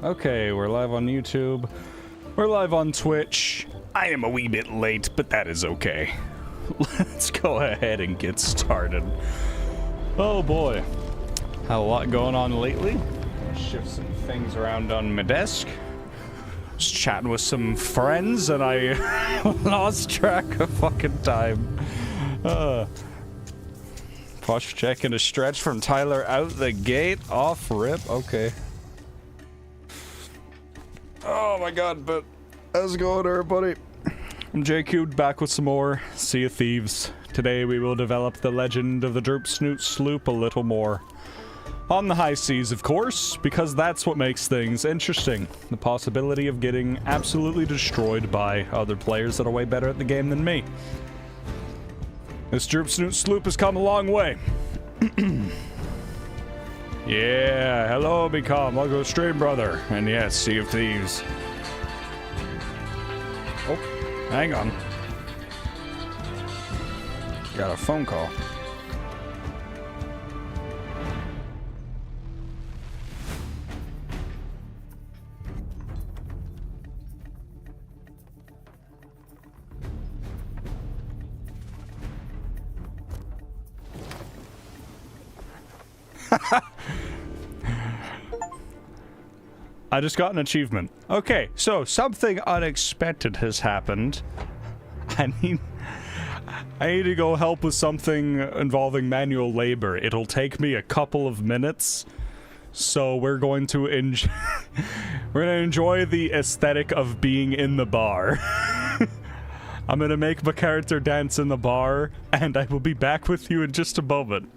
Okay, we're live on YouTube. We're live on Twitch. I am a wee bit late, but that is okay. Let's go ahead and get started. Oh boy. Had a lot going on lately. Shift some things around on my desk. Was chatting with some friends and I lost track of fucking time. Push check and a stretch from Tyler out the gate. Off rip. Okay. Oh my god, but how's it going, everybody? I'm JQ, back with some more Sea of Thieves. Today we will develop the legend of the Droop Snoot Sloop a little more. On the high seas, of course, because that's what makes things interesting. The possibility of getting absolutely destroyed by other players that are way better at the game than me. This Droop Snoot Sloop has come a long way. Yeah, hello, Become. Welcome to the stream, brother. And yes, Sea of Thieves. Oh, hang on. Got a phone call. I just got an achievement. Okay, so something unexpected has happened. I need to go help with something involving manual labor. It'll take me a couple of minutes. So we're going to enjoy the aesthetic of being in the bar. I'm gonna make my character dance in the bar, and I will be back with you in just a moment.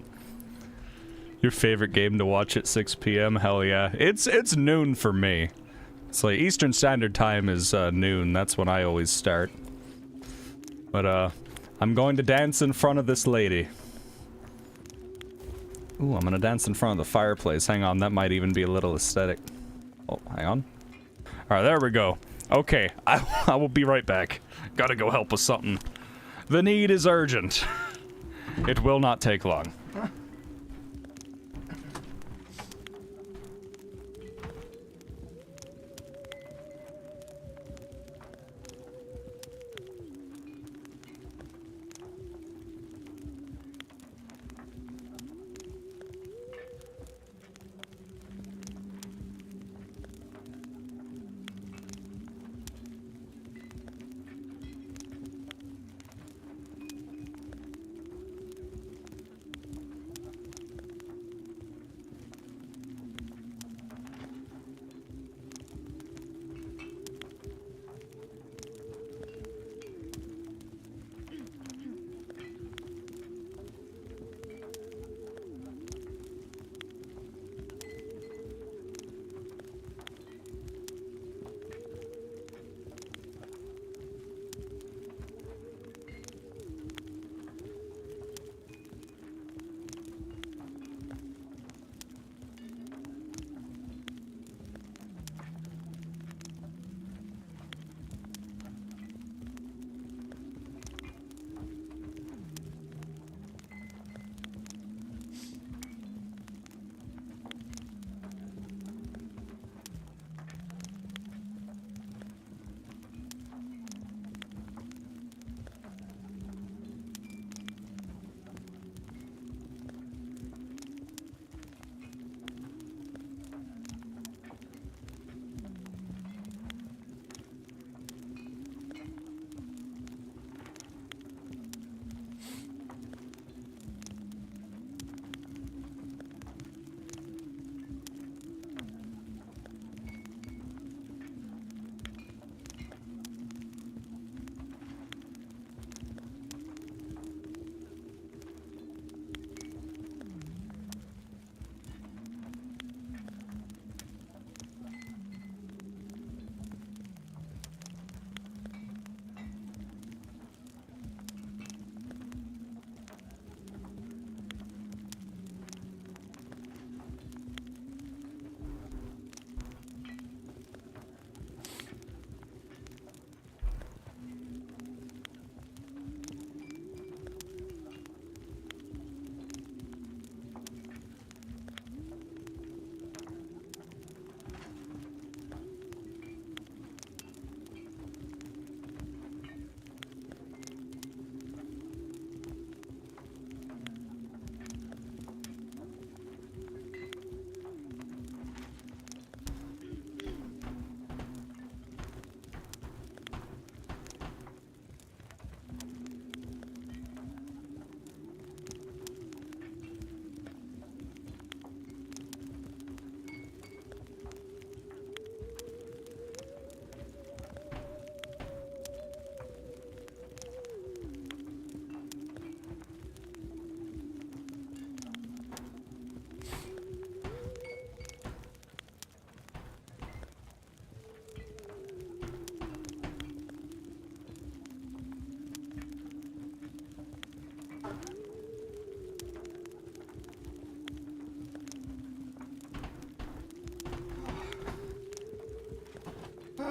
Your favorite game to watch at 6 p.m? Hell yeah. It's noon for me. It's like Eastern Standard Time is noon. That's when I always start. But I'm going to dance in front of this lady. Ooh, I'm gonna dance in front of the fireplace. Hang on, that might even be a little aesthetic. Oh, hang on. Alright, there we go. Okay, I will be right back. Gotta go help with something. The need is urgent. It will not take long.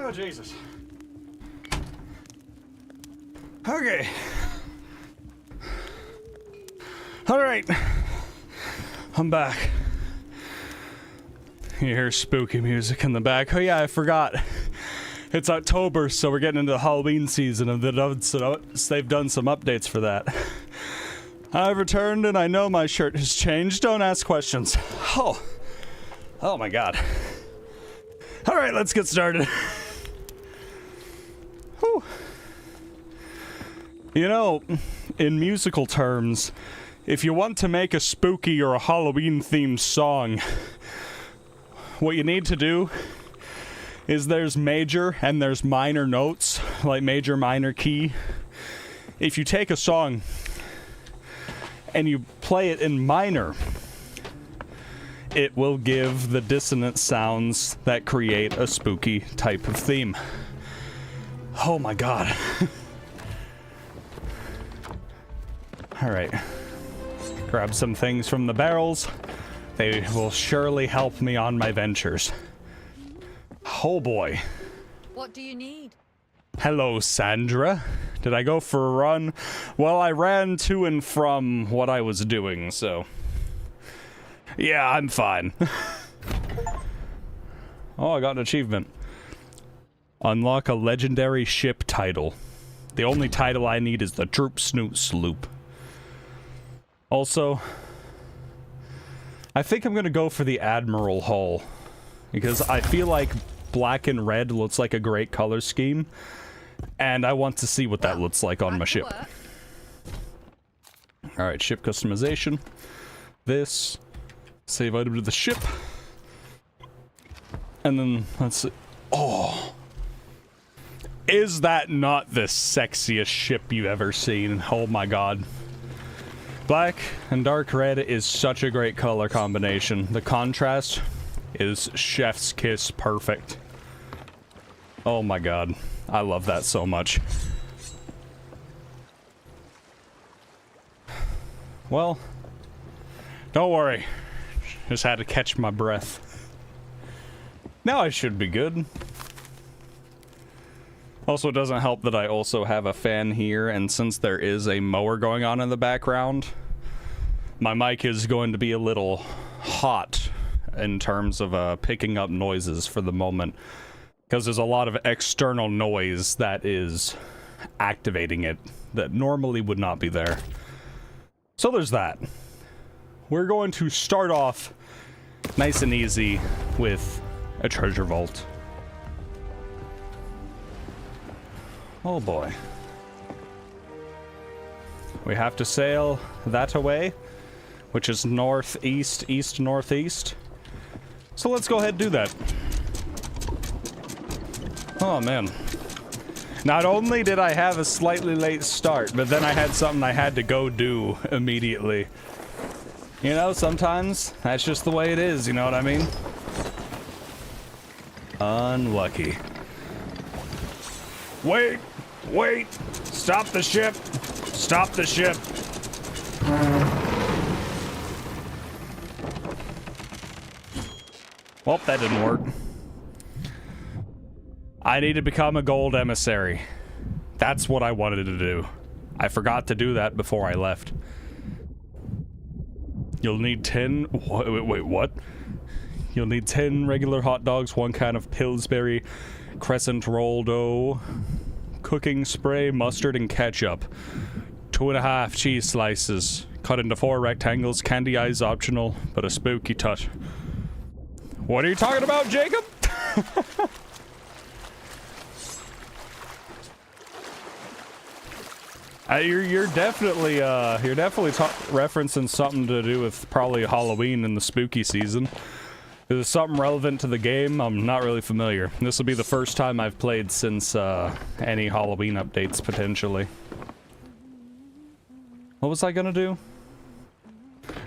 Oh, Jesus. Okay. Alright. I'm back. You hear spooky music in the back. Oh yeah, I forgot. It's October, so we're getting into the Halloween season, and they've done some updates for that. I've returned, and I know my shirt has changed. Don't ask questions. Oh my god. Alright, let's get started. Whew. You know, in musical terms, if you want to make a spooky or a Halloween-themed song, what you need to do is there's major and there's minor notes, like major, minor key. If you take a song and you play it in minor, it will give the dissonant sounds that create a spooky type of theme. Oh my god. Alright. Grab some things from the barrels. They will surely help me on my ventures. Oh boy. What do you need? Hello, Sandra. Did I go for a run? Well, I ran to and from what I was doing, so... yeah, I'm fine. Oh, I got an achievement. Unlock a legendary ship title. The only title I need is the Droop Snoot Sloop. Also, I think I'm gonna go for the Admiral hull, because I feel like black and red looks like a great color scheme, and I want to see what that looks like on my ship. Alright, ship customization. This. Save item to the ship. And then, let's see. Oh! Is that not the sexiest ship you've ever seen? Oh my god. Black and dark red is such a great color combination. The contrast is chef's kiss perfect. Oh my god. I love that so much. Well, don't worry. Just had to catch my breath. Now I should be good. Also, it doesn't help that I also have a fan here, and since there is a mower going on in the background, my mic is going to be a little hot in terms of picking up noises for the moment, because there's a lot of external noise that is activating it that normally would not be there. So there's that. We're going to start off nice and easy with a treasure vault. Oh boy. We have to sail that away, which is northeast, east, northeast. So let's go ahead and do that. Oh man. Not only did I have a slightly late start, but then I had something I had to go do immediately. You know, sometimes that's just the way it is, you know what I mean? Unlucky. Wait! Wait! Stop the ship! Stop the ship! Well, that didn't work. I need to become a gold emissary. That's what I wanted to do. I forgot to do that before I left. You'll need 10... Wait, what? You'll need 10 regular hot dogs, 1 can of Pillsbury, crescent roll dough, cooking spray, mustard, and ketchup. 2.5 cheese slices, cut into 4 rectangles, candy eyes optional, but a spooky touch. What are you talking about, Jacob? You're definitely referencing something to do with probably Halloween and the spooky season. Is it something relevant to the game? I'm not really familiar. This will be the first time I've played since any Halloween updates, potentially. What was I gonna do?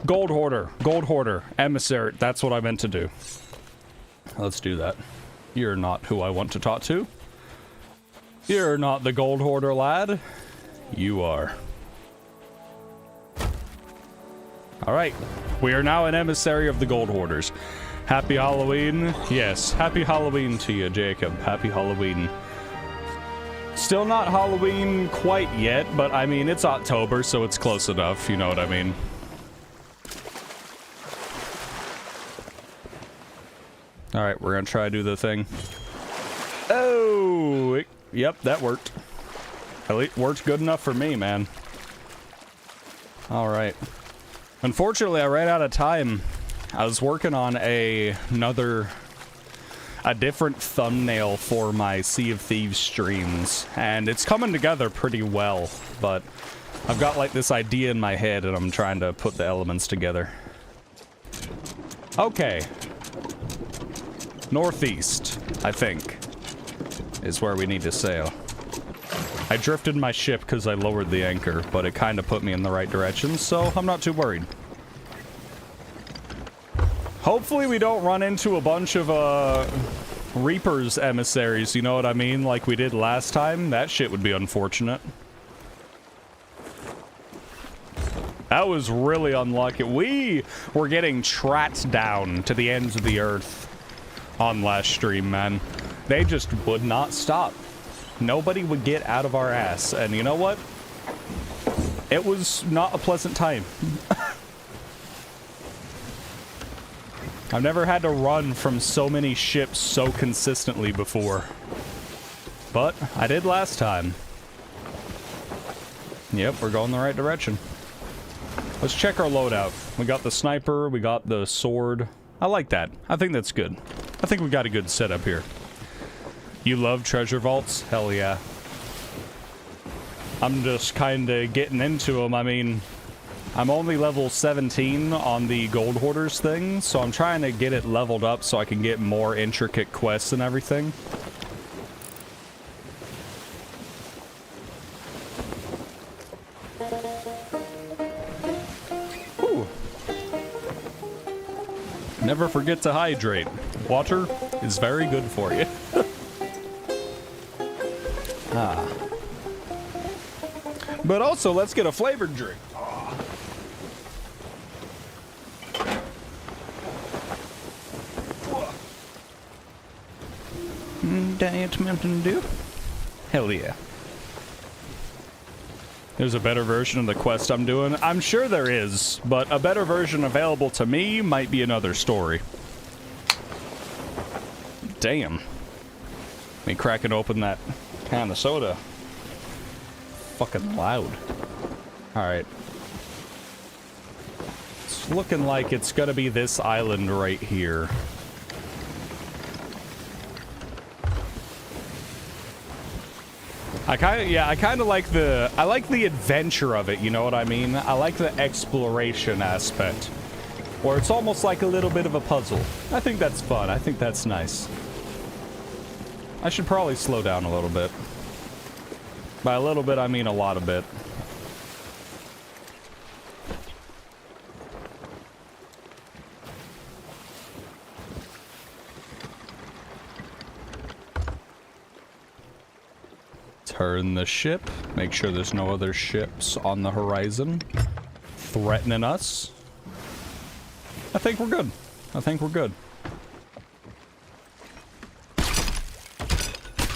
Gold hoarder, emissary. That's what I meant to do. Let's do that. You're not who I want to talk to. You're not the gold hoarder, lad. You are. Alright. We are now an emissary of the gold hoarders. Happy Halloween. Yes, happy Halloween to you, Jacob. Happy Halloween. Still not Halloween quite yet, but I mean, it's October, so it's close enough, you know what I mean. Alright, we're gonna try to do the thing. Oh! Yep, that worked. At least worked good enough for me, man. Alright. Unfortunately, I ran out of time. I was working on a different thumbnail for my Sea of Thieves streams, and it's coming together pretty well, but I've got like this idea in my head and I'm trying to put the elements together. Okay. Northeast, I think, is where we need to sail. I drifted my ship because I lowered the anchor, but it kind of put me in the right direction, so I'm not too worried. Hopefully we don't run into a bunch of, Reaper's emissaries, you know what I mean? Like we did last time. That shit would be unfortunate. That was really unlucky. We were getting tracked down to the ends of the earth on last stream, man. They just would not stop. Nobody would get out of our ass. And you know what? It was not a pleasant time. I've never had to run from so many ships so consistently before. But I did last time. Yep, we're going the right direction. Let's check our loadout. We got the sniper, we got the sword. I like that. I think that's good. I think we got a good setup here. You love treasure vaults? Hell yeah. I'm just kinda getting into them. I mean, I'm only level 17 on the Gold Hoarders thing, so I'm trying to get it leveled up so I can get more intricate quests and everything. Ooh. Never forget to hydrate. Water is very good for you. Ah. But also, let's get a flavored drink. Diet Mountain Dew? Hell yeah. There's a better version of the quest I'm doing. I'm sure there is, but a better version available to me might be another story. Damn. Me cracking open that can of soda. Fucking loud. Alright. It's looking like it's gonna be this island right here. I kind of like I like the adventure of it, you know what I mean? I like the exploration aspect, where it's almost like a little bit of a puzzle. I think that's fun. I think that's nice. I should probably slow down a little bit. By a little bit, I mean a lot of bit. Turn the ship. Make sure there's no other ships on the horizon threatening us. I think we're good. I think we're good.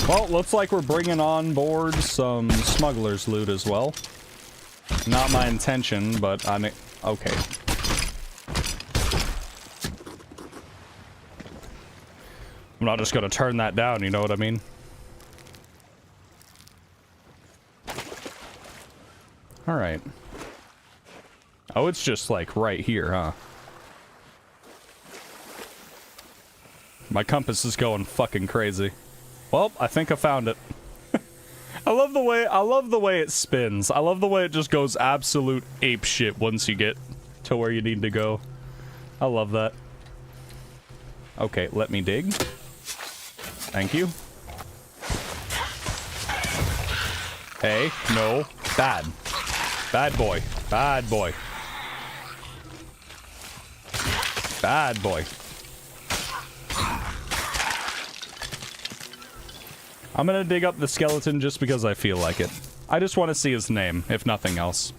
Well, looks like we're bringing on board some smuggler's loot as well. Not my intention, but I mean, okay. I'm not just gonna turn that down, you know what I mean? Alright. Oh, it's just like right here, huh? My compass is going fucking crazy. Well, I think I found it. I love the way it spins. I love the way it just goes absolute ape shit once you get to where you need to go. I love that. Okay, let me dig. Thank you. Hey, no. Bad. Bad boy. Bad boy. Bad boy. I'm gonna dig up the skeleton just because I feel like it. I just want to see his name, if nothing else.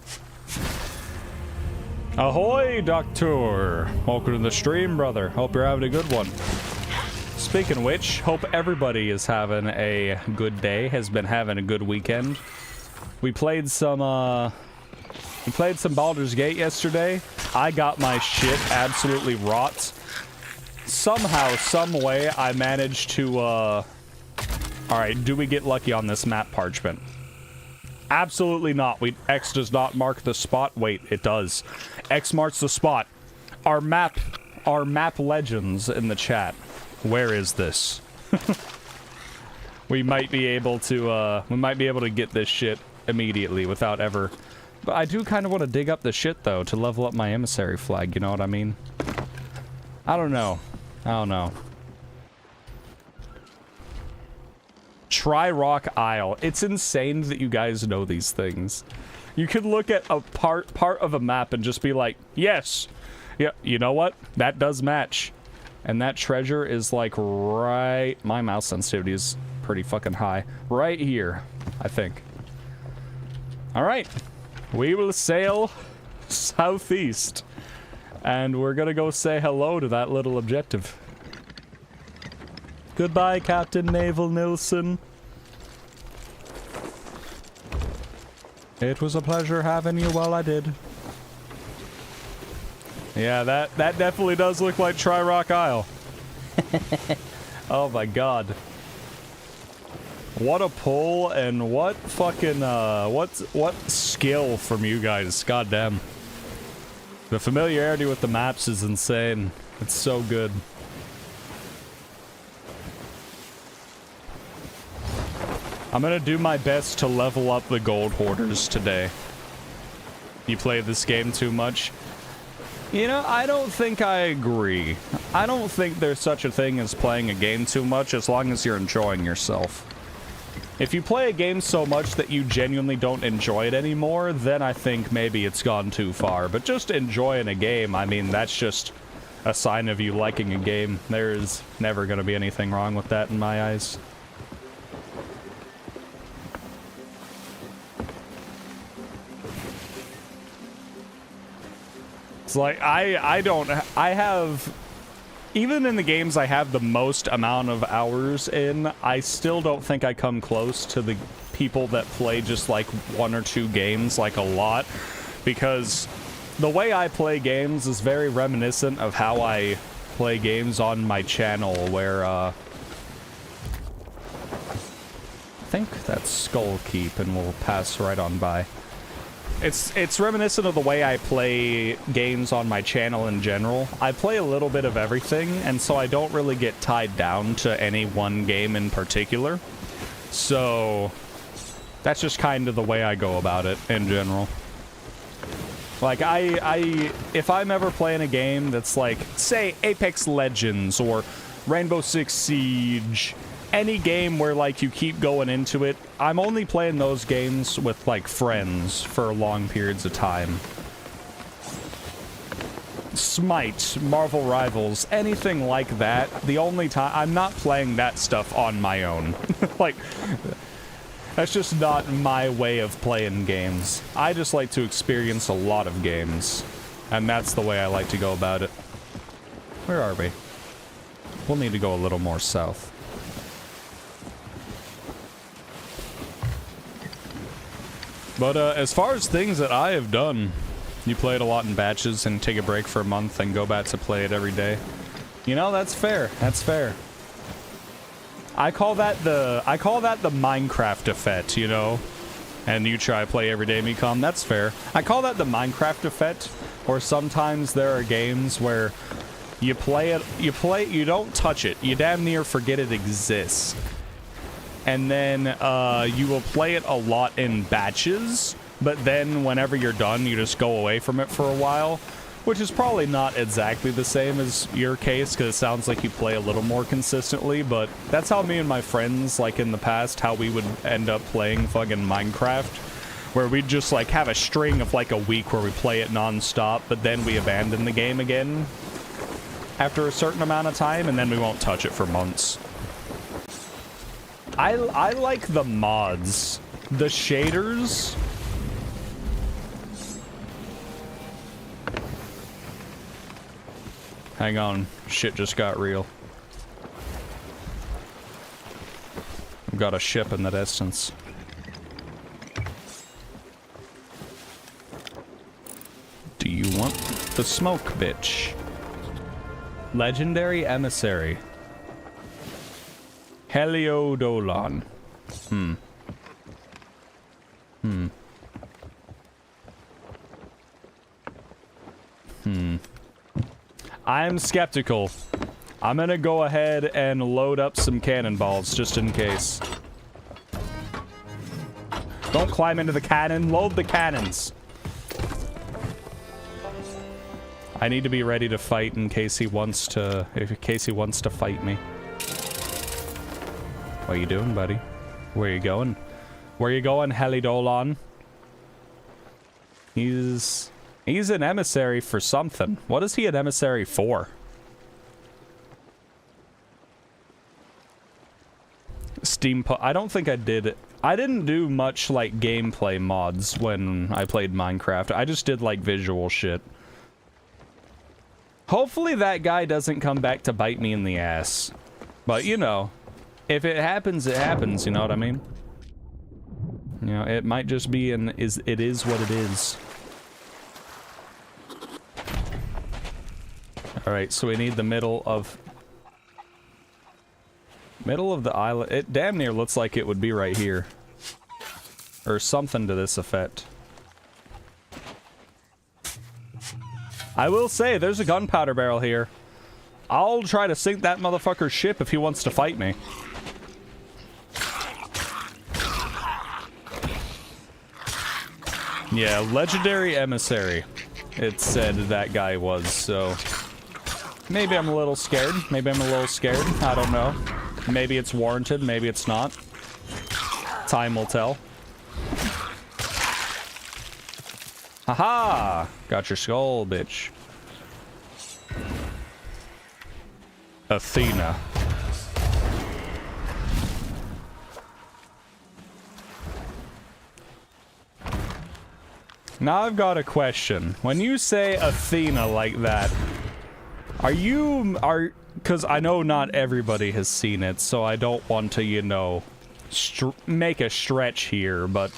Ahoy, Doctor! Welcome to the stream, brother. Hope you're having a good one. Speaking of which, hope everybody is having a good day, has been having a good weekend. We played some Baldur's Gate yesterday. I got my shit absolutely wrought. Somehow, some way, I managed to, Alright, do we get lucky on this map parchment? Absolutely not. X does not mark the spot. Wait, it does. X marks the spot. Our map legends in the chat. Where is this? we might be able to get this shit immediately without ever. But I do kind of want to dig up the shit though to level up my emissary flag, you know what I mean? I don't know. Try Rock Isle. It's insane that you guys know these things. You could look at a part of a map and just be like, yes, yeah, you know what? That does match. And that treasure is like right... My mouse sensitivity is pretty fucking high. Right here, I think. Alright. We will sail southeast. And we're gonna go say hello to that little objective. Goodbye, Captain Naval Nilsson. It was a pleasure having you while I did. Yeah, that definitely does look like Tri-Rock Isle. Oh my god. What a pull and what fucking, what skill from you guys, goddamn. The familiarity with the maps is insane. It's so good. I'm gonna do my best to level up the gold hoarders today. You play this game too much? You know, I don't think I agree. I don't think there's such a thing as playing a game too much as long as you're enjoying yourself. If you play a game so much that you genuinely don't enjoy it anymore, then I think maybe it's gone too far. But just enjoying a game, I mean, that's just a sign of you liking a game. There's never gonna be anything wrong with that in my eyes. It's like, I have, even in the games I have the most amount of hours in, I still don't think I come close to the people that play just like 1 or 2 games like a lot, because the way I play games is very reminiscent of how I play games on my channel, where, I think that's Skull Keep, and we'll pass right on by. It's reminiscent of the way I play games on my channel in general. I play a little bit of everything, and so I don't really get tied down to any one game in particular. So that's just kind of the way I go about it in general. Like, if I'm ever playing a game that's like, say, Apex Legends or Rainbow Six Siege, any game where, like, you keep going into it, I'm only playing those games with, like, friends for long periods of time. Smite, Marvel Rivals, anything like that, the only time... I'm not playing that stuff on my own. Like, that's just not my way of playing games. I just like to experience a lot of games, and that's the way I like to go about it. Where are we? We'll need to go a little more south. But as far as things that I have done, you play it a lot in batches and take a break for a month and go back to play it every day. You know, that's fair. That's fair. I call that the Minecraft effect, you know? And you try to play every day, Mecom, that's fair. I call that the Minecraft effect, or sometimes there are games where you play it, you don't touch it, you damn near forget it exists. And then you will play it a lot in batches, but then whenever you're done, you just go away from it for a while, which is probably not exactly the same as your case, because it sounds like you play a little more consistently, but that's how me and my friends, like in the past, how we would end up playing fucking Minecraft, where we'd just like have a string of like a week where we play it non-stop, but then we abandon the game again after a certain amount of time, and then we won't touch it for months. I like the mods. The shaders. Hang on. Shit just got real. I've got a ship in the distance. Do you want the smoke, bitch? Legendary Emissary. Heliodolon. I'm skeptical. I'm gonna go ahead and load up some cannonballs just in case. Don't climb into the cannon. Load the cannons. I need to be ready to fight in case he wants to fight me. What are you doing, buddy? Where you going? Where you going, Helidolon? He's an emissary for something. What is he an emissary for? I don't think I did. I didn't do much like gameplay mods when I played Minecraft. I just did like visual shit. Hopefully that guy doesn't come back to bite me in the ass. But you know, if it happens, it happens, you know what I mean? You know, it might just be it is what it is. Alright, so we need the middle of the island. It damn near looks like it would be right here. Or something to this effect. I will say, there's a gunpowder barrel here. I'll try to sink that motherfucker's ship if he wants to fight me. Yeah, legendary emissary. It said that guy was, so... Maybe I'm a little scared. Maybe I'm a little scared. I don't know. Maybe it's warranted. Maybe it's not. Time will tell. Haha! Got your skull, bitch. Athena. Now I've got a question. When you say Athena like that, because I know not everybody has seen it, so I don't want to, you know, make a stretch here, but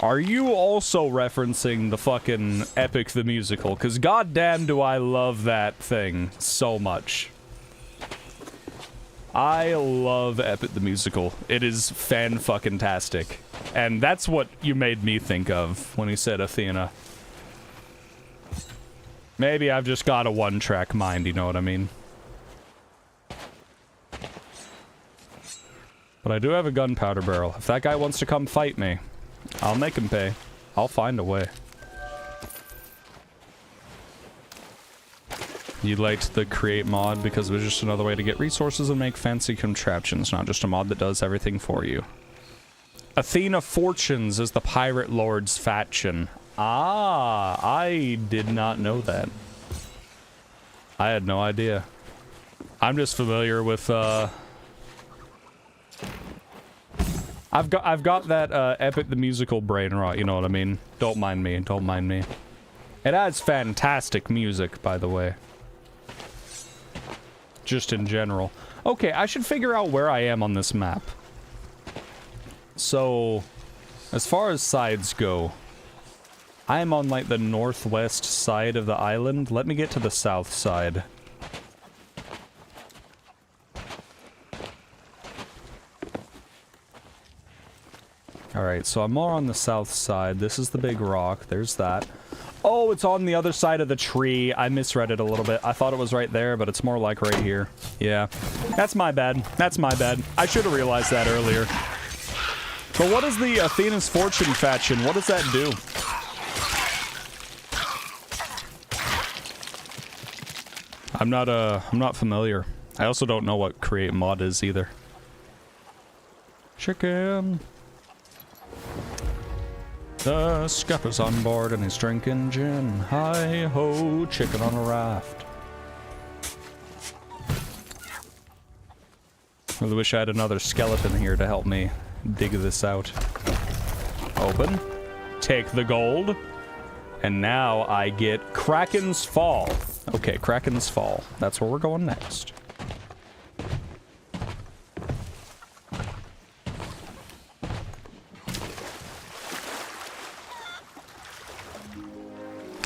are you also referencing the fucking Epic the Musical? Because goddamn do I love that thing so much. I love Epic the Musical. It is fan-fucking-tastic. And that's what you made me think of when you said Athena. Maybe I've just got a one-track mind, you know what I mean? But I do have a gunpowder barrel. If that guy wants to come fight me, I'll make him pay. I'll find a way. You liked the create mod because it was just another way to get resources and make fancy contraptions, not just a mod that does everything for you. Athena Fortunes is the Pirate Lord's faction. Ah, I did not know that. I had no idea. I'm just familiar with, I've got that, Epic the Musical brain rot, you know what I mean? Don't mind me, don't mind me. It has fantastic music, by the way. Just in general. Okay, I should figure out where I am on this map. So, as far as sides go, I am on, like, the northwest side of the island. Let me get to the south side. Alright, so I'm more on the south side. This is the big rock. There's that. Oh, it's on the other side of the tree. I misread it a little bit. I thought it was right there, but it's more like right here. Yeah. That's my bad. That's my bad. I should have realized that earlier. But what is the Athena's Fortune faction? What does that do? I'm not familiar. I also don't know what create mod is either. Chicken. The scupper's on board and he's drinking gin. Hi-ho, chicken on a raft. I really wish I had another skeleton here to help me dig this out. Open. Take the gold. And now I get Kraken's Fall. Okay, Kraken's Fall. That's where we're going next.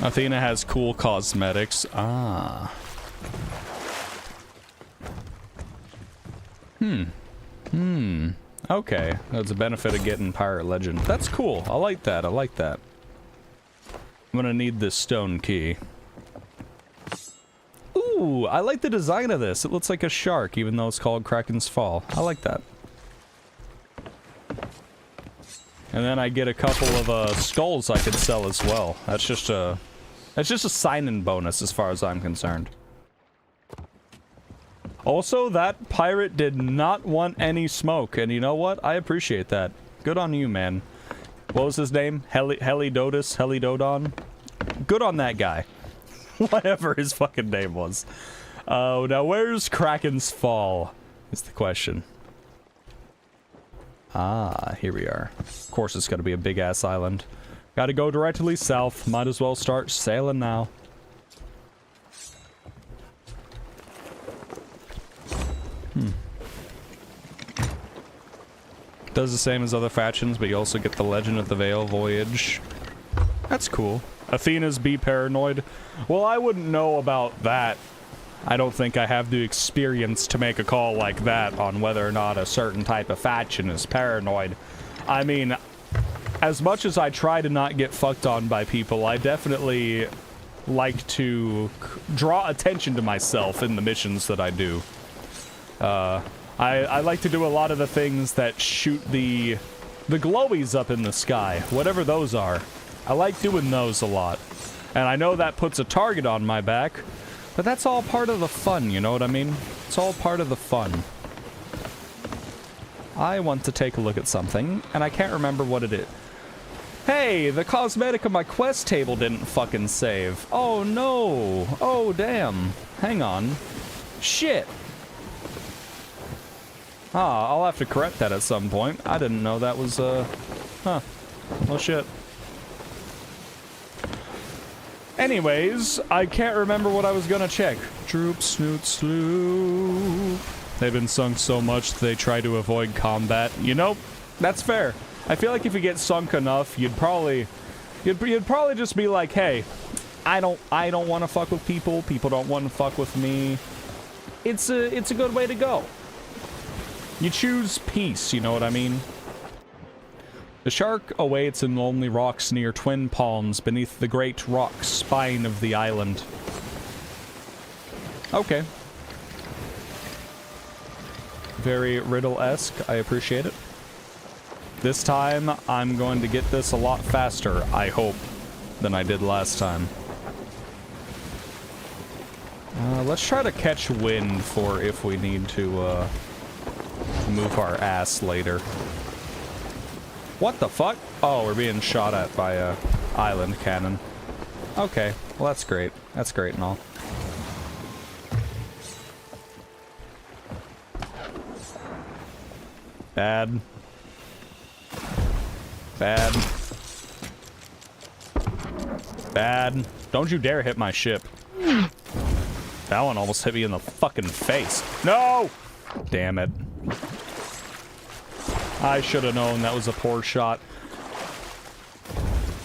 Athena has cool cosmetics. Ah. Okay. That's a benefit of getting Pirate Legend. That's cool. I like that. I like that. I'm gonna need this stone key. Ooh, I like the design of this. It looks like a shark, even though it's called Kraken's Fall. I like that. And then I get a couple of skulls I could sell as well. That's just a sign-in bonus as far as I'm concerned. Also, that pirate did not want any smoke, and you know what? I appreciate that. Good on you, man. What was his name? Helidodon? Good on that guy. Whatever his fucking name was. Oh, now where's Kraken's Fall? Is the question. Ah, here we are. Of course it's gotta be a big-ass island. Gotta go directly south. Might as well start sailing now. Does the same as other factions, but you also get the Legend of the Veil voyage. That's cool. Athena's Be Paranoid. Well, I wouldn't know about that. I don't think I have the experience to make a call like that on whether or not a certain type of faction is paranoid. I mean, as much as I try to not get fucked on by people, I definitely like to draw attention to myself in the missions that I do. I like to do a lot of the things that shoot the glowies up in the sky, whatever those are. I like doing those a lot. And I know that puts a target on my back, but that's all part of the fun, you know what I mean? It's all part of the fun. I want to take a look at something, and I can't remember what it is. Hey, the cosmetic of my quest table didn't fucking save. Oh no. Oh damn. Hang on. Shit. Ah, I'll have to correct that at some point. I didn't know that was, huh. Well, shit. Anyways, I can't remember what I was gonna check. Droop, snoot, sloop. They've been sunk so much they try to avoid combat. You know, that's fair. I feel like if you get sunk enough, you'd probably just be like, hey, I don't want to fuck with people. People don't want to fuck with me. It's a good way to go. You choose peace, you know what I mean? The shark awaits in lonely rocks near twin palms beneath the great rock spine of the island. Okay. Very riddle-esque. I appreciate it. This time, I'm going to get this a lot faster, I hope, than I did last time. Let's try to catch wind for if we need to, move our ass later. What the fuck? Oh, we're being shot at by a island cannon. Okay, well that's great. That's great and all. Bad. Bad. Bad. Don't you dare hit my ship. That one almost hit me in the fucking face. No! Damn it. I should have known that was a poor shot.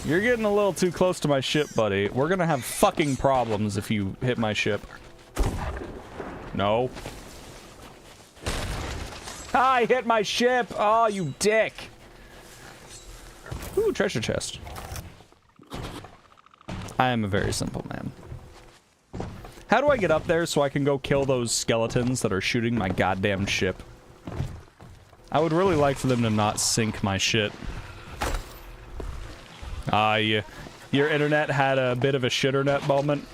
You're getting a little too close to my ship, buddy. We're gonna have fucking problems if you hit my ship. No. Ah, I hit my ship! Oh, you dick! Ooh, treasure chest. I am a very simple man. How do I get up there so I can go kill those skeletons that are shooting my goddamn ship? I would really like for them to not sink my shit. Your internet had a bit of a shitternet moment.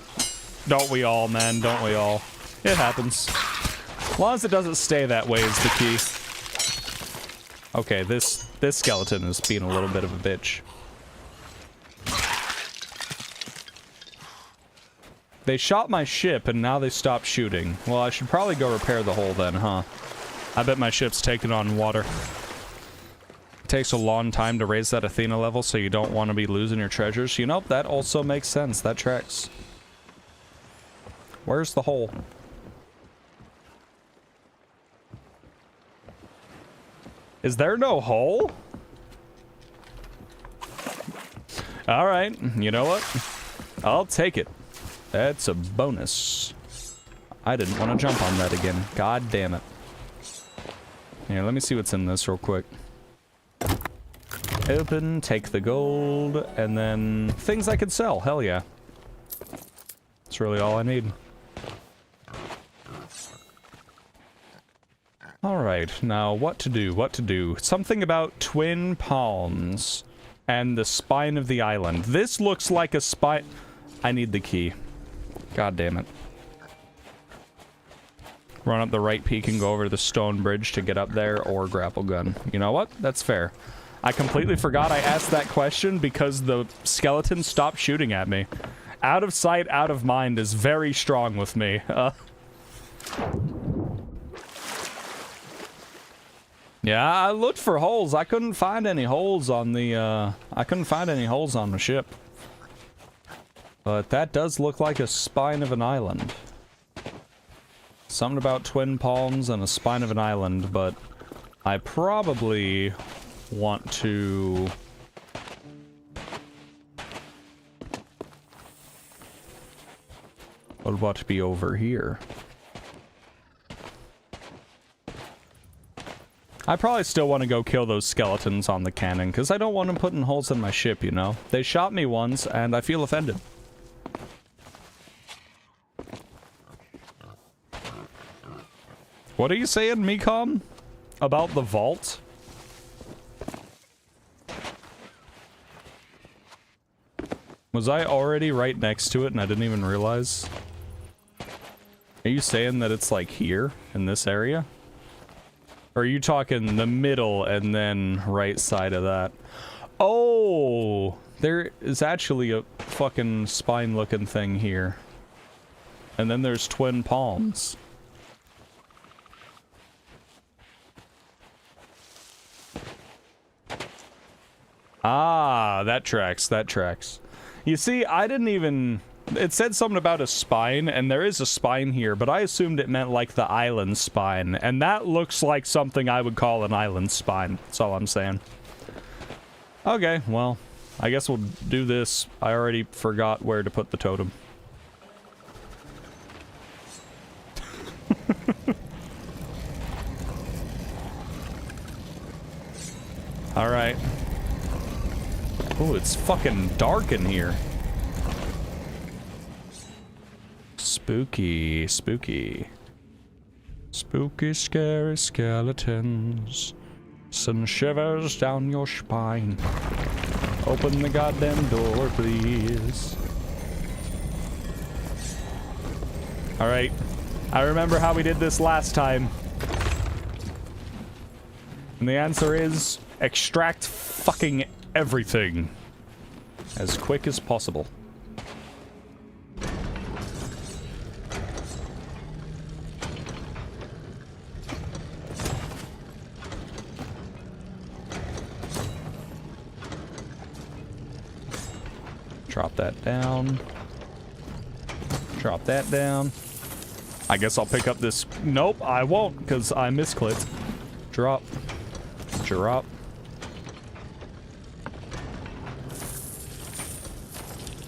Don't we all, man? Don't we all? It happens. As long as it doesn't stay that way is the key. Okay, this skeleton is being a little bit of a bitch. They shot my ship and now they stopped shooting. Well, I should probably go repair the hole then, huh? I bet my ship's taking on water. It takes a long time to raise that Athena level, so you don't want to be losing your treasures. You know, that also makes sense. That tracks. Where's the hole? Is there no hole? Alright, you know what? I'll take it. That's a bonus. I didn't want to jump on that again. God damn it. Here, let me see what's in this real quick. Open, take the gold, and then things I could sell. Hell yeah. That's really all I need. Alright, now what to do, what to do. Something about twin palms and the spine of the island. This looks like a spine... I need the key. God damn it. Run up the right peak and go over the stone bridge to get up there, or grapple gun. You know what? That's fair. I completely forgot I asked that question because the skeleton stopped shooting at me. Out of sight, out of mind is very strong with me. Yeah, I looked for holes. I couldn't find any holes on the, I couldn't find any holes on the ship. But that does look like a spine of an island. Something about twin palms and a spine of an island, but I probably want to... What about to be over here? I probably still want to go kill those skeletons on the cannon, because I don't want them putting holes in my ship, you know? They shot me once, and I feel offended. What are you saying, Mecom? About the vault? Was I already right next to it and I didn't even realize? Are you saying that it's like here, in this area? Or are you talking the middle and then right side of that? Oh! There is actually a fucking spine-looking thing here. And then there's twin palms. Ah, that tracks, that tracks. You see, I didn't even... It said something about a spine, and there is a spine here, but I assumed it meant like the island spine, and that looks like something I would call an island spine. That's all I'm saying. Okay, well, I guess we'll do this. I already forgot where to put the totem. Alright. Oh, it's fucking dark in here. Spooky, spooky. Spooky, scary skeletons. Send shivers down your spine. Open the goddamn door, please. Alright. I remember how we did this last time. And the answer is... extract fucking everything. As quick as possible. Drop that down. Drop that down. I guess I'll pick up this... Nope, I won't, because I misclicked. Drop. Drop.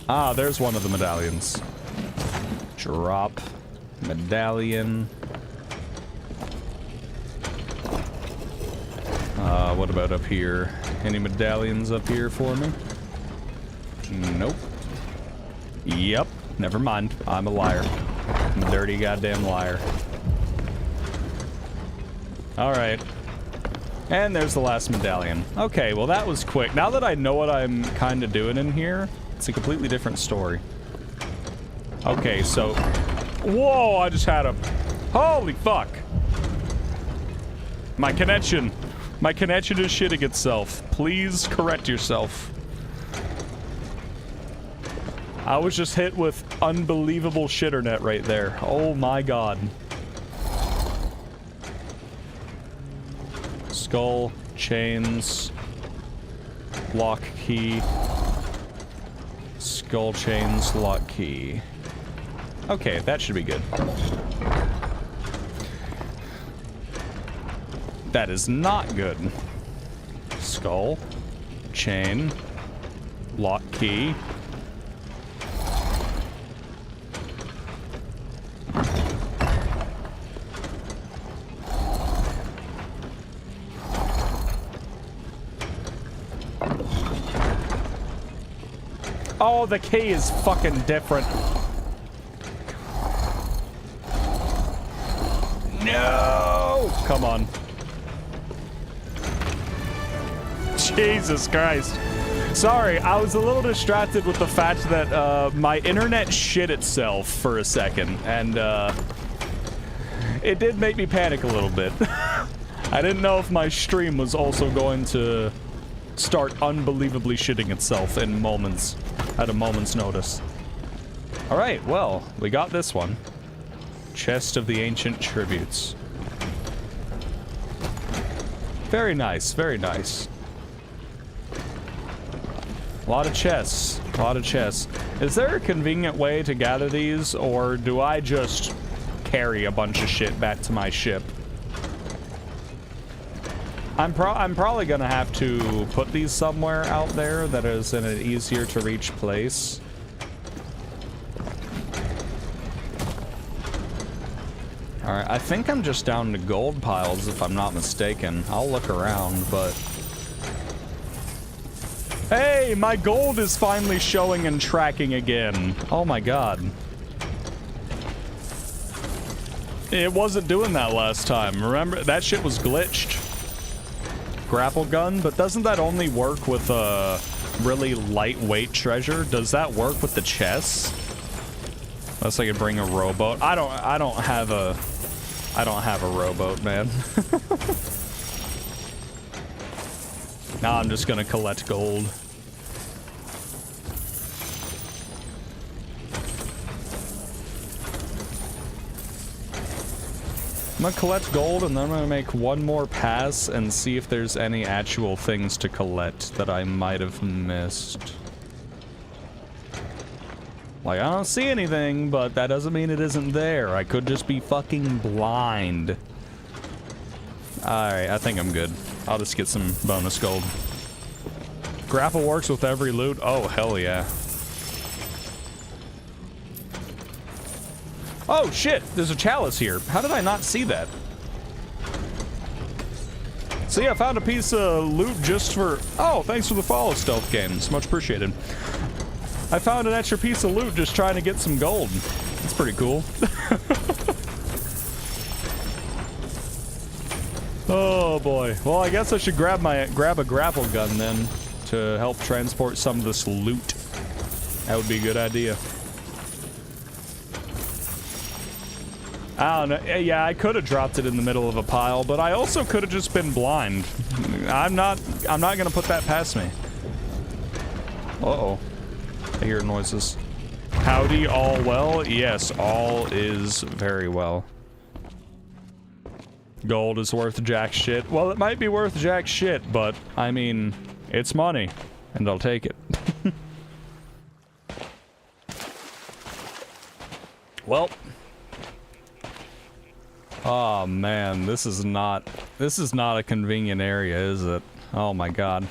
Ah, there's one of the medallions. Drop. Medallion. What about up here? Any medallions up here for me? Nope. Yep. Never mind. I'm a liar. Dirty goddamn liar. Alright. And there's the last medallion. Okay, well that was quick. Now that I know what I'm kind of doing in here, it's a completely different story. Okay, so... Whoa, I just had a... Holy fuck! My connection. My connection is shitting itself. Please correct yourself. I was just hit with unbelievable shitternet right there. Oh my god. Skull, chains, lock key. Skull chains, lock key. Okay, that should be good. That is not good. Skull. Chain. Lock key. Oh, the key is fucking different. No! Come on. Jesus Christ. Sorry, I was a little distracted with the fact that my internet shit itself for a second, and it did make me panic a little bit. I didn't know if my stream was also going to start unbelievably shitting itself in moments, at a moment's notice. Alright, well, we got this one. Chest of the Ancient Tributes. Very nice, very nice. A lot of chests. A lot of chests. Is there a convenient way to gather these, or do I just carry a bunch of shit back to my ship? I'm probably gonna have to put these somewhere out there that is in an easier to reach place. Alright, I think I'm just down to gold piles if I'm not mistaken. I'll look around, but... Hey, my gold is finally showing and tracking again. Oh my god. It wasn't doing that last time. Remember, that shit was glitched. Grapple gun, but doesn't that only work with a really lightweight treasure? Does that work with the chests? Unless I could bring a rowboat. I don't have a rowboat, man. Now I'm just gonna collect gold. I'm gonna collect gold, and then I'm gonna make one more pass and see if there's any actual things to collect that I might have missed. Like, I don't see anything, but that doesn't mean it isn't there. I could just be fucking blind. Alright, I think I'm good. I'll just get some bonus gold. Grapple works with every loot? Oh, hell yeah. Oh, shit! There's a chalice here. How did I not see that? See, I found a piece of loot just for... Oh, thanks for the follow, Stealth Games. Much appreciated. I found an extra piece of loot just trying to get some gold. That's pretty cool. Oh, boy. Well, I guess I should grab a grapple gun, then, to help transport some of this loot. That would be a good idea. I don't know. Yeah, I could have dropped it in the middle of a pile, but I also could have just been blind. I'm not gonna put that past me. Uh-oh. I hear noises. Howdy, all well? Yes, all is very well. Gold is worth jack shit. Well, it might be worth jack shit, but, I mean, it's money, and I'll take it. Well. Oh man, this is not a convenient area, is it? Oh my god.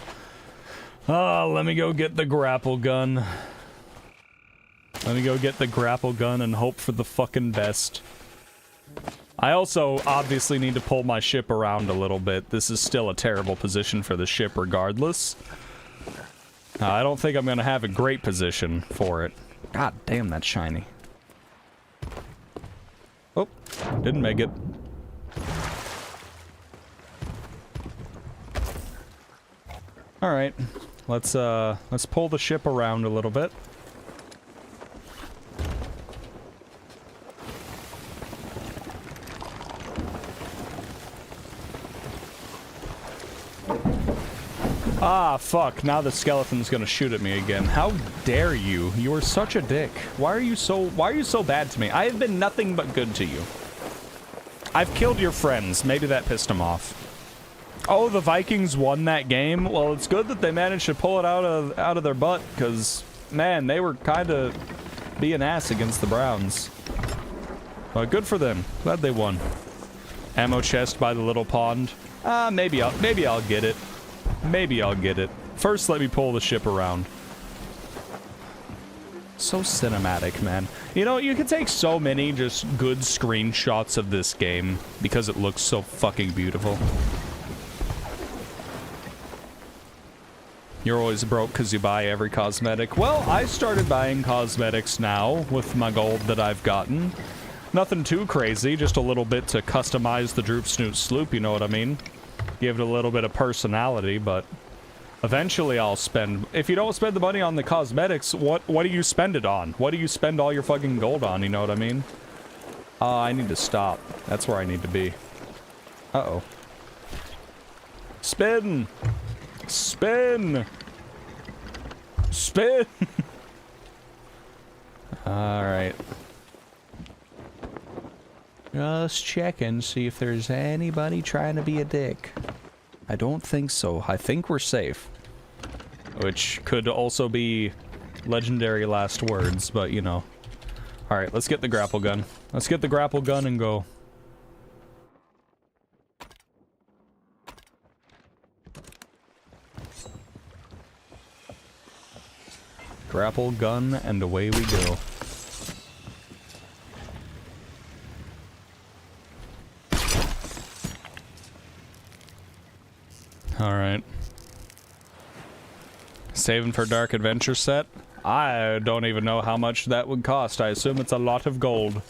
Oh, let me go get the grapple gun. Let me go get the grapple gun and hope for the fucking best. I also obviously need to pull my ship around a little bit. This is still a terrible position for the ship regardless. I don't think I'm gonna have a great position for it. God damn, that's shiny. Oh, didn't make it. Alright, let's pull the ship around a little bit. Ah, fuck, now the skeleton's gonna shoot at me again. How dare you? You are such a dick. Why are you so bad to me? I have been nothing but good to you. I've killed your friends. Maybe that pissed them off. Oh, the Vikings won that game? Well, it's good that they managed to pull it out of their butt, because, man, they were kind of be an ass against the Browns. But good for them. Glad they won. Ammo chest by the little pond. Maybe I'll get it. Maybe I'll get it. First, let me pull the ship around. So cinematic, man. You know, you can take so many just good screenshots of this game because it looks so fucking beautiful. You're always broke because you buy every cosmetic. Well, I started buying cosmetics now with my gold that I've gotten. Nothing too crazy, just a little bit to customize the Droop Snoot Sloop, you know what I mean? Give it a little bit of personality, but eventually I'll spend... If you don't spend the money on the cosmetics, what do you spend it on? What do you spend all your fucking gold on, you know what I mean? I need to stop. That's where I need to be. Uh-oh. Spin! Spin! Spin! Alright. Just checking, see if there's anybody trying to be a dick. I don't think so. I think we're safe. Which could also be legendary last words, but you know. Alright, let's get the grapple gun. Let's get the grapple gun and go. Grapple gun and away we go. Alright. Saving for Dark Adventure set? I don't even know how much that would cost. I assume it's a lot of gold.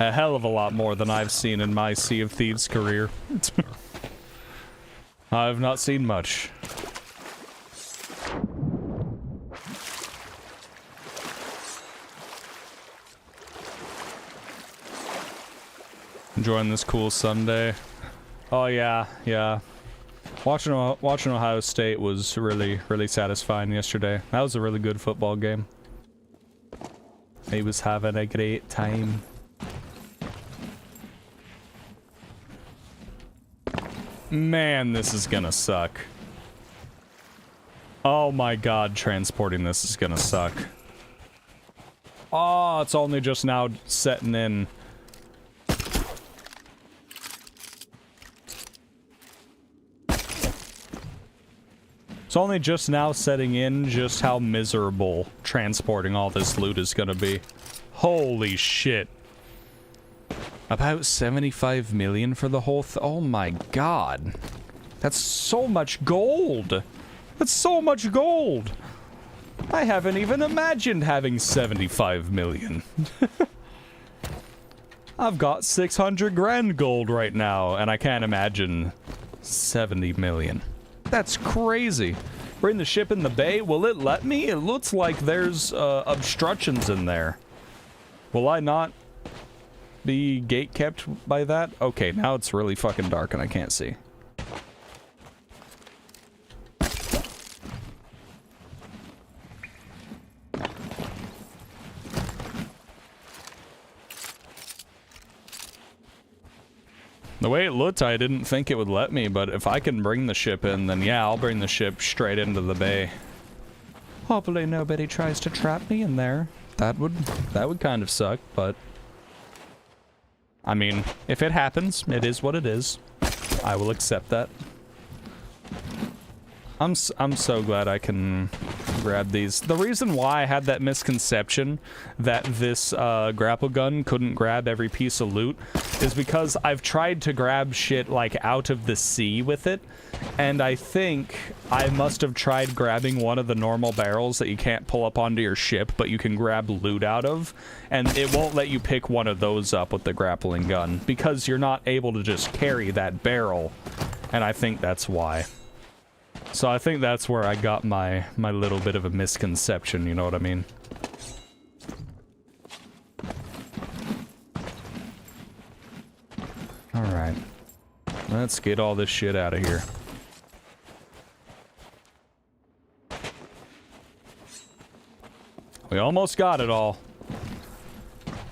A hell of a lot more than I've seen in my Sea of Thieves career. I've not seen much. Enjoying this cool Sunday. Oh yeah, yeah. Watching Ohio State was really satisfying yesterday. That was a really good football game. He was having a great time. Man, this is gonna suck. Oh my god, transporting this is gonna suck. Oh, it's only just now setting in. It's only just now setting in just how miserable transporting all this loot is gonna be. Holy shit. About 75 million for the whole oh my god. That's so much gold. That's so much gold. I haven't even imagined having 75 million. I've got 600 grand gold right now, and I can't imagine 70 million. That's crazy. Bring the ship in the bay. Will it let me? It looks like there's obstructions in there. Will I not be gate kept by that? Okay, now it's really fucking dark and I can't see. The way it looked, I didn't think it would let me, but if I can bring the ship in, then yeah, I'll bring the ship straight into the bay. Hopefully nobody tries to trap me in there. That would kind of suck, but... I mean, if it happens, it is what it is. I will accept that. I'm so glad I can grab these. The reason why I had that misconception that this grapple gun couldn't grab every piece of loot is because I've tried to grab shit like out of the sea with it, and I think I must have tried grabbing one of the normal barrels that you can't pull up onto your ship, but you can grab loot out of, and it won't let you pick one of those up with the grappling gun because you're not able to just carry that barrel, and I think that's why. So I think that's where I got my little bit of a misconception, you know what I mean? Alright. Let's get all this shit out of here. We almost got it all.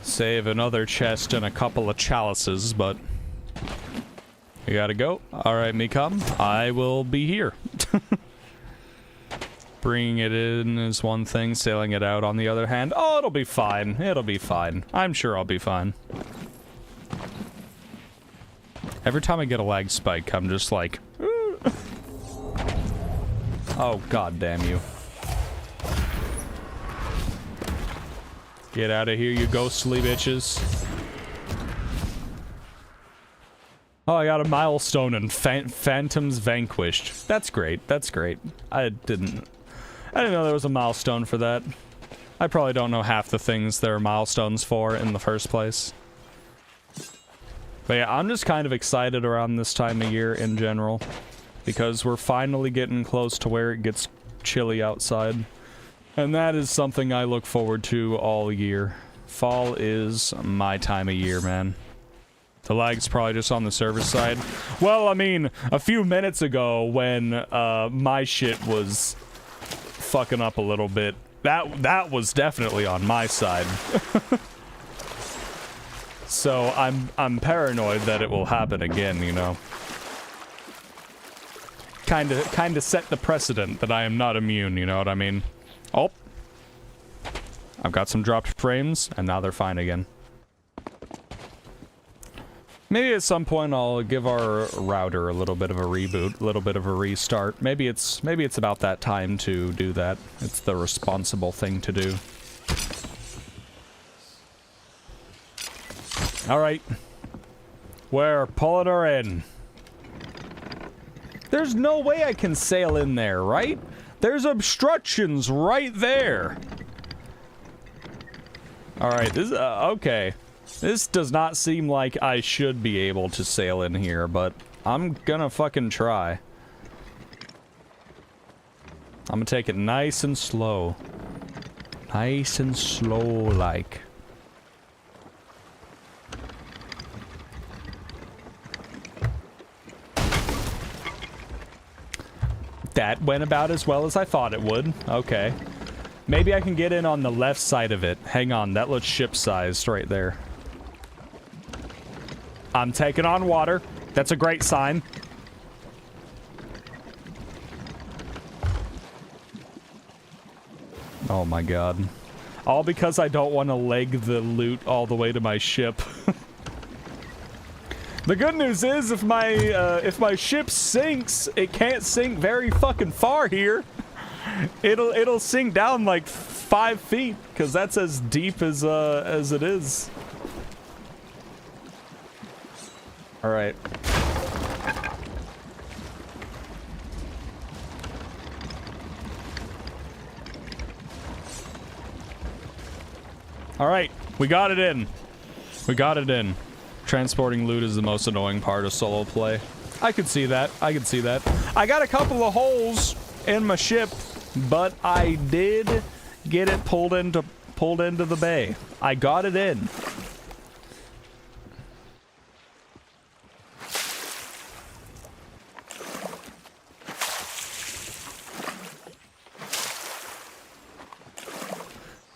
Save another chest and a couple of chalices, but... we gotta go. Alright, me come. I will be here. Bringing it in is one thing, sailing it out on the other hand. Oh, it'll be fine. It'll be fine. I'm sure I'll be fine. Every time I get a lag spike, I'm just like... Oh, god damn you. Get out of here, you ghostly bitches. Oh, I got a milestone and Phantoms Vanquished. That's great. That's great. I didn't know there was a milestone for that. I probably don't know half the things there are milestones for in the first place. But yeah, I'm just kind of excited around this time of year in general. Because we're finally getting close to where it gets chilly outside. And that is something I look forward to all year. Fall is my time of year, man. The lag's probably just on the server side. Well, I mean, a few minutes ago when my shit was fucking up a little bit, that was definitely on my side. So I'm paranoid that it will happen again, you know. Kinda set the precedent that I am not immune, you know what I mean? Oh. I've got some dropped frames, and now they're fine again. Maybe at some point I'll give our router a little bit of a reboot, a little bit of a restart. Maybe it's about that time to do that. It's the responsible thing to do. Alright. We're pulling her in. There's no way I can sail in there, right? There's obstructions right there. Alright, this okay. This does not seem like I should be able to sail in here, but I'm gonna fucking try. I'm gonna take it nice and slow. Nice and slow, like. That went about as well as I thought it would. Okay. Maybe I can get in on the left side of it. Hang on, that looks ship-sized right there. I'm taking on water. That's a great sign. Oh my god. All because I don't want to leg the loot all the way to my ship. The good news is, if my ship sinks, it can't sink very fucking far here. It'll sink down like 5 feet, because that's as deep as it is. All right. All right, we got it in. We got it in. Transporting loot is the most annoying part of solo play. I could see that. I could see that. I got a couple of holes in my ship, but I did get it pulled into the bay. I got it in.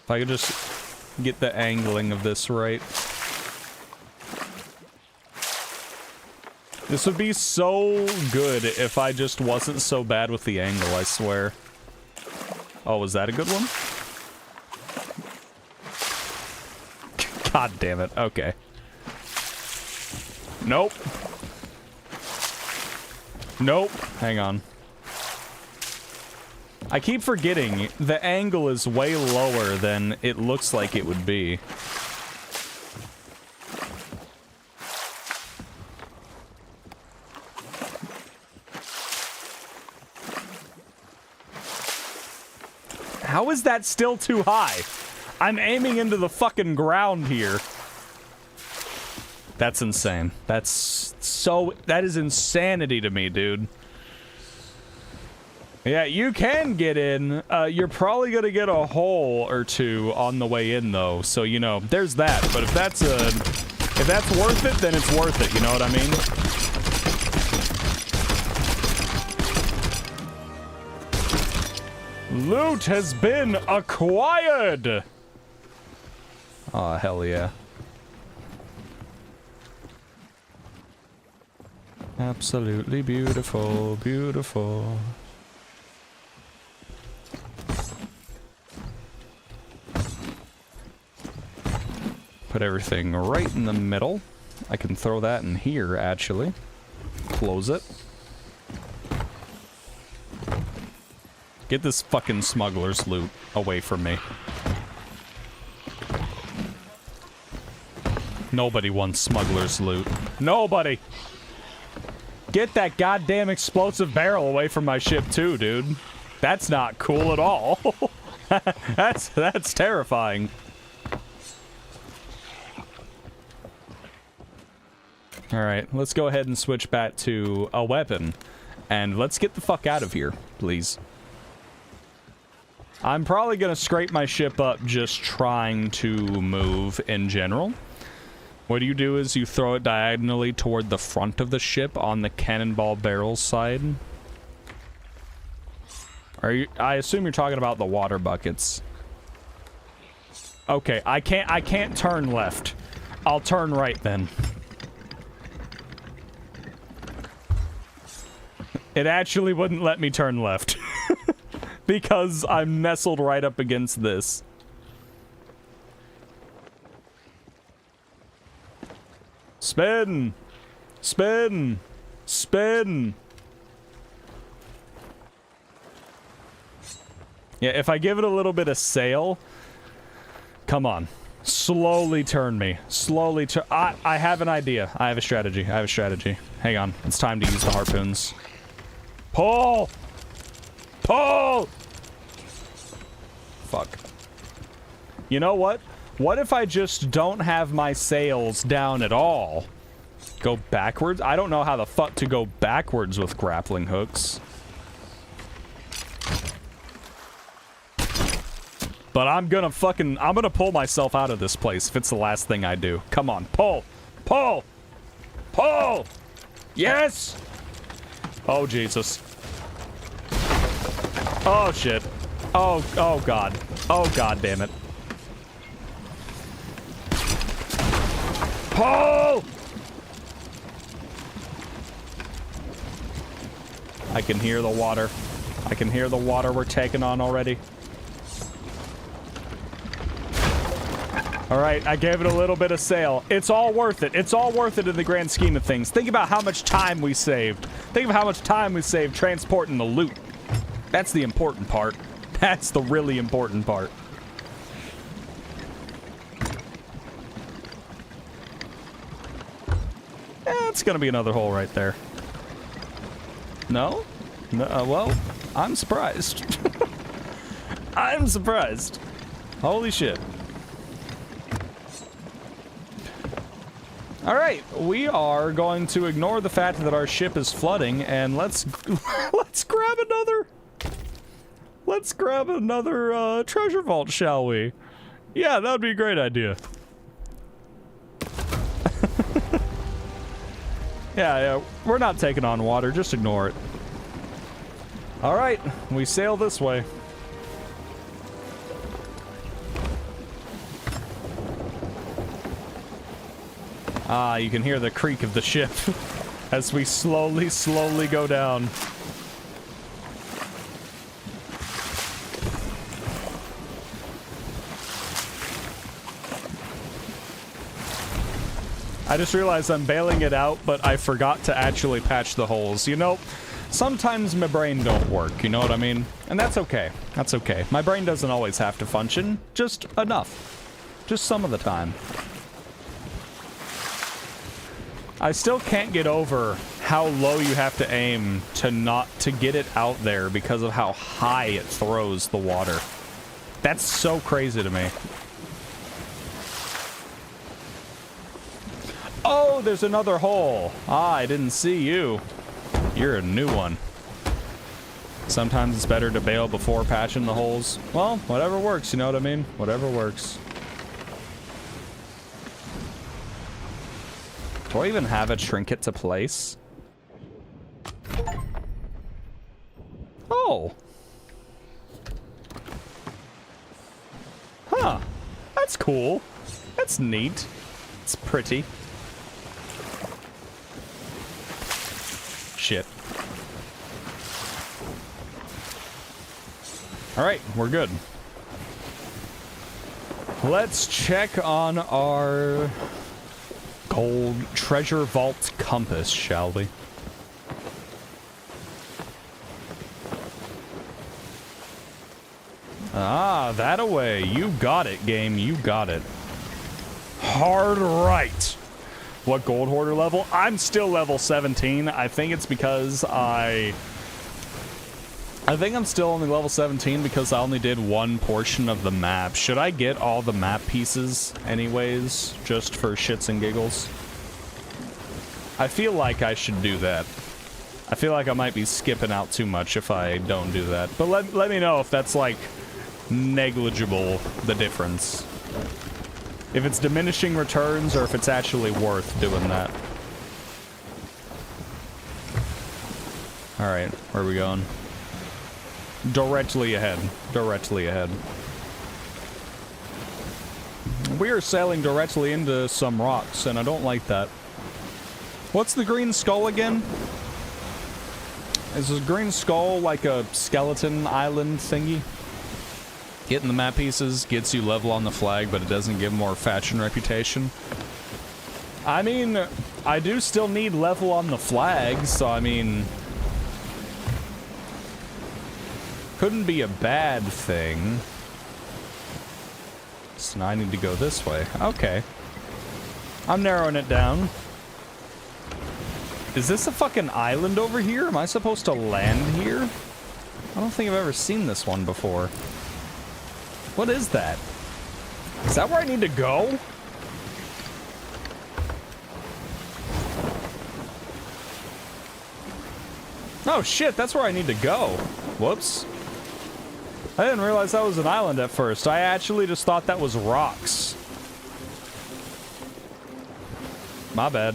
If I could just get the angling of this right. This would be so good if I just wasn't so bad with the angle, I swear. Oh, was that a good one? God damn it. Okay. Nope. Nope. Hang on. I keep forgetting the angle is way lower than it looks like it would be. How is that still too high? I'm aiming into the fucking ground here. That's insane. That is insanity to me, dude. Yeah, you can get in. You're probably gonna get a hole or two on the way in, though. So, you know, there's that. But if that's worth it, then it's worth it. You know what I mean? Loot has been acquired! Aw, hell yeah. Absolutely beautiful, beautiful. Put everything right in the middle. I can throw that in here, actually. Close it. Get this fucking smuggler's loot away from me. Nobody wants smuggler's loot. Nobody! Get that goddamn explosive barrel away from my ship too, dude. That's not cool at all. That's terrifying. Alright, let's go ahead and switch back to a weapon. And let's get the fuck out of here, please. I'm probably gonna scrape my ship up just trying to move in general. What you do is you throw it diagonally toward the front of the ship on the cannonball barrel side. I assume you're talking about the water buckets. Okay, I can't turn left. I'll turn right then. It actually wouldn't let me turn left. Because I'm nestled right up against this. Spin! Spin! Spin! Yeah, if I give it a little bit of sail... Come on. Slowly turn me. Slowly turn... I have an idea. I have a strategy. I have a strategy. Hang on. It's time to use the harpoons. Pull! Pull! Fuck. You know what? What if I just don't have my sails down at all? Go backwards? I don't know how the fuck to go backwards with grappling hooks. But I'm gonna pull myself out of this place if it's the last thing I do. Come on, pull! Pull! Pull! Yes! Oh, Jesus. Oh, shit. Oh God. Oh, God damn it. Pull! I can hear the water. I can hear the water we're taking on already. Alright, I gave it a little bit of sail. It's all worth it. It's all worth it in the grand scheme of things. Think about how much time we saved. Think of how much time we saved transporting the loot. That's the important part. That's the really important part. It's gonna be another hole right there. No? No, well, I'm surprised. I'm surprised. Holy shit. Alright, we are going to ignore the fact that our ship is flooding, and let's grab another... Let's grab another, treasure vault, shall we? Yeah, that would be a great idea. Yeah, we're not taking on water, just ignore it. Alright, we sail this way. Ah, you can hear the creak of the ship as we slowly go down. I just realized I'm bailing it out, but I forgot to actually patch the holes. You know, sometimes my brain don't work, you know what I mean? And that's okay. That's okay. My brain doesn't always have to function, just enough. Just some of the time. I still can't get over how low you have to aim to get it out there because of how high it throws the water. That's so crazy to me. Oh, there's another hole. Ah, I didn't see you. You're a new one. Sometimes it's better to bail before patching the holes. Well, whatever works, you know what I mean? Whatever works. Do I even have a trinket to place? Oh. Huh. That's cool. That's neat. It's pretty. Shit. Alright, we're good. Let's check on our gold treasure vault compass, shall we? Ah, that away. You got it, game. You got it. Hard right. What gold hoarder level? I'm still level 17. I think it's because I think I'm still only level 17 because I only did one portion of the map. Should I get all the map pieces anyways, just for shits and giggles? I feel like I should do that. I feel like I might be skipping out too much if I don't do that. But let me know if that's like negligible, the difference. If it's diminishing returns or if it's actually worth doing that. Alright, where are we going? Directly ahead. Directly ahead. We are sailing directly into some rocks, and I don't like that. What's the green skull again? Is this green skull like a skeleton island thingy? Getting the map pieces gets you level on the flag, but it doesn't give more faction reputation. I mean, I do still need level on the flag, so I mean... couldn't be a bad thing. So now I need to go this way. Okay. I'm narrowing it down. Is this a fucking island over here? Am I supposed to land here? I don't think I've ever seen this one before. What is that? Is that where I need to go? Oh shit, that's where I need to go. Whoops. I didn't realize that was an island at first. I actually just thought that was rocks. My bad.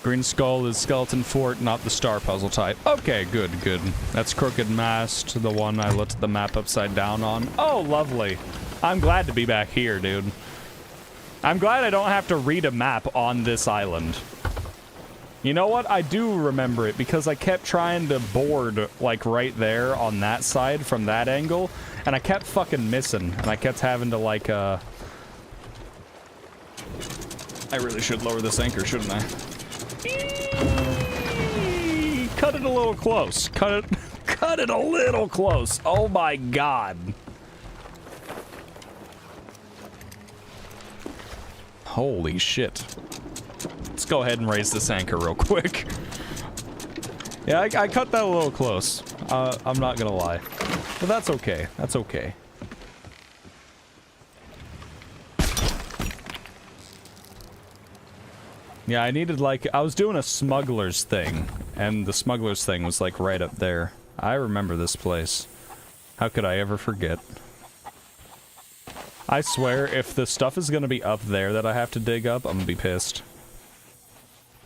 Green Skull is Skeleton Fort, not the star puzzle type. Okay, good, good. That's Crooked Mast, the one I looked at the map upside down on. Oh, lovely. I'm glad to be back here, dude. I'm glad I don't have to read a map on this island. You know what? I do remember it because I kept trying to board, like, right there on that side from that angle, and I kept fucking missing, and I kept having to, like, I really should lower this anchor, shouldn't I? Cut it a little close. Cut it a little close. Oh my god. Holy shit. Let's go ahead and raise this anchor real quick. Yeah, I cut that a little close. I'm not gonna lie. But that's okay. That's okay. Yeah, I needed, like, I was doing a smuggler's thing, and the smuggler's thing was, like, right up there. I remember this place. How could I ever forget? I swear, if the stuff is gonna be up there that I have to dig up, I'm gonna be pissed.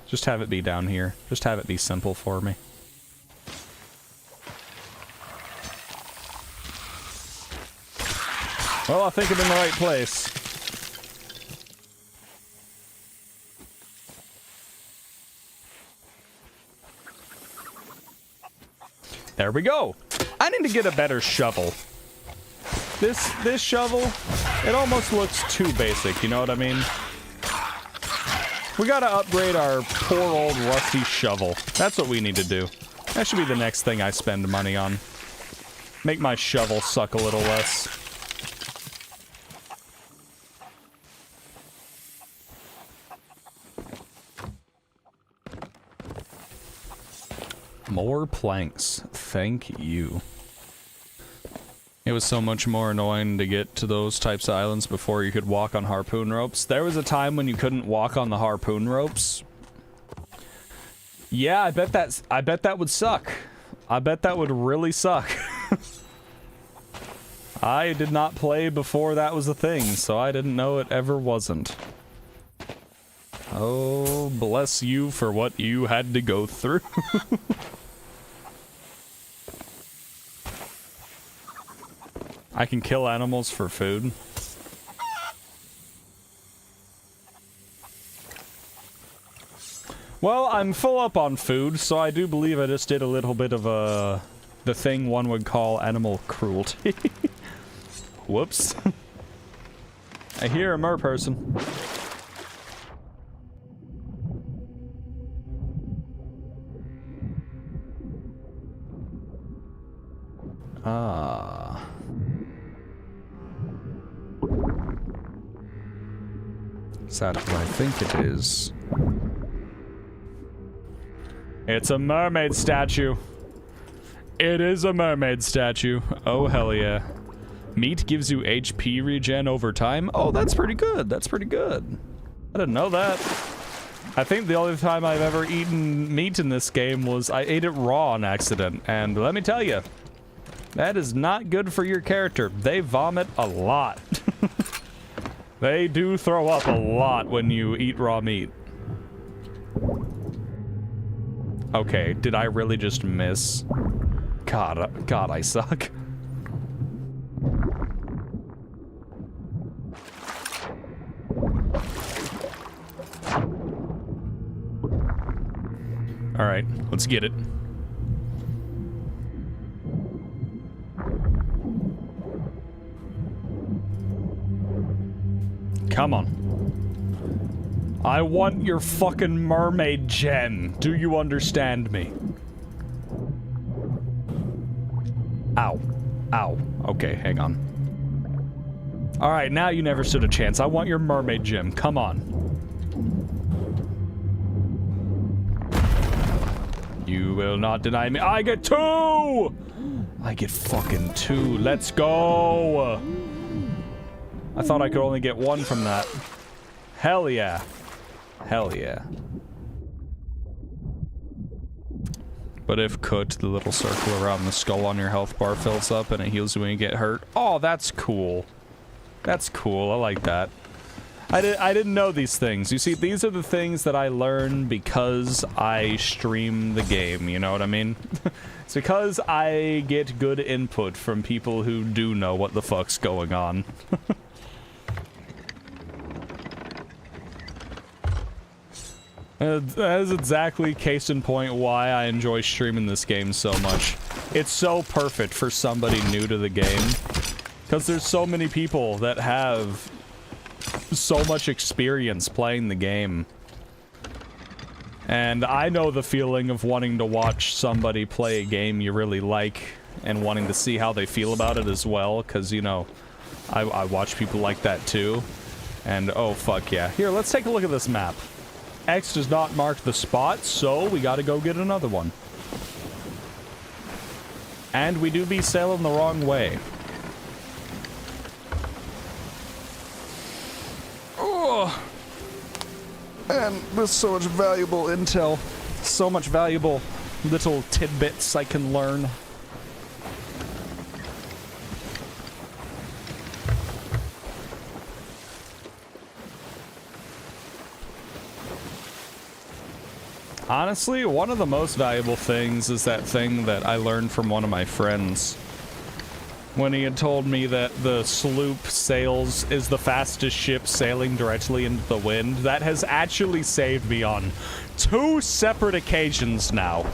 Just have it be down here. Just have it be simple for me. Well, I think I'm in the right place. There we go. I need to get a better shovel. This shovel, it almost looks too basic, you know what I mean? We gotta upgrade our poor old rusty shovel. That's what we need to do. That should be the next thing I spend money on. Make my shovel suck a little less. More planks. Thank you. It was so much more annoying to get to those types of islands before you could walk on harpoon ropes. There was a time when you couldn't walk on the harpoon ropes. Yeah, I bet that would suck. I bet that would really suck. I did not play before that was a thing, so I didn't know it ever wasn't. Oh, bless you for what you had to go through. I can kill animals for food. Well, I'm full up on food, so I do believe I just did a little bit of the thing one would call animal cruelty. Whoops. I hear a mer person. Ah. Is that what I think it is? It's a mermaid statue. It is a mermaid statue. Oh, hell yeah. Meat gives you HP regen over time? Oh, that's pretty good. That's pretty good. I didn't know that. I think the only time I've ever eaten meat in this game was I ate it raw on accident. And let me tell you, that is not good for your character. They vomit a lot. They do throw up a lot when you eat raw meat. Okay, did I really just miss? God, I suck. All right, let's get it. Come on. I want your fucking mermaid gen. Do you understand me? Ow. Ow. Okay, hang on. Alright, now you never stood a chance. I want your mermaid gem. Come on. You will not deny me. I get 2! I get fucking 2. Let's go! I thought I could only get 1 from that. Hell yeah. Hell yeah. But if cooked, the little circle around the skull on your health bar fills up and it heals you when you get hurt. Oh, that's cool. That's cool. I like that. I didn't know these things. You see, these are the things that I learn because I stream the game, you know what I mean? It's because I get good input from people who do know what the fuck's going on. That is exactly case in point why I enjoy streaming this game so much. It's so perfect for somebody new to the game. Because there's so many people that have so much experience playing the game. And I know the feeling of wanting to watch somebody play a game you really like and wanting to see how they feel about it as well, because, you know, I watch people like that too. And oh fuck yeah. Here, let's take a look at this map. X does not mark the spot, so we gotta go get another one. And we do be sailing the wrong way. Oh! And with so much valuable intel, so much valuable little tidbits I can learn. Honestly, one of the most valuable things is that thing that I learned from one of my friends. When he had told me that the sloop sails is the fastest ship sailing directly into the wind. That has actually saved me on 2 separate occasions now.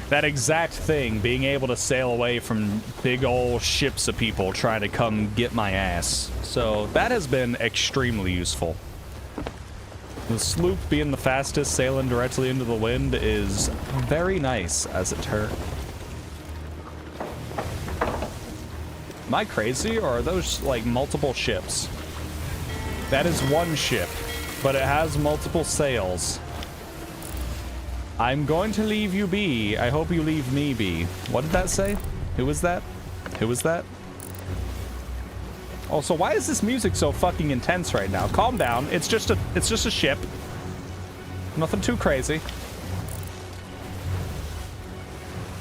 That exact thing, being able to sail away from big old ships of people trying to come get my ass. So that has been extremely useful. The sloop being the fastest, sailing directly into the wind is very nice as it turns. Am I crazy, or are those, like, multiple ships? That is one ship, but it has multiple sails. I'm going to leave you be. I hope you leave me be. What did that say? Who was that? Who was that? Also, why is this music so fucking intense right now? Calm down. It's just a ship. Nothing too crazy.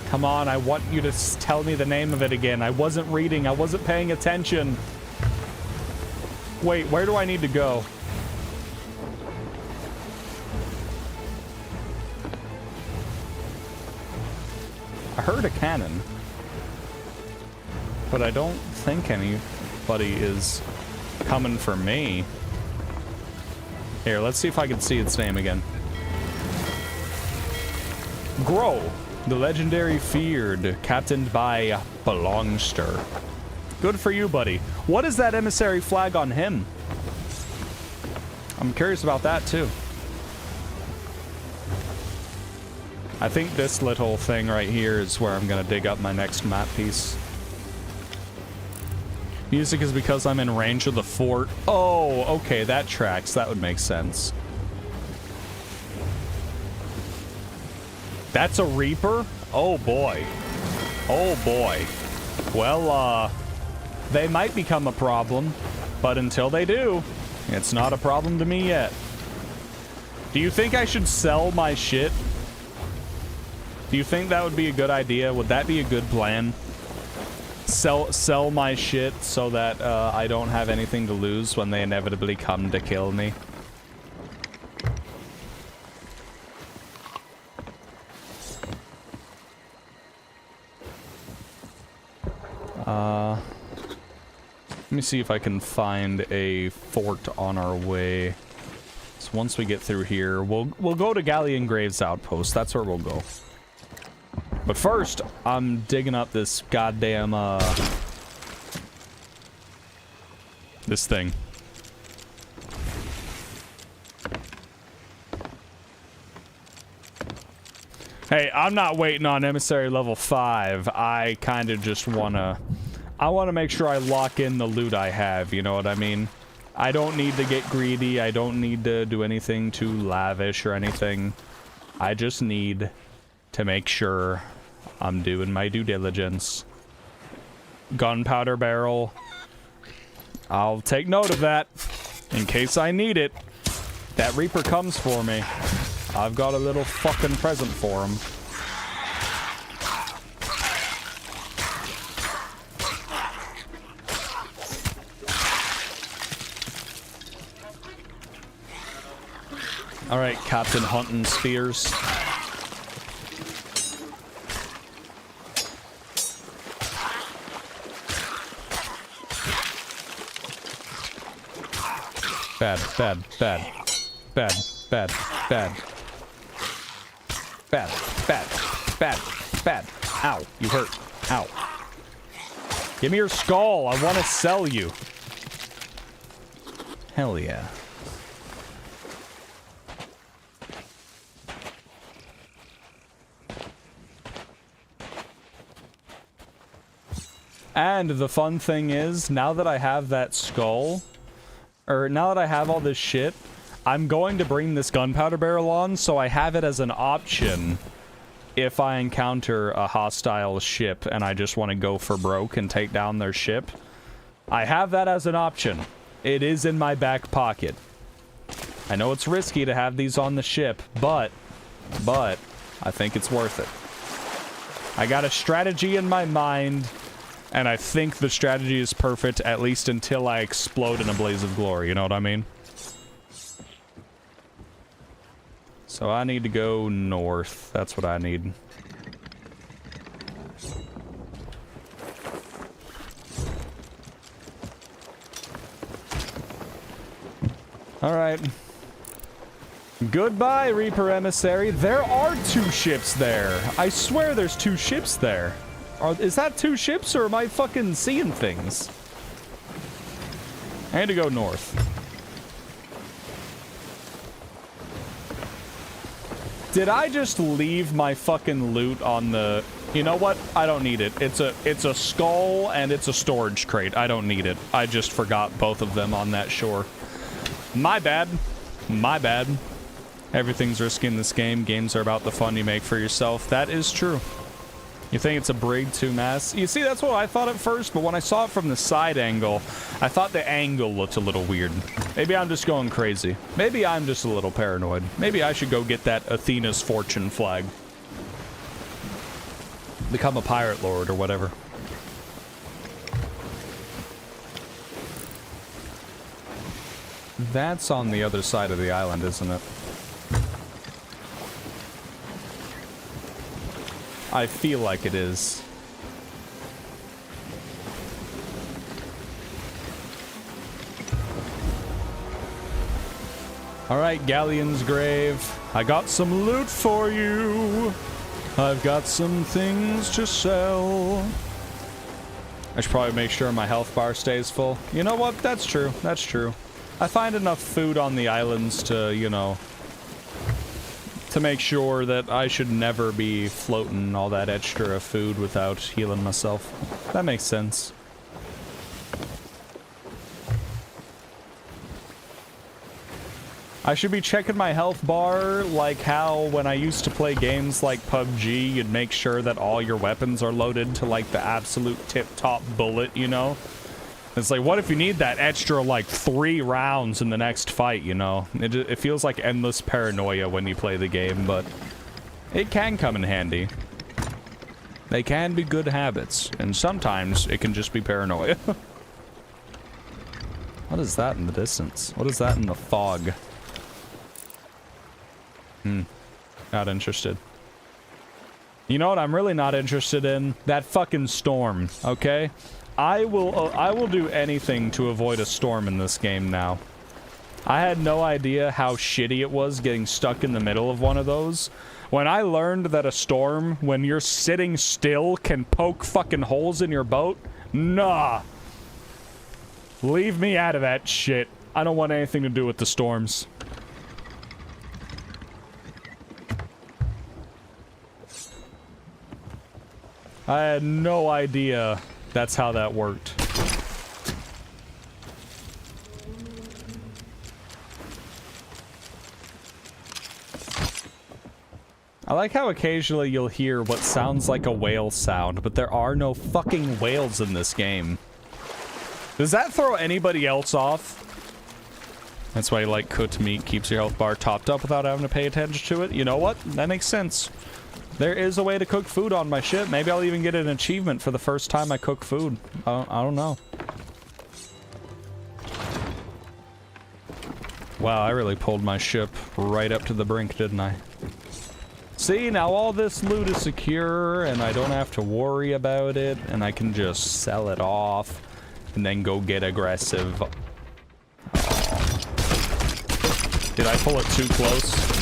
Come on, I want you to tell me the name of it again. I wasn't reading. I wasn't paying attention. Wait, where do I need to go? I heard a cannon. But I don't think anybody is coming for me. Here, let's see if I can see its name again. Grow, the legendary feared, captained by Belongster. Good for you, buddy. What is that emissary flag on him? I'm curious about that, too. I think this little thing right here is where I'm gonna dig up my next map piece. Music is because I'm in range of the fort. Oh, okay, that tracks. That would make sense. That's a Reaper? Oh, boy. Oh, boy. Well, they might become a problem, but until they do, it's not a problem to me yet. Do you think I should sell my shit? Do you think that would be a good idea? Would that be a good plan? Sell my shit so that I don't have anything to lose when they inevitably come to kill me. Let me see if I can find a fort on our way. So once we get through here, we'll go to Galleon Graves Outpost. That's where we'll go. But first, I'm digging up this goddamn, this thing. Hey, I'm not waiting on emissary level 5. I kind of just I want to make sure I lock in the loot I have, you know what I mean? I don't need to get greedy. I don't need to do anything too lavish or anything. I just need to make sure I'm doing my due diligence. Gunpowder barrel. I'll take note of that in case I need it. That Reaper comes for me. I've got a little fucking present for him. All right, Captain Hunting Spears. Bad, bad, bad. Bad, bad, bad. Bad, bad, bad, bad. Ow, you hurt. Ow. Give me your skull. I want to sell you. Hell yeah. And the fun thing is, now that I have that skull, or now that I have all this shit, I'm going to bring this gunpowder barrel on, so I have it as an option if I encounter a hostile ship and I just want to go for broke and take down their ship. I have that as an option. It is in my back pocket. I know it's risky to have these on the ship, but I think it's worth it. I got a strategy in my mind, and I think the strategy is perfect, at least until I explode in a blaze of glory, you know what I mean? So I need to go north. That's what I need. Alright. Goodbye, Reaper Emissary. There are 2 ships there. I swear there's 2 ships there. Is that 2 ships, or am I fucking seeing things? I need to go north. Did I just leave my fucking loot on the... You know what? I don't need it. It's a skull and it's a storage crate. I don't need it. I just forgot both of them on that shore. My bad. My bad. Everything's risky in this game. Games are about the fun you make for yourself. That is true. You think it's a Brig 2 mass? You see, that's what I thought at first, but when I saw it from the side angle, I thought the angle looked a little weird. Maybe I'm just going crazy. Maybe I'm just a little paranoid. Maybe I should go get that Athena's Fortune flag. Become a pirate lord or whatever. That's on the other side of the island, isn't it? I feel like it is. Alright, Galleon's Grave. I got some loot for you. I've got some things to sell. I should probably make sure my health bar stays full. You know what? That's true. That's true. I find enough food on the islands to, you know, to make sure that I should never be floating all that extra food without healing myself. That makes sense. I should be checking my health bar like how when I used to play games like PUBG, you'd make sure that all your weapons are loaded to like the absolute tip-top bullet, you know? It's like, what if you need that extra like 3 rounds in the next fight, you know? It feels like endless paranoia when you play the game, but it can come in handy. They can be good habits, and sometimes it can just be paranoia. What is that in the distance? What is that in the fog? Not interested. You know what I'm really not interested in? That fucking storm, okay? I will do anything to avoid a storm in this game now. I had no idea how shitty it was getting stuck in the middle of one of those. When I learned that a storm, when you're sitting still, can poke fucking holes in your boat, nah. Leave me out of that shit. I don't want anything to do with the storms. I had no idea that's how that worked. I like how occasionally you'll hear what sounds like a whale sound, but there are no fucking whales in this game. Does that throw anybody else off? That's why, like, cooked meat keeps your health bar topped up without having to pay attention to it. You know what? That makes sense. There is a way to cook food on my ship. Maybe I'll even get an achievement for the first time I cook food. I don't know. Wow, I really pulled my ship right up to the brink, didn't I? See, now all this loot is secure, and I don't have to worry about it, and I can just sell it off, and then go get aggressive. Oh. Did I pull it too close?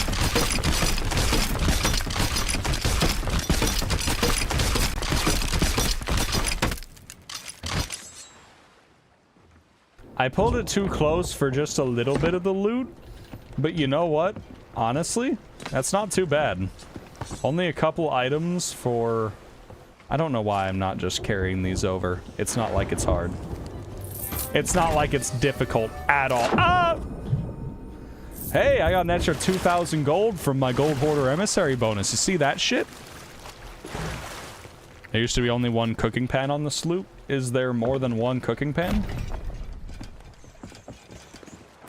I pulled it too close for just a little bit of the loot, but you know what? Honestly, that's not too bad. Only a couple items for... I don't know why I'm not just carrying these over. It's not like it's hard. It's not like it's difficult at all. Ah! Hey, I got an extra 2,000 gold from my Gold Hoarder Emissary bonus. You see that shit? There used to be only one cooking pan on the sloop. Is there more than one cooking pan?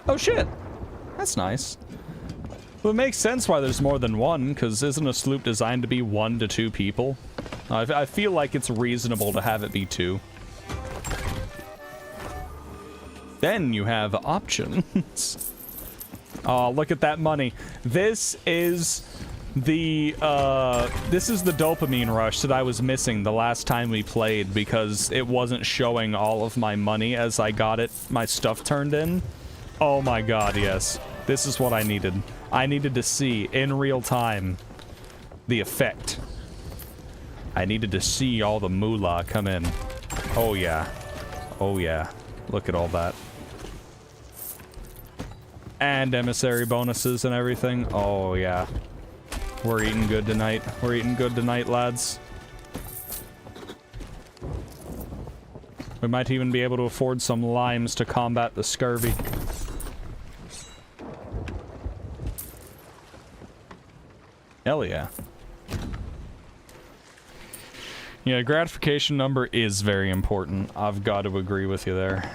Oh shit! That's nice. Well, it makes sense why there's more than one, because isn't a sloop designed to be 1 to 2 people? I feel like it's reasonable to have it be 2. Then you have options. Oh, look at that money. This is the dopamine rush that I was missing the last time we played, because it wasn't showing all of my money as I got it, my stuff turned in. Oh my god, yes. This is what I needed. I needed to see, in real time, the effect. I needed to see all the moolah come in. Oh yeah. Oh yeah. Look at all that. And emissary bonuses and everything. Oh yeah. We're eating good tonight. We're eating good tonight, lads. We might even be able to afford some limes to combat the scurvy. Hell yeah. Yeah, gratification number is very important. I've got to agree with you there.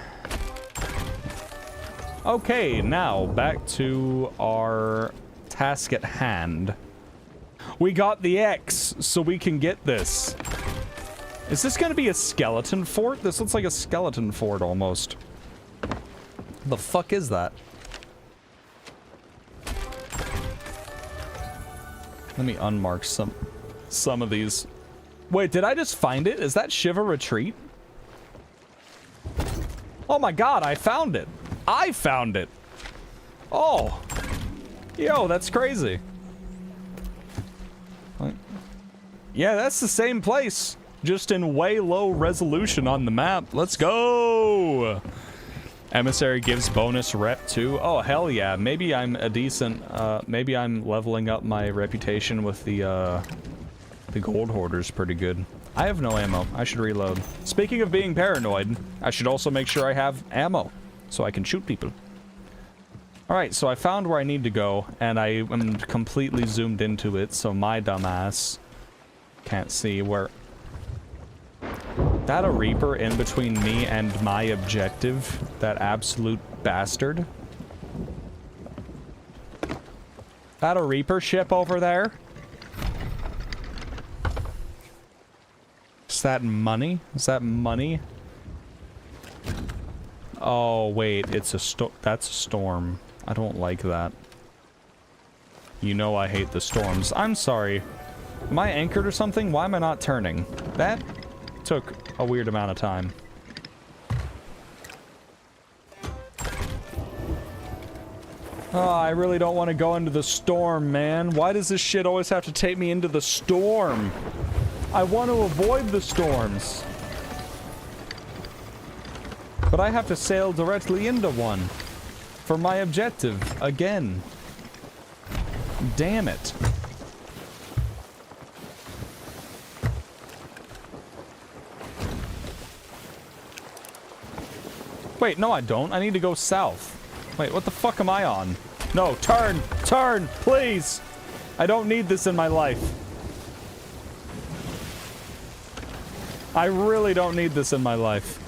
Okay, now back to our task at hand. We got the X, so we can get this. Is this gonna be a skeleton fort? This looks like a skeleton fort almost. The fuck is that? Let me unmark some of these. Wait, did I just find it? Is that Shiva Retreat? Oh my god, I found it. I found it. Oh. Yo, that's crazy. Yeah, that's the same place. Just in way low resolution on the map. Let's go! Emissary gives bonus rep too. Oh, hell yeah. Maybe I'm a decent, maybe I'm leveling up my reputation with the gold hoarders pretty good. I have no ammo. I should reload. Speaking of being paranoid, I should also make sure I have ammo so I can shoot people. Alright, so I found where I need to go, and I am completely zoomed into it, so my dumbass can't see where... That a Reaper in between me and my objective? That absolute bastard? That a Reaper ship over there? Is that money? Is that money? Oh, wait, it's a that's a storm. I don't like that. You know I hate the storms. I'm sorry. Am I anchored or something? Why am I not turning? That took a weird amount of time. Oh, I really don't want to go into the storm, man. Why does this shit always have to take me into the storm? I want to avoid the storms. But I have to sail directly into one. For my objective, again. Damn it. Wait, no I don't. I need to go south. Wait, what the fuck am I on? No, turn! Turn! Please! I don't need this in my life. I really don't need this in my life.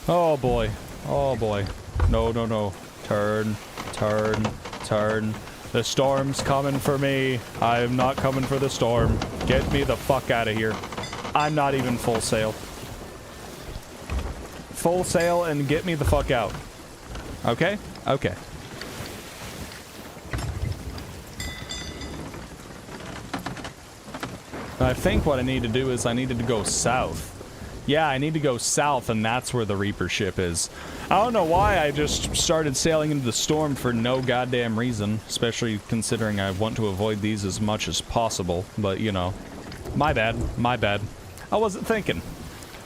Oh boy. Oh boy. No, no, no. Turn. Turn. Turn. The storm's coming for me. I'm not coming for the storm. Get me the fuck out of here. I'm not even full sail. Full sail and get me the fuck out. Okay? Okay. I think what I need to do is I needed to go south. Yeah, I need to go south, and that's where the Reaper ship is. I don't know why I just started sailing into the storm for no goddamn reason, especially considering I want to avoid these as much as possible, but, you know. My bad. My bad. I wasn't thinking.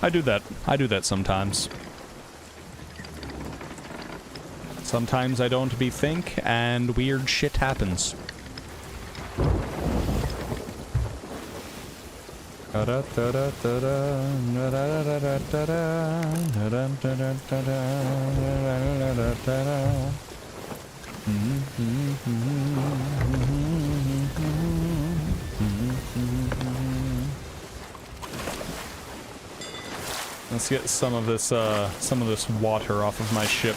I do that. I do that sometimes. Sometimes I don't be-think, and weird shit happens. Let's get some of this water off of my ship.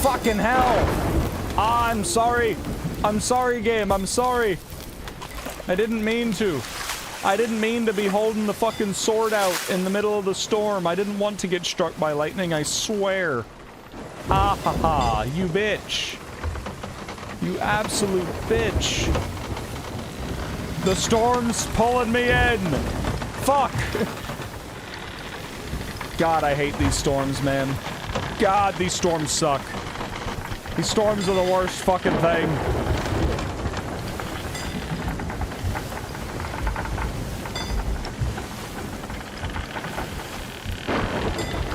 Fucking hell! Ah, I'm sorry. I'm sorry, game. I'm sorry. I didn't mean to. I didn't mean to be holding the fucking sword out in the middle of the storm. I didn't want to get struck by lightning, I swear. Ah ha ha, you bitch. You absolute bitch. The storm's pulling me in. Fuck. God, I hate these storms, man. God, these storms suck. These storms are the worst fucking thing.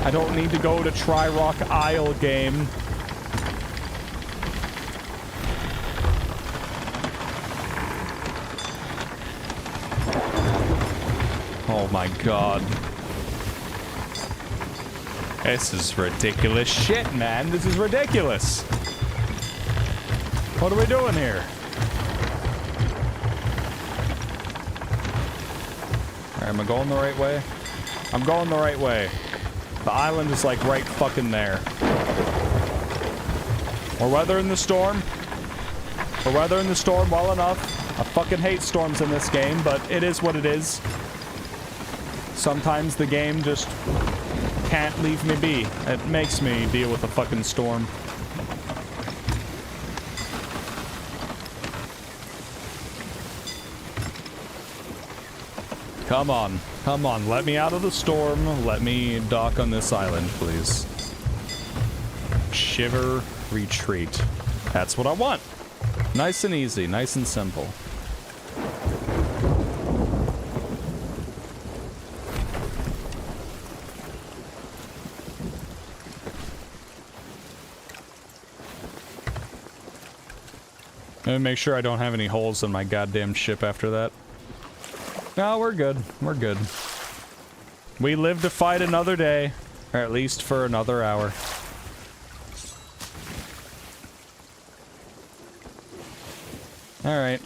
I don't need to go to Tri-Rock Isle, game. Oh my god. This is ridiculous shit, man. This is ridiculous. What are we doing here? Alright, am I going the right way? I'm going the right way. The island is like right fucking there. We're weathering the storm. We're weathering the storm well enough. I fucking hate storms in this game, but it is what it is. Sometimes the game just can't leave me be. It makes me deal with a fucking storm. Come on. Come on. Let me out of the storm. Let me dock on this island, please. Shiver, retreat. That's what I want. Nice and easy. Nice and simple. Let me make sure I don't have any holes in my goddamn ship after that. No, we're good. We're good. We live to fight another day. Or at least for another hour. Alright.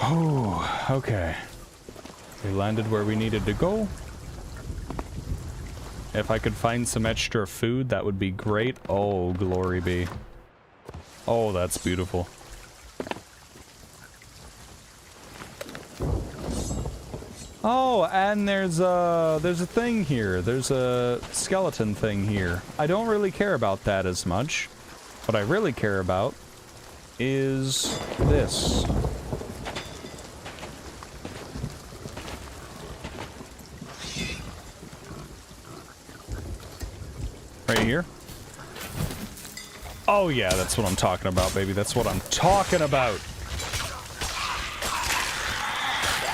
Oh, okay. We landed where we needed to go. If I could find some extra food, that would be great. Oh, glory be. Oh, that's beautiful. Oh, and there's a thing here. There's a skeleton thing here. I don't really care about that as much. What I really care about is this. Right here? Oh yeah, that's what I'm talking about, baby. That's what I'm talking about.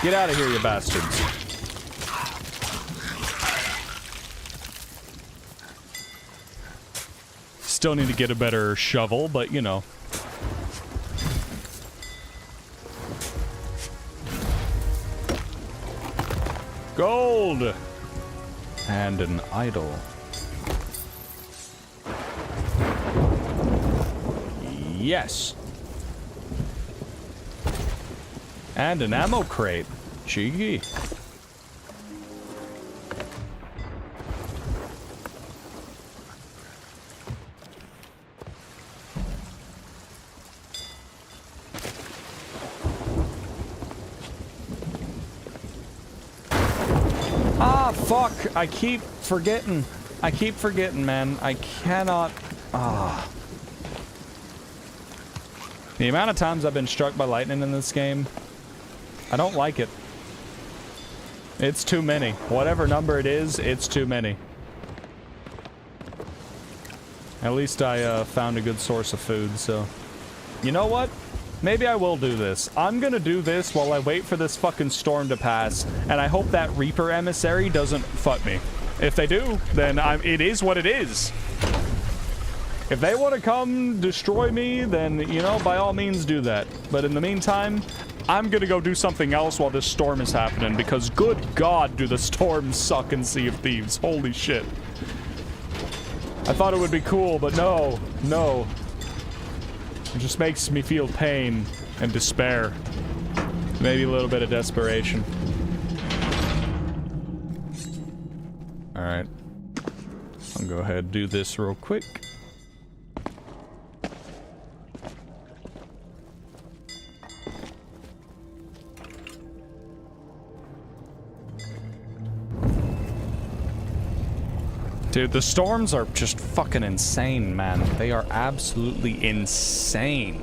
Get out of here, you bastards. Still need to get a better shovel, but you know. Gold! And an idol. Yes. And an ammo crate. Cheeky. Ah, fuck. I keep forgetting. I keep forgetting, man. I cannot... Ah. The amount of times I've been struck by lightning in this game, I don't like it. It's too many. Whatever number it is, it's too many. At least I found a good source of food, so... You know what? Maybe I will do this. I'm gonna do this while I wait for this fucking storm to pass, and I hope that Reaper emissary doesn't fuck me. If they do, then it is what it is. If they want to come destroy me, then, you know, by all means do that. But in the meantime, I'm gonna go do something else while this storm is happening, because good God, do the storms suck in Sea of Thieves. Holy shit. I thought it would be cool, but no, no. It just makes me feel pain and despair. Maybe a little bit of desperation. Alright. I'll go ahead and do this real quick. Dude, the storms are just fucking insane, man. They are absolutely insane.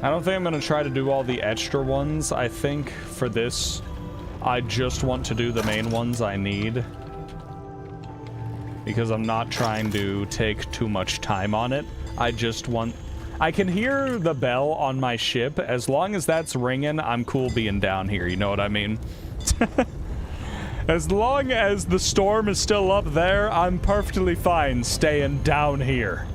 I don't think I'm gonna try to do all the extra ones. I think for this, I just want to do the main ones I need. Because I'm not trying to take too much time on it. I just want... I can hear the bell on my ship. As long as that's ringing, I'm cool being down here. You know what I mean? As long as the storm is still up there, I'm perfectly fine staying down here.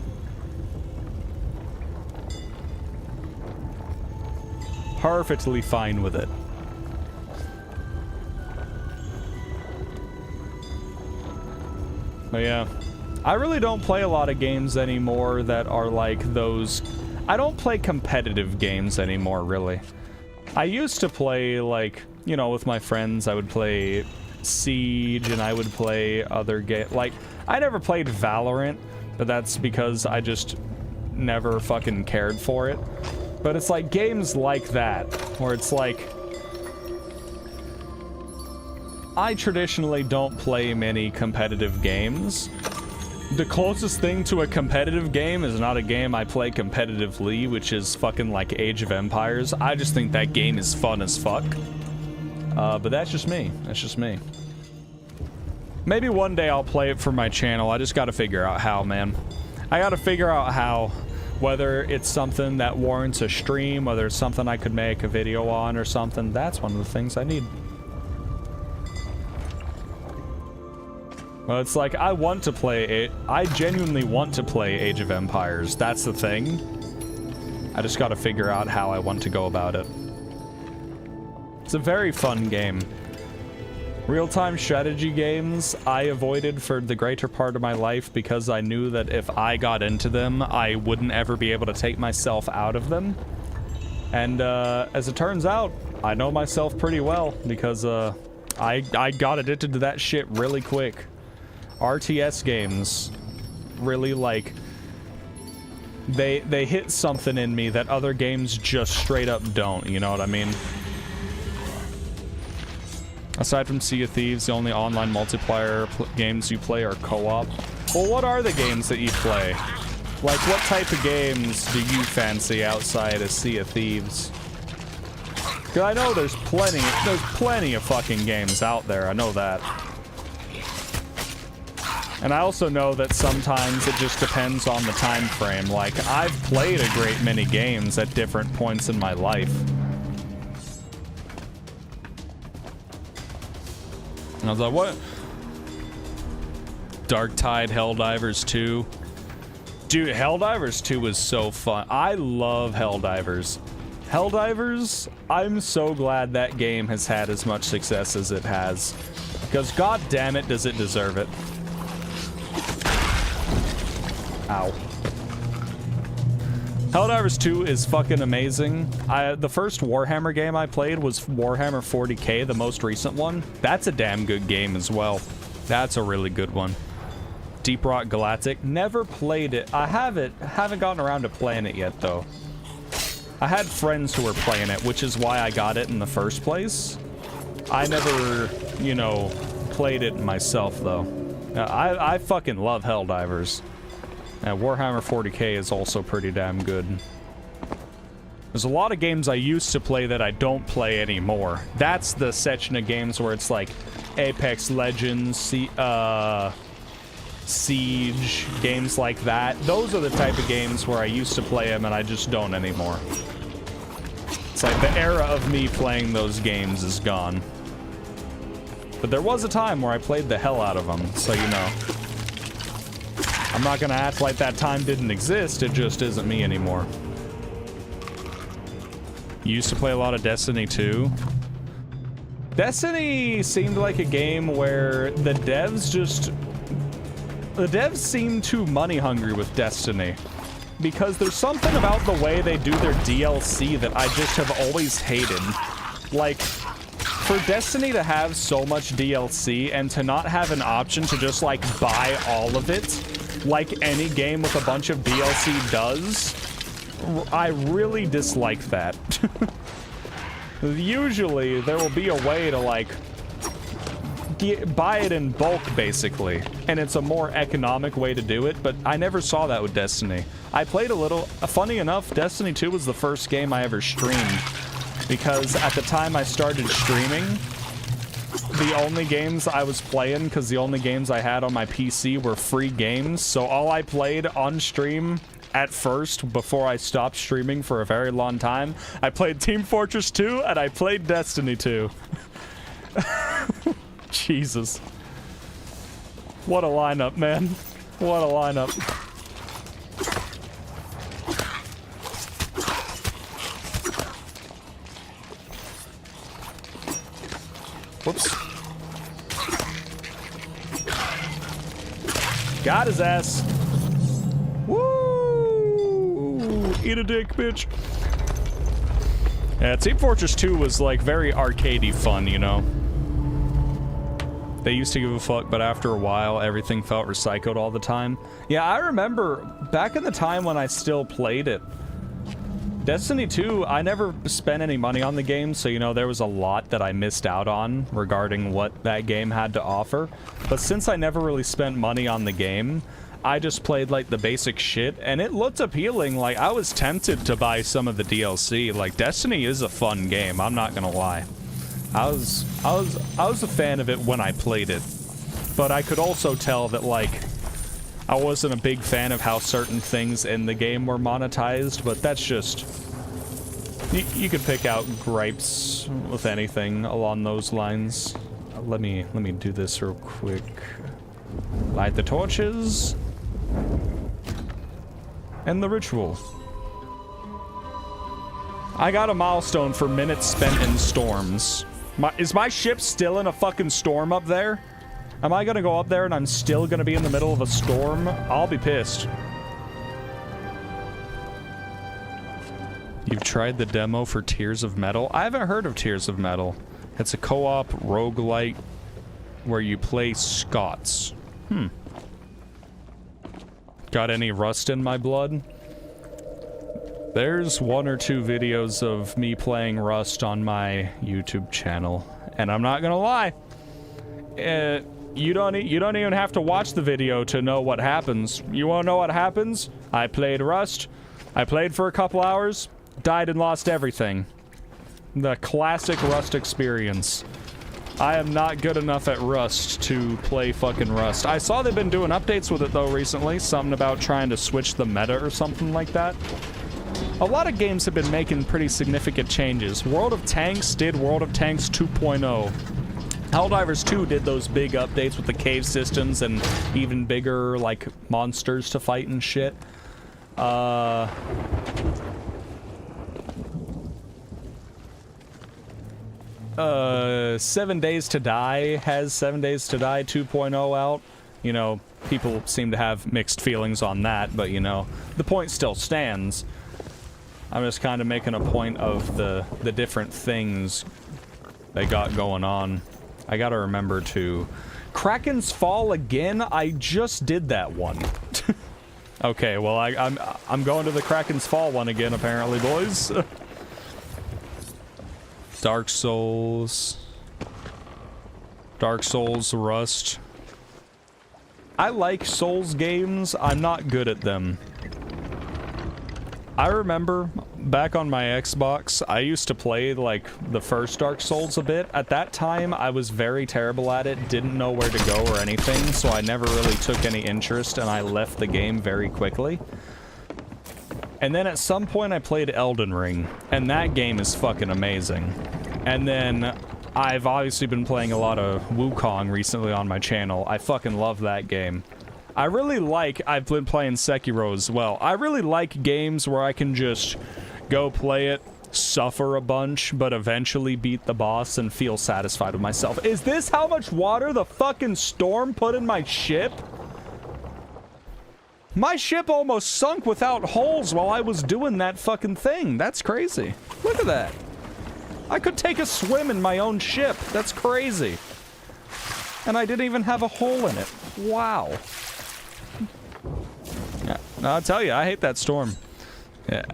Perfectly fine with it. But yeah, I really don't play a lot of games anymore that are like those... I don't play competitive games anymore, really. I used to play, like, you know, with my friends, I would play Siege, and I would play other like, I never played Valorant, but that's because I just never fucking cared for it. But it's like games like that, where it's like, I traditionally don't play many competitive games. The closest thing to a competitive game is not a game I play competitively, which is fucking like Age of Empires. I just think that game is fun as fuck. But that's just me. That's just me. Maybe one day I'll play it for my channel. I just gotta figure out how, man. I gotta figure out how. Whether it's something that warrants a stream, whether it's something I could make a video on or something. That's one of the things I need. Well, it's like, I want to play it. I genuinely want to play Age of Empires. That's the thing. I just gotta figure out how I want to go about it. It's a very fun game. Real-time strategy games, I avoided for the greater part of my life because I knew that if I got into them, I wouldn't ever be able to take myself out of them. And as it turns out, I know myself pretty well because I got addicted to that shit really quick. RTS games really, like, they hit something in me that other games just straight up don't, you know what I mean? Aside from Sea of Thieves, the only online multiplayer games you play are co-op. Well, what are the games that you play? Like, what type of games do you fancy outside of Sea of Thieves? Because I know there's plenty of fucking games out there, I know that. And I also know that sometimes it just depends on the time frame. Like, I've played a great many games at different points in my life. And I was like, what? Dark Tide Helldivers 2. Dude, Helldivers 2 was so fun. I love Helldivers. Helldivers, I'm so glad that game has had as much success as it has. Because god damn it, does it deserve it. Ow. Helldivers 2 is fucking amazing. The first Warhammer game I played was Warhammer 40k, the most recent one. That's a damn good game as well. That's a really good one. Deep Rock Galactic. Never played it. I haven't gotten around to playing it yet, though. I had friends who were playing it, which is why I got it in the first place. I never, you know, played it myself, though. I fucking love Helldivers. Warhammer 40k is also pretty damn good. There's a lot of games I used to play that I don't play anymore. That's the section of games where it's like Apex Legends, Siege, games like that. Those are the type of games where I used to play them and I just don't anymore. It's like the era of me playing those games is gone. But there was a time where I played the hell out of them, so you know. I'm not gonna act like that time didn't exist, it just isn't me anymore. You used to play a lot of Destiny 2. Destiny seemed like a game where the devs seem too money hungry with Destiny. Because there's something about the way they do their DLC that I just have always hated. Like, for Destiny to have so much DLC and to not have an option to just, like, buy all of it, like any game with a bunch of DLC does, I really dislike that. Usually, there will be a way to, like, buy it in bulk, basically. And it's a more economic way to do it, but I never saw that with Destiny. I played a little... Funny enough, Destiny 2 was the first game I ever streamed. Because at the time I started streaming, the only games I was playing, because the only games I had on my PC were free games, so all I played on stream at first, before I stopped streaming for a very long time, I played Team Fortress 2, and I played Destiny 2. Jesus. What a lineup, man. What a lineup. Whoops. Got his ass. Woo! Eat a dick, bitch. Yeah, Team Fortress 2 was, like, very arcadey fun, you know? They used to give a fuck, but after a while, everything felt recycled all the time. Yeah, I remember back in the time when I still played it. Destiny 2, I never spent any money on the game, so, you know, there was a lot that I missed out on regarding what that game had to offer. But since I never really spent money on the game, I just played, like, the basic shit, and it looked appealing. Like, I was tempted to buy some of the DLC. Like, Destiny is a fun game, I'm not gonna lie. I was a fan of it when I played it. But I could also tell that, like, I wasn't a big fan of how certain things in the game were monetized, but that's just... You could pick out gripes with anything along those lines. Let me do this real quick. Light the torches. And the ritual. I got a milestone for minutes spent in storms. Is my ship still in a fucking storm up there? Am I gonna go up there and I'm still gonna be in the middle of a storm? I'll be pissed. You've tried the demo for Tears of Metal? I haven't heard of Tears of Metal. It's a co-op roguelite where you play Scots. Got any rust in my blood? There's 1 or 2 videos of me playing Rust on my YouTube channel, and I'm not gonna lie. You don't even have to watch the video to know what happens. You wanna know what happens? I played Rust. I played for a couple hours, died and lost everything. The classic Rust experience. I am not good enough at Rust to play fucking Rust. I saw they've been doing updates with it though recently, something about trying to switch the meta or something like that. A lot of games have been making pretty significant changes. World of Tanks did World of Tanks 2.0. Helldivers 2 did those big updates with the cave systems and even bigger, like, monsters to fight and shit. 7 Days to Die has 7 Days to Die 2.0 out. You know, people seem to have mixed feelings on that, but, you know, the point still stands. I'm just kind of making a point of the different things they got going on. I gotta remember to... Kraken's Fall again? I just did that one. Okay, well, I'm going to the Kraken's Fall one again, apparently, boys. Dark Souls. Dark Souls, Rust. I like Souls games. I'm not good at them. I remember back on my Xbox, I used to play, like, the first Dark Souls a bit. At that time, I was very terrible at it, didn't know where to go or anything, so I never really took any interest, and I left the game very quickly. And then at some point, I played Elden Ring, and that game is fucking amazing. And then I've obviously been playing a lot of Wukong recently on my channel. I fucking love that game. I really like, I've been playing Sekiro as well. I really like games where I can just go play it, suffer a bunch, but eventually beat the boss and feel satisfied with myself. Is this how much water the fucking storm put in my ship? My ship almost sunk without holes while I was doing that fucking thing. That's crazy. Look at that. I could take a swim in my own ship. That's crazy. And I didn't even have a hole in it. Wow. Yeah, I'll tell you, I hate that storm. Yeah.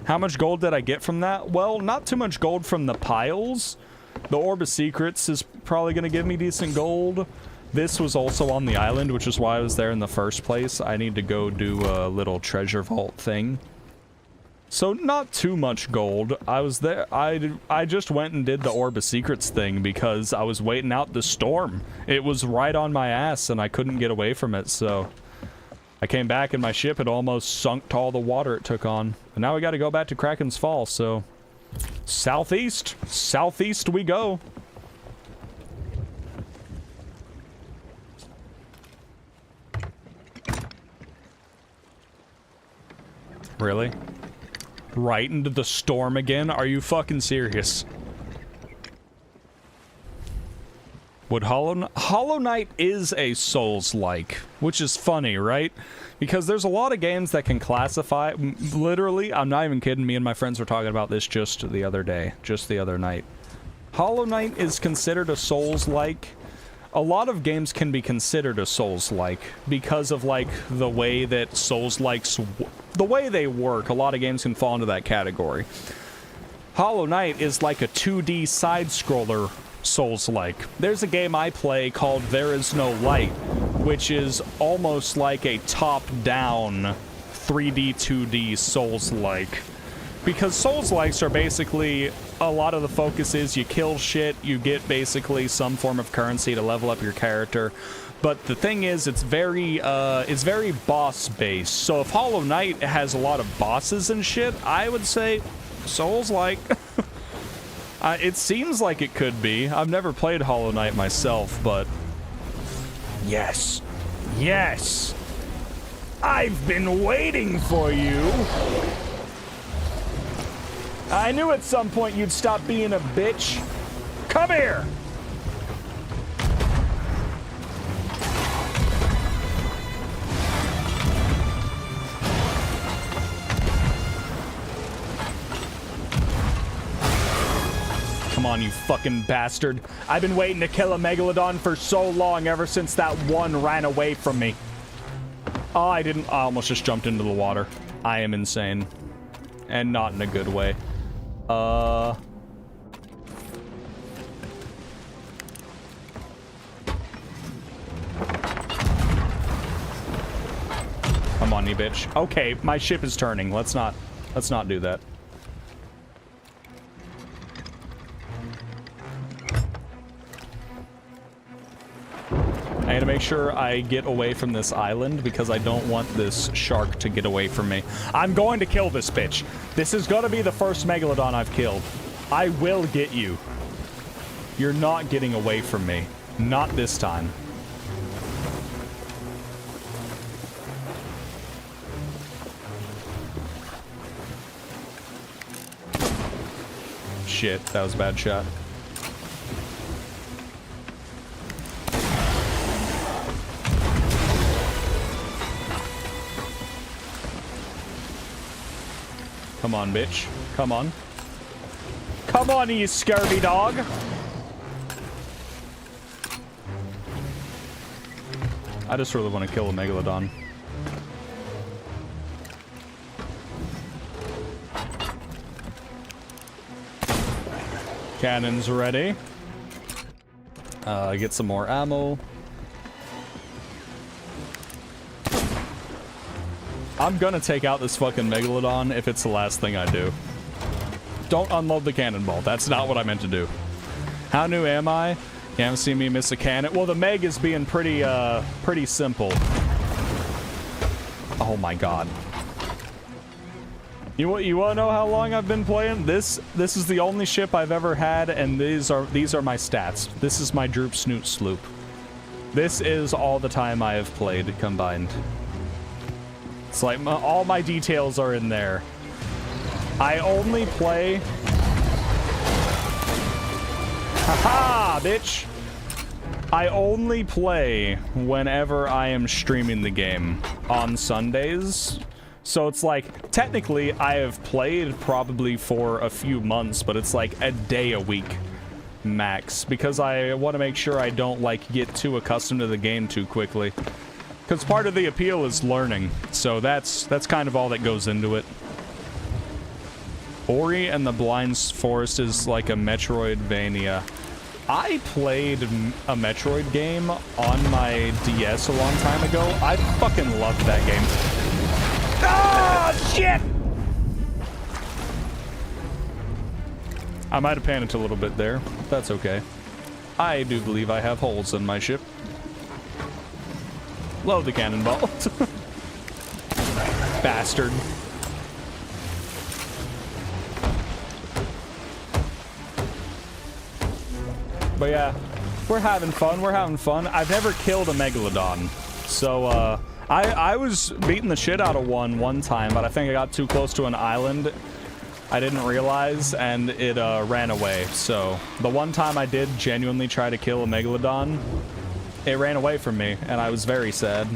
How much gold did I get from that? Well, not too much gold from the piles. The Orb of Secrets is probably going to give me decent gold. This was also on the island, which is why I was there in the first place. I need to go do a little treasure vault thing. So, not too much gold. I was there. I just went and did the Orb of Secrets thing because I was waiting out the storm. It was right on my ass and I couldn't get away from it, so... I came back and my ship had almost sunk to all the water it took on. And now we gotta go back to Kraken's Fall, so... Southeast! Southeast we go! Really? Right into the storm again? Are you fucking serious? Would Hollow Knight is a Souls-like, which is funny, right? Because there's a lot of games that can classify... Literally, I'm not even kidding, me and my friends were talking about this just the other day, just the other night. Hollow Knight is considered a Souls-like. a lot of games can be considered a Souls-like because of, like, the way that Souls-likes, the way they work. A lot of games can fall into that category. Hollow Knight is like a 2D side-scroller Souls-like. There's a game I play called There Is No Light, which is almost like a top-down 3D, 2D Souls-like. Because Souls-likes are basically, a lot of the focus is you kill shit, you get basically some form of currency to level up your character. But the thing is, it's very boss-based. So if Hollow Knight has a lot of bosses and shit, I would say Souls-like. It seems like it could be. I've never played Hollow Knight myself, but... Yes. Yes! I've been waiting for you! I knew at some point you'd stop being a bitch. Come here! Come on, you fucking bastard. I've been waiting to kill a Megalodon for so long, ever since that one ran away from me. Oh, I almost just jumped into the water. I am insane. And not in a good way. Come on, you bitch. Okay, my ship is turning. Let's not do that. I gotta make sure I get away from this island because I don't want this shark to get away from me. I'm going to kill this bitch. This is gonna be the first Megalodon I've killed. I will get you. You're not getting away from me. Not this time. Shit, that was a bad shot. Come on, bitch. Come on. Come on, you scurvy dog. I just really want to kill a Megalodon. Cannons ready. Get some more ammo. I'm gonna take out this fucking Megalodon if it's the last thing I do. Don't unload the cannonball. That's not what I meant to do. How new am I? You haven't seen me miss a cannon. Well, the Meg is being pretty simple. Oh my god. You wanna know how long I've been playing? This is the only ship I've ever had, and these are my stats. This is my Droop Snoot sloop. This is all the time I have played combined. It's like all my details are in there. I only play... Haha, bitch! I only play whenever I am streaming the game on Sundays. So it's like, technically, I have played probably for a few months, but it's like a day a week max. Because I want to make sure I don't, like, get too accustomed to the game too quickly. Because part of the appeal is learning, so that's kind of all that goes into it. Ori and the Blind Forest is like a Metroidvania. I played a Metroid game on my DS a long time ago. I fucking loved that game. Oh, shit! I might have panicked a little bit there. That's okay. I do believe I have holes in my ship. Load the cannonball. Bastard. But yeah, we're having fun. We're having fun. I've never killed a Megalodon. So, I was beating the shit out of one time, but I think I got too close to an island. I didn't realize, and it ran away. So, the one time I did genuinely try to kill a Megalodon, it ran away from me, and I was very sad.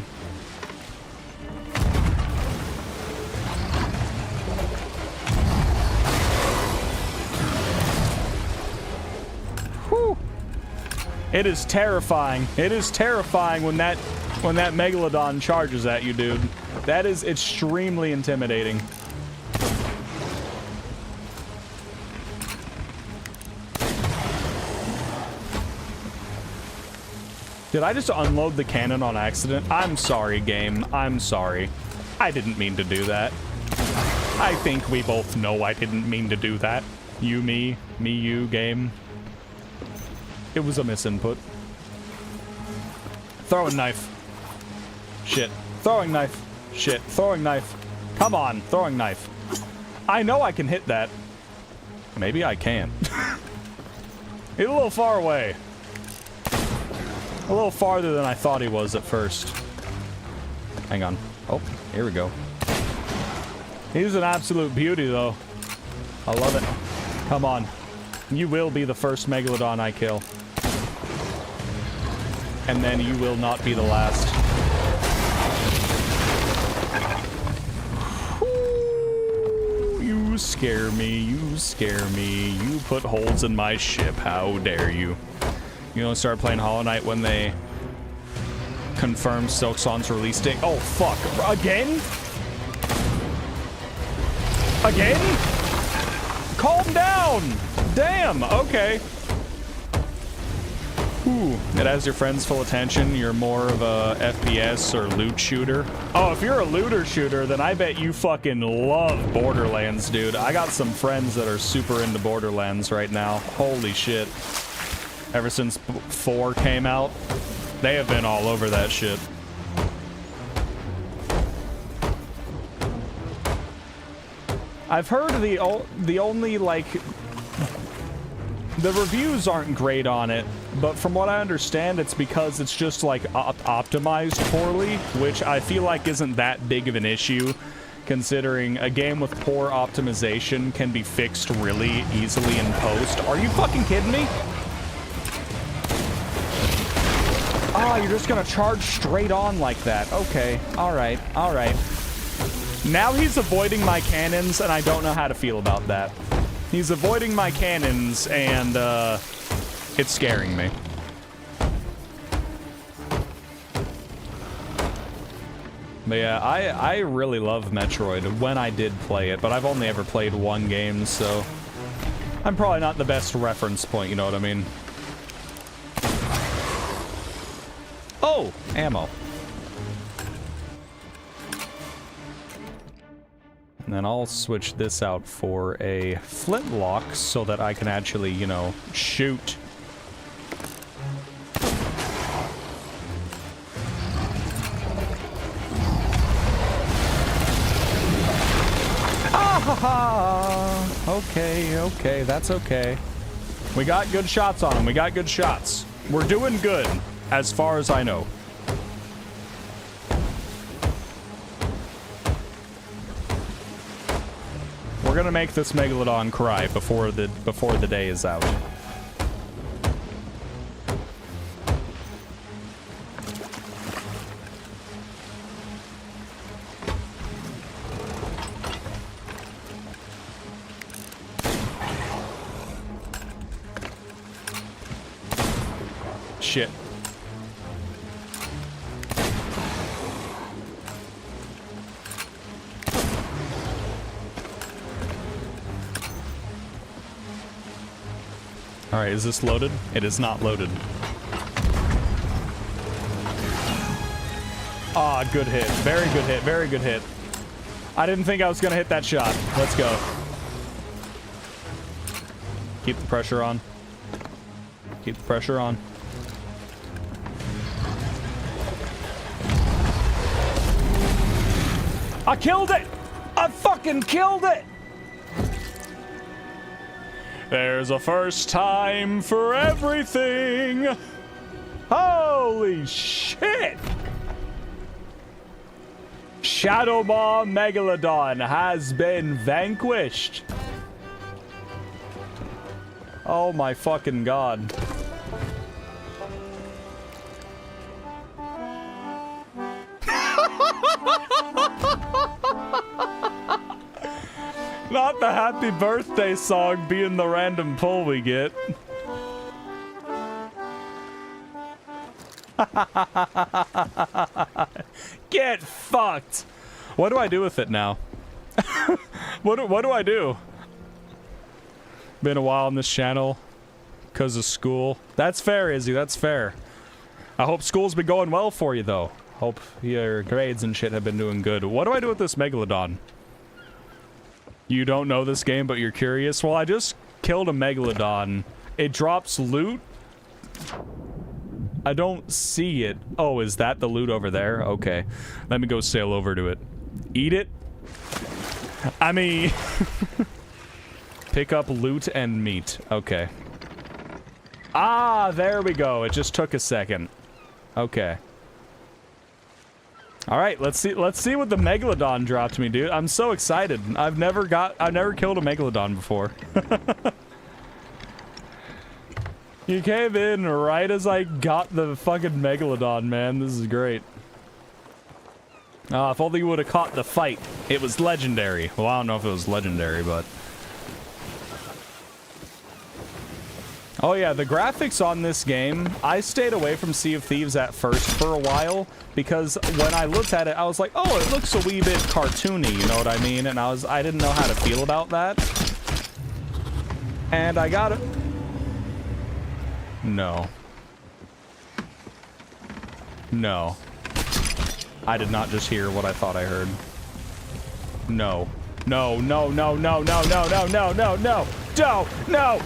Whew. It is terrifying. It is terrifying when that Megalodon charges at you, dude. That is extremely intimidating. Did I just unload the cannon on accident? I'm sorry, game. I'm sorry. I didn't mean to do that. I think we both know I didn't mean to do that. You, me, you, game. It was a misinput. Throwing knife. Shit. Throwing knife. Shit. Throwing knife. Come on. Throwing knife. I know I can hit that. Maybe I can't. He's a little far away. A little farther than I thought he was at first. Hang on. Oh, here we go. He's an absolute beauty, though. I love it. Come on. You will be the first Megalodon I kill. And then you will not be the last. Ooh, you scare me. You scare me. You put holes in my ship. How dare you? You only start playing Hollow Knight when they confirm Silksong's release date. Oh, fuck. Again? Again? Calm down! Damn, okay. Ooh, it has your friends' full attention. You're more of a FPS or loot shooter. Oh, if you're a looter shooter, then I bet you fucking love Borderlands, dude. I got some friends that are super into Borderlands right now. Holy shit. Ever since 4 came out, they have been all over that shit. I've heard the only, like, the reviews aren't great on it, but from what I understand, it's because it's just, like, optimized poorly, which I feel like isn't that big of an issue, considering a game with poor optimization can be fixed really easily in post. Are you fucking kidding me? Ah, you're just gonna charge straight on like that. Okay, alright, alright. Now he's avoiding my cannons, and I don't know how to feel about that. He's avoiding my cannons, and, it's scaring me. But yeah, I really love Metroid when I did play it, but I've only ever played one game, so I'm probably not the best reference point, you know what I mean? Oh, ammo. And then I'll switch this out for a flintlock so that I can actually, you know, shoot. Ah ha ha! Okay, okay, that's okay. We got good shots on him. We got good shots. We're doing good. As far as I know. We're gonna make this Megalodon cry before the day is out. Shit. Alright, is this loaded? It is not loaded. Ah, good hit. Very good hit. Very good hit. I didn't think I was gonna hit that shot. Let's go. Keep the pressure on. Keep the pressure on. I killed it! I fucking killed it! There's a first time for everything! Holy shit! Shadow Maw Megalodon has been vanquished! Oh my fucking god. Not the happy birthday song being the random pull we get. Get fucked. What do I do with it now? What do I do? Been a while on this channel because of school. That's fair, Izzy. That's fair. I hope school's been going well for you, though. Hope your grades and shit have been doing good. What do I do with this Megalodon? You don't know this game, but you're curious? Well, I just killed a Megalodon. It drops loot. I don't see it. Oh, is that the loot over there? Okay. Let me go sail over to it. Eat it? I mean... Pick up loot and meat. Okay. Ah, there we go. It just took a second. Okay. All right, let's see what the Megalodon dropped me, dude. I'm so excited. I've never killed a Megalodon before. You came in right as I got the fucking Megalodon, man. This is great. If only you would have caught the fight. It was legendary. Well, I don't know if it was legendary, but... Oh yeah, the graphics on this game, I stayed away from Sea of Thieves at first for a while, because when I looked at it, I was like, oh, it looks a wee bit cartoony, you know what I mean? And I didn't know how to feel about that. And I got it. No. No. I did not just hear what I thought I heard. No. No, no, no, no, no, no, no, no, no, no, no, no!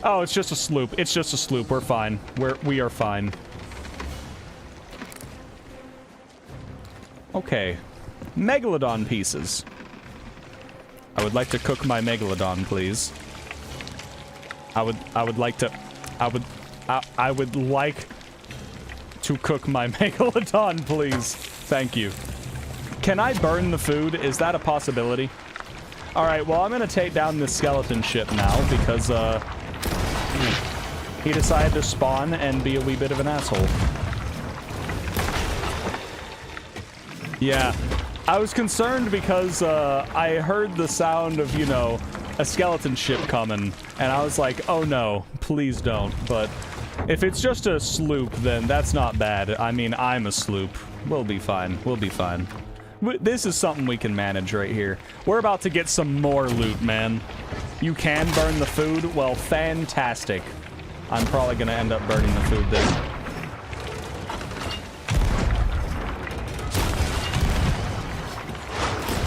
Oh, it's just a sloop. It's just a sloop. We're fine. We are fine. Okay. Megalodon pieces. I would like to cook my Megalodon, please. I would like to cook my Megalodon, please. Thank you. Can I burn the food? Is that a possibility? Alright, well, I'm gonna take down this skeleton ship now, because, he decided to spawn and be a wee bit of an asshole. Yeah. I was concerned because, I heard the sound of, you know, a skeleton ship coming, and I was like, oh no, please don't. But if it's just a sloop, then that's not bad. I mean, I'm a sloop. We'll be fine. We'll be fine. This is something we can manage right here. We're about to get some more loot, man. You can burn the food? Well, fantastic. I'm probably gonna end up burning the food then.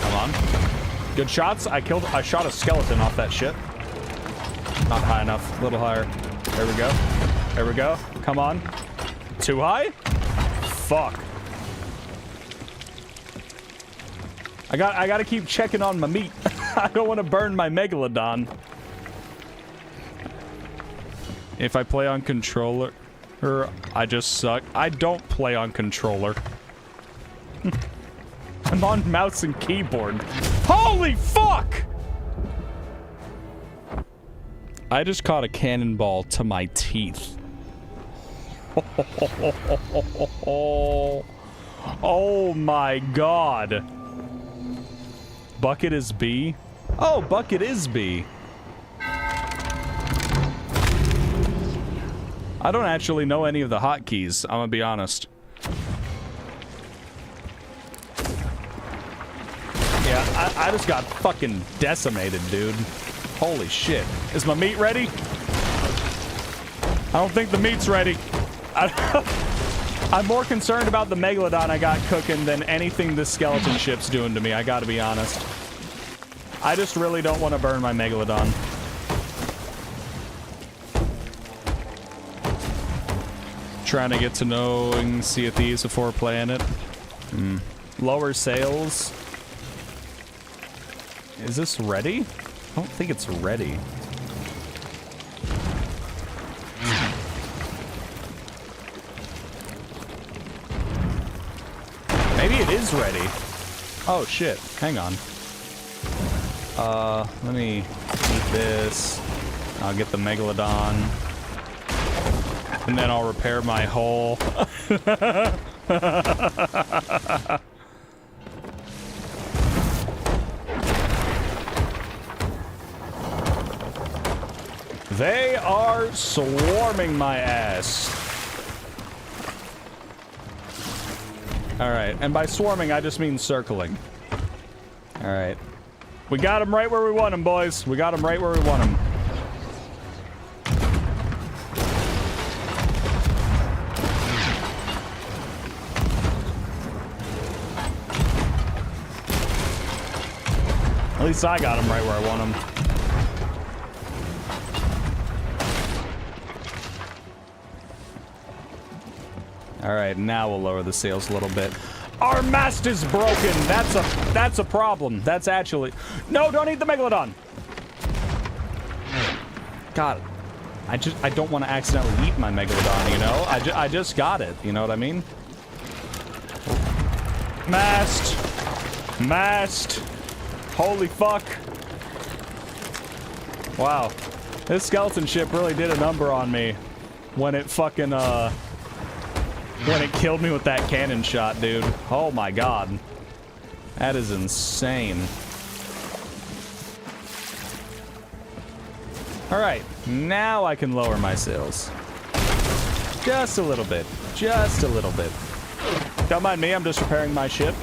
Come on. Good shots. I shot a skeleton off that ship. Not high enough. A little higher. There we go. There we go. Come on. Too high? Fuck. I gotta keep checking on my meat. I don't want to burn my Megalodon. If I play on controller, I just suck. I don't play on controller. I'm on mouse and keyboard. Holy fuck! I just caught a cannonball to my teeth. Oh my god. Bucket is B? Oh, bucket is B. I don't actually know any of the hotkeys, I'm gonna be honest. Yeah, I just got fucking decimated, dude. Holy shit. Is my meat ready? I don't think the meat's ready. I'm more concerned about the Megalodon I got cooking than anything this skeleton ship's doing to me, I gotta be honest. I just really don't want to burn my Megalodon. Trying to get to knowing Sea of Thieves before playing it. Lower sails. Is this ready? I don't think it's ready. Maybe it is ready. Oh shit, hang on. Let me eat this. I'll get the Megalodon. And then I'll repair my hull. They are swarming my ass. Alright, and by swarming, I just mean circling. Alright. We got him right where we want him, boys. We got him right where we want him. At least I got him right where I want him. Alright, now we'll lower the sails a little bit. Our mast is broken! That's a problem. That's actually... No, don't eat the Megalodon! God. I don't want to accidentally eat my Megalodon, you know? I just got it, you know what I mean? Mast! Mast! Holy fuck. Wow. This skeleton ship really did a number on me when it fucking, when it killed me with that cannon shot, dude. Oh my god. That is insane. Alright, now I can lower my sails. Just a little bit. Just a little bit. Don't mind me, I'm just repairing my ship.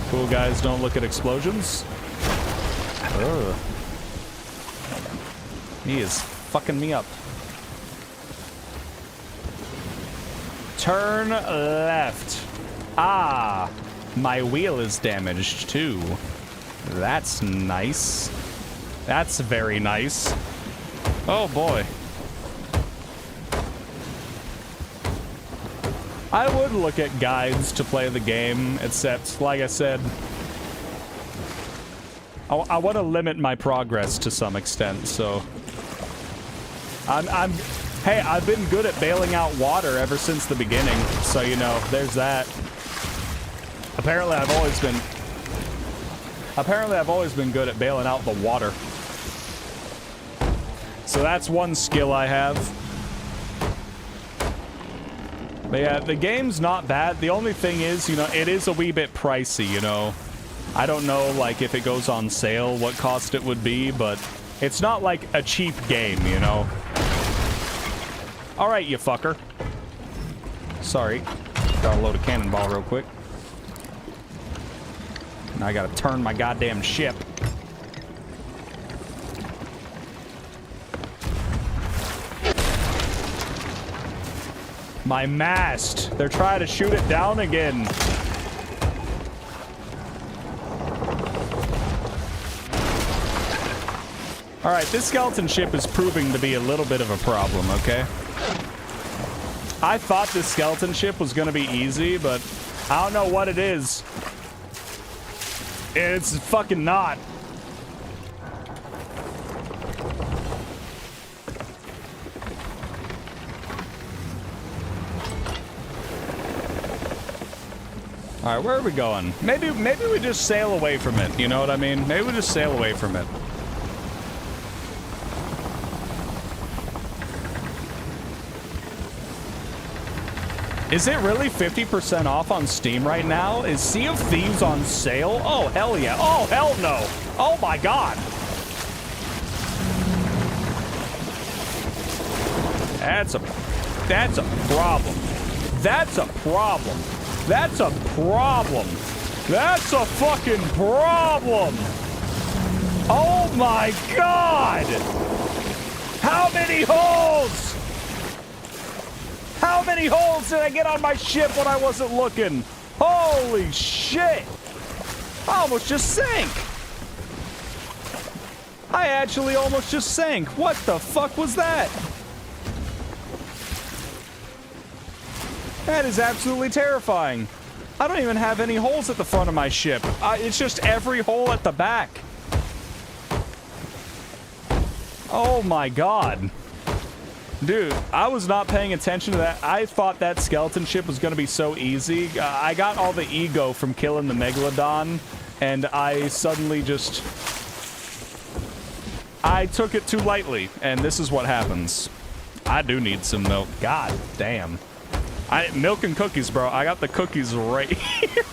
Cool guys don't look at explosions. Ugh. He is fucking me up. Turn left. Ah, my wheel is damaged too. That's nice. That's very nice. Oh boy. I would look at guides to play the game, except, like I said, I want to limit my progress to some extent, so... Hey, I've been good at bailing out water ever since the beginning, so, you know, there's that. Apparently I've always been good at bailing out the water. So that's one skill I have. But yeah, the game's not bad. The only thing is, you know, it is a wee bit pricey, you know. I don't know, like, if it goes on sale, what cost it would be, but it's not like a cheap game, you know. Alright, you fucker. Sorry. Gotta load a cannonball real quick. Now I gotta turn my goddamn ship. My mast! They're trying to shoot it down again. Alright, this skeleton ship is proving to be a little bit of a problem, okay? I thought this skeleton ship was gonna be easy, but I don't know what it is. It's fucking not. Alright, where are we going? Maybe we just sail away from it, you know what I mean? Maybe we just sail away from it. Is it really 50% off on Steam right now? Is Sea of Thieves on sale? Oh, hell yeah. Oh, hell no. Oh my god. That's a problem. That's a problem. That's a problem. That's a fucking problem. Oh my god! How many holes? How many holes did I get on my ship when I wasn't looking? Holy shit! I almost just sank. I actually almost just sank. What the fuck was that? That is absolutely terrifying. I don't even have any holes at the front of my ship. It's just every hole at the back. Oh my god. Dude, I was not paying attention to that. I thought that skeleton ship was going to be so easy. I got all the ego from killing the Megalodon, and I suddenly just... I took it too lightly, and this is what happens. I do need some milk. God damn. Milk and cookies, bro. I got the cookies right here.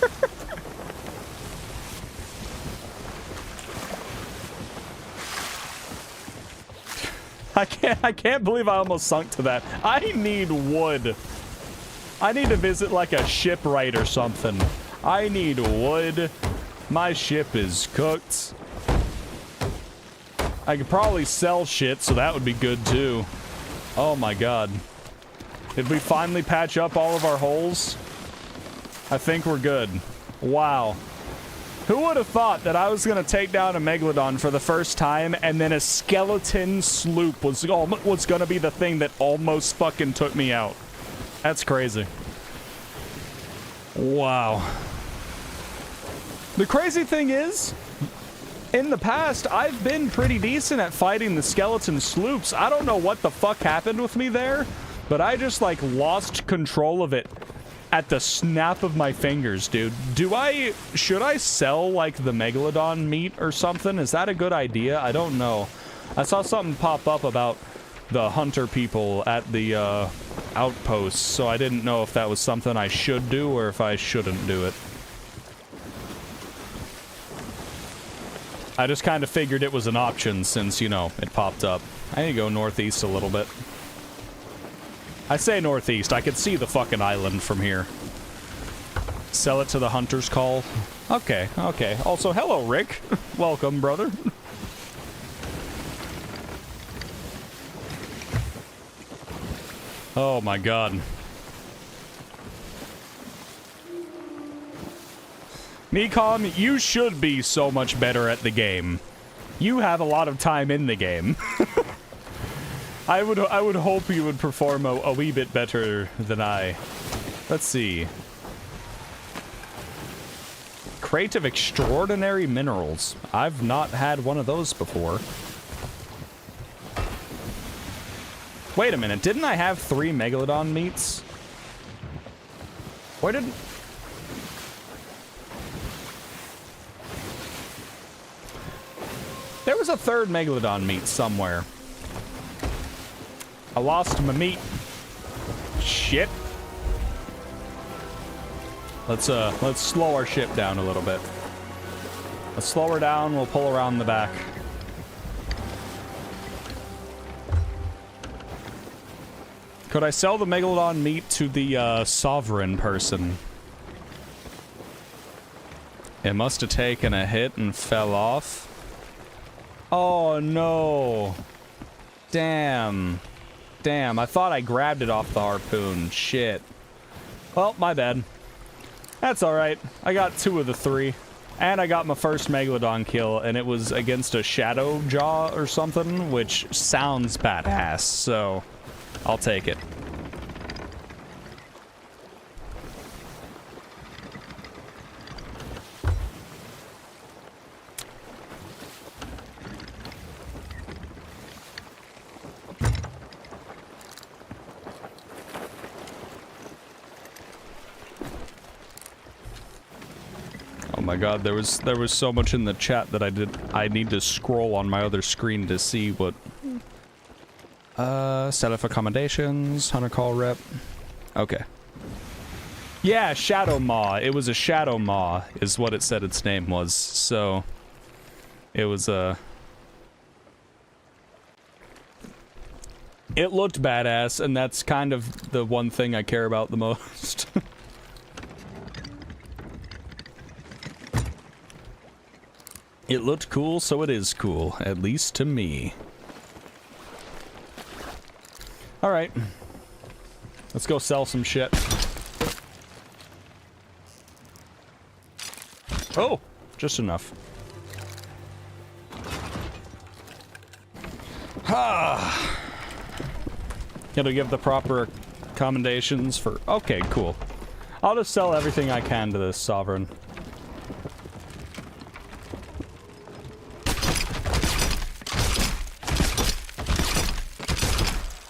I can't believe I almost sunk to that. I need wood. I need to visit like a shipwright or something. I need wood. My ship is cooked. I could probably sell shit, so that would be good too. Oh my god. Did we finally patch up all of our holes? I think we're good. Wow. Who would have thought that I was going to take down a Megalodon for the first time, and then a skeleton sloop was going to be the thing that almost fucking took me out? That's crazy. Wow. The crazy thing is, in the past, I've been pretty decent at fighting the skeleton sloops. I don't know what the fuck happened with me there, but I just, like, lost control of it at the snap of my fingers, dude. Should I sell, like, the Megalodon meat or something? Is that a good idea? I don't know. I saw something pop up about the hunter people at the, outposts, so I didn't know if that was something I should do or if I shouldn't do it. I just kind of figured it was an option since, you know, it popped up. I need to go northeast a little bit. I say northeast, I could see the fucking island from here. Sell it to the hunter's call. Okay, okay. Also, hello, Rick. Welcome, brother. Oh my god. Nikon, you should be so much better at the game. You have a lot of time in the game. I would hope you would perform a wee bit better than I. Let's see. Crate of extraordinary minerals. I've not had one of those before. Wait a minute, didn't I have 3 Megalodon meats? Where did... There was a 3rd Megalodon meat somewhere. I lost my meat. Shit. Let's slow our ship down a little bit. Let's slow her down, we'll pull around the back. Could I sell the Megalodon meat to the, sovereign person? It must have taken a hit and fell off. Oh, no. Damn. Damn, I thought I grabbed it off the harpoon. Shit. Well, my bad. That's alright. I got 2 of the 3. And I got my first Megalodon kill, and it was against a Shadow Jaw or something, which sounds badass, so I'll take it. Oh my god, there was so much in the chat that I need to scroll on my other screen to see what... set up accommodations, hunter call rep. Okay. Yeah, Shadow Maw. It was a Shadow Maw, is what it said its name was. So, it was a... It looked badass, and that's kind of the one thing I care about the most. It looked cool, so it is cool. At least to me. Alright. Let's go sell some shit. Oh! Just enough. Ah! Gotta give the proper accommodations for... Okay, cool. I'll just sell everything I can to this sovereign.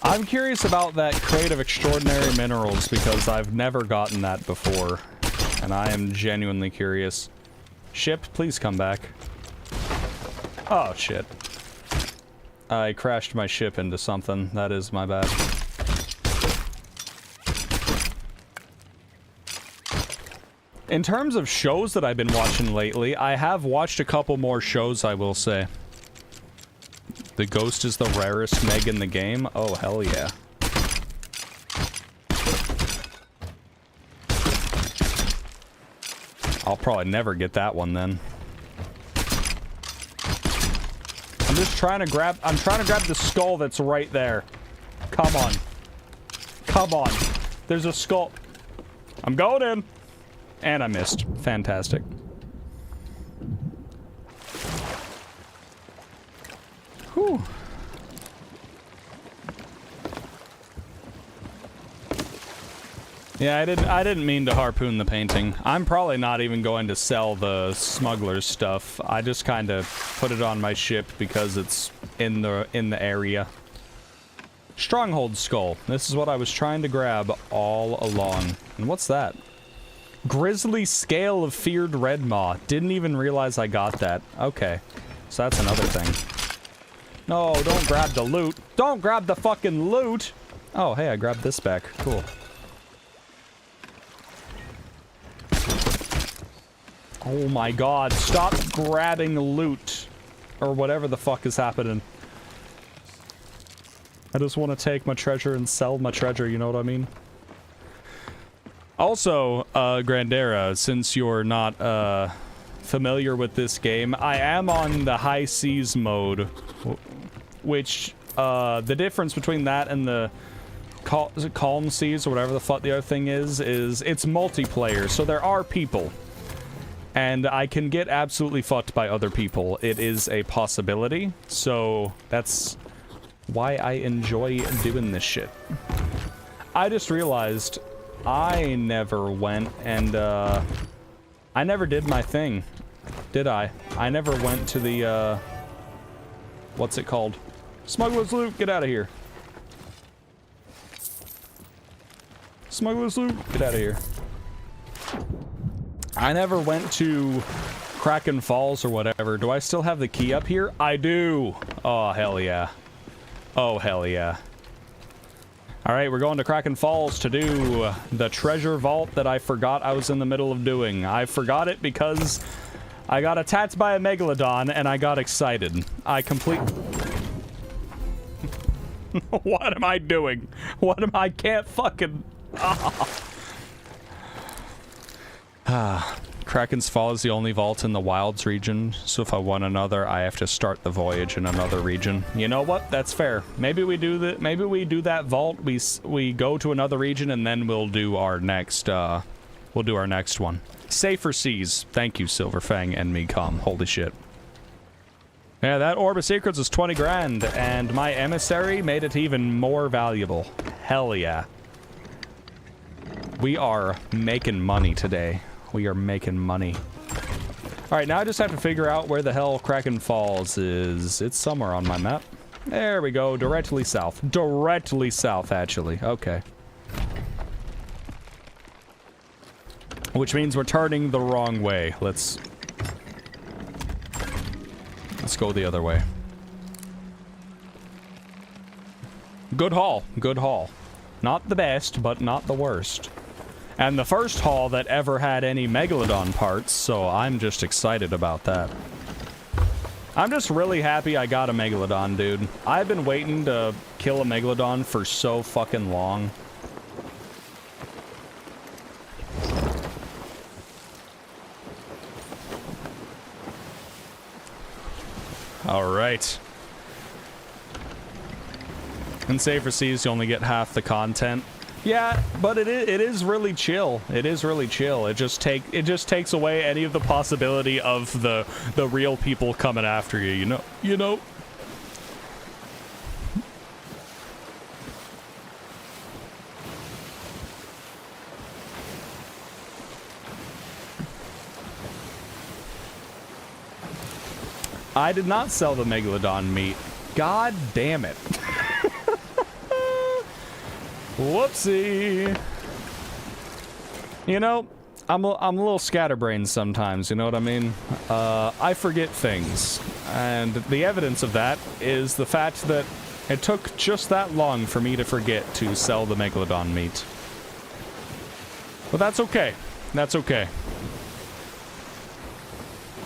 I'm curious about that crate of extraordinary minerals because I've never gotten that before. And I am genuinely curious. Ship, please come back. Oh, shit. I crashed my ship into something. That is my bad. In terms of shows that I've been watching lately, I have watched a couple more shows, I will say. The Ghost is the rarest Meg in the game? Oh, hell yeah. I'll probably never get that one then. I'm just trying to grab... I'm trying to grab the skull that's right there. Come on. Come on. There's a skull. I'm going in. And I missed. Fantastic. Whew. Yeah, I didn't mean to harpoon the painting. I'm probably not even going to sell the smuggler's stuff. I just kind of put it on my ship because it's in the area. Stronghold skull. This is what I was trying to grab all along. And what's that? Grizzly scale of feared red maw. Didn't even realize I got that. Okay. So that's another thing. No, don't grab the loot. Don't grab the fucking loot! Oh, hey, I grabbed this back. Cool. Oh my god, stop grabbing loot. Or whatever the fuck is happening. I just want to take my treasure and sell my treasure, you know what I mean? Also, Grandera, since you're not, familiar with this game, I am on the high seas mode. Which, the difference between that and the calm seas, or whatever the fuck the other thing is it's multiplayer, so there are people. And I can get absolutely fucked by other people. It is a possibility, so that's why I enjoy doing this shit. I just realized I never went and, I never did my thing, did I? I never went to the, what's it called? Smuggler's loot, get out of here. Smuggler's loot, get out of here. I never went to Kraken Falls or whatever. Do I still have the key up here? I do. Oh, hell yeah. Oh, hell yeah. Alright, we're going to Kraken Falls to do the treasure vault that I forgot I was in the middle of doing. I forgot it because I got attacked by a megalodon and I got excited. I What am I doing? What am I can't fucking... Kraken's Fall is the only vault in the Wilds region, so if I want another, I have to start the voyage in another region. You know what? That's fair. Maybe we do that. Maybe we do that vault. We go to another region and then we'll do our next. We'll do our next one. Safer seas. Thank you, Silverfang and Mecom. Holy shit. Yeah, that Orb of Secrets is 20 grand, and my emissary made it even more valuable. Hell yeah. We are making money today. We are making money. Alright, now I just have to figure out where the hell Kraken Falls is. It's somewhere on my map. There we go, directly south. Directly south, actually. Okay. Which means we're turning the wrong way. Let's go the other way. Good haul. Good haul. Not the best, but not the worst. And the first haul that ever had any Megalodon parts, so I'm just excited about that. I'm just really happy I got a Megalodon, dude. I've been waiting to kill a Megalodon for so fucking long. Alright. In Safer Seas, you only get half the content. Yeah, but it is really chill. It is really chill. It just takes away any of the possibility of the real people coming after you, you know? I did not sell the Megalodon meat. God damn it. Whoopsie. You know, I'm a little scatterbrained sometimes, you know what I mean? I forget things. And the evidence of that is the fact that it took just that long for me to forget to sell the Megalodon meat. But that's okay. That's okay.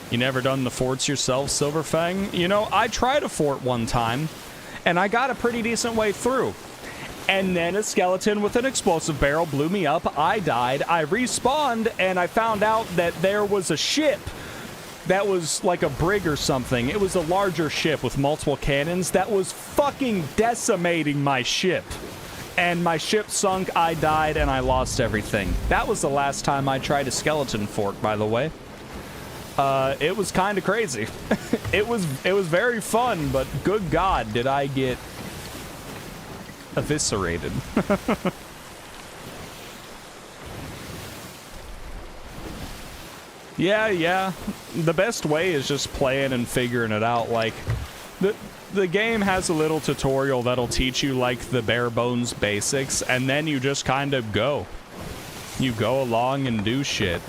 You never done the forts yourself, Silverfang? You know, I tried a fort one time, and I got a pretty decent way through. And then a skeleton with an explosive barrel blew me up. I died. I respawned, and I found out that there was a ship that was like a brig or something. It was a larger ship with multiple cannons that was fucking decimating my ship. And my ship sunk, I died, and I lost everything. That was the last time I tried a skeleton fort, by the way. It was kind of crazy. It was very fun, but good God, did I get eviscerated. Yeah. The best way is just playing and figuring it out. Like, the game has a little tutorial that'll teach you, like, the bare bones basics, and then you just kind of go. You go along and do shit.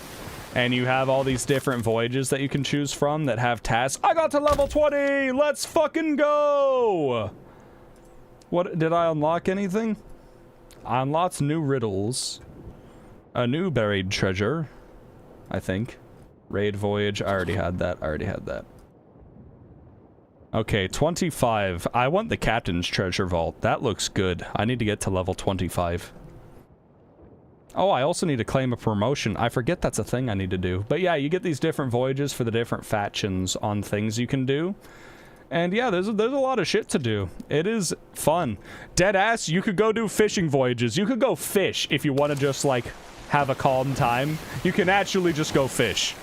And you have all these different voyages that you can choose from that have tasks. I got to level 20! Let's fucking go! What, did I unlock anything? I unlocked new riddles. A new buried treasure, I think. Raid voyage, I already had that. Okay, 25. I want the captain's treasure vault. That looks good. I need to get to level 25. Oh, I also need to claim a promotion. I forget that's a thing I need to do. But yeah, you get these different voyages for the different factions on things you can do. And yeah, there's a lot of shit to do. It is fun. Deadass, you could go do fishing voyages. You could go fish if you want to just, like, have a calm time. You can actually just go fish.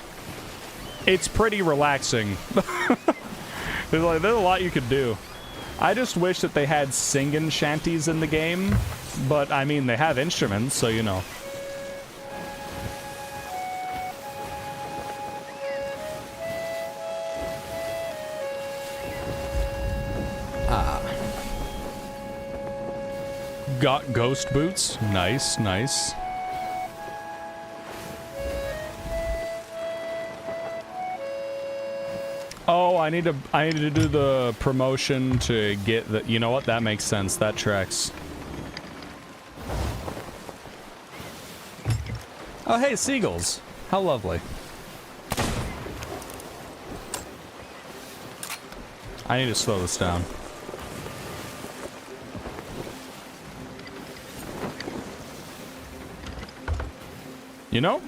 It's pretty relaxing. There's a lot you could do. I just wish that they had singing shanties in the game. But, I mean, they have instruments, so you know. Got ghost boots. Nice, nice. Oh, I need to do the promotion to get the, you know what? That makes sense. That tracks. Oh, hey, seagulls. How lovely. I need to slow this down. You know,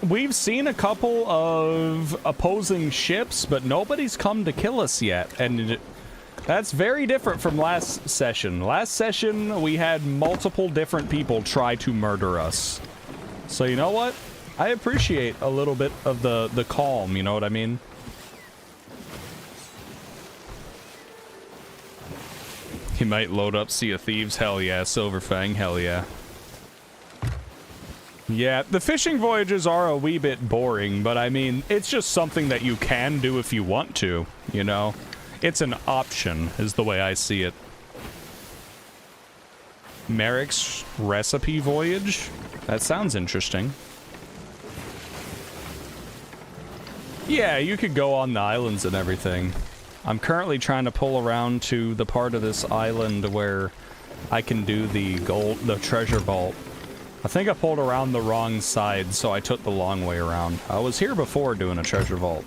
we've seen a couple of opposing ships, but nobody's come to kill us yet, and that's very different from last session. Last session, we had multiple different people try to murder us. So you know what? I appreciate a little bit of the calm, you know what I mean? He might load up Sea of Thieves, hell yeah. Silverfang, hell yeah. Yeah, the fishing voyages are a wee bit boring, but I mean, it's just something that you can do if you want to, you know? It's an option, is the way I see it. Merrick's recipe voyage? That sounds interesting. Yeah, you could go on the islands and everything. I'm currently trying to pull around to the part of this island where I can do the treasure vault. I think I pulled around the wrong side, so I took the long way around. I was here before doing a treasure vault.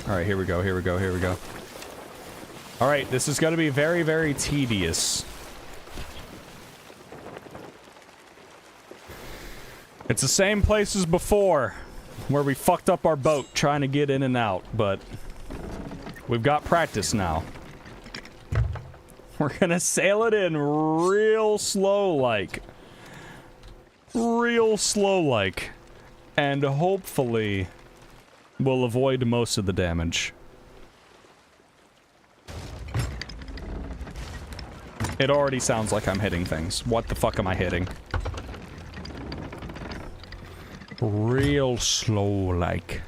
Alright, here we go. Alright, this is going to be very, very tedious. It's the same place as before, where we fucked up our boat trying to get in and out, but we've got practice now. We're gonna sail it in real slow-like. Real slow-like. And hopefully, we'll avoid most of the damage. It already sounds like I'm hitting things. What the fuck am I hitting? Real slow-like.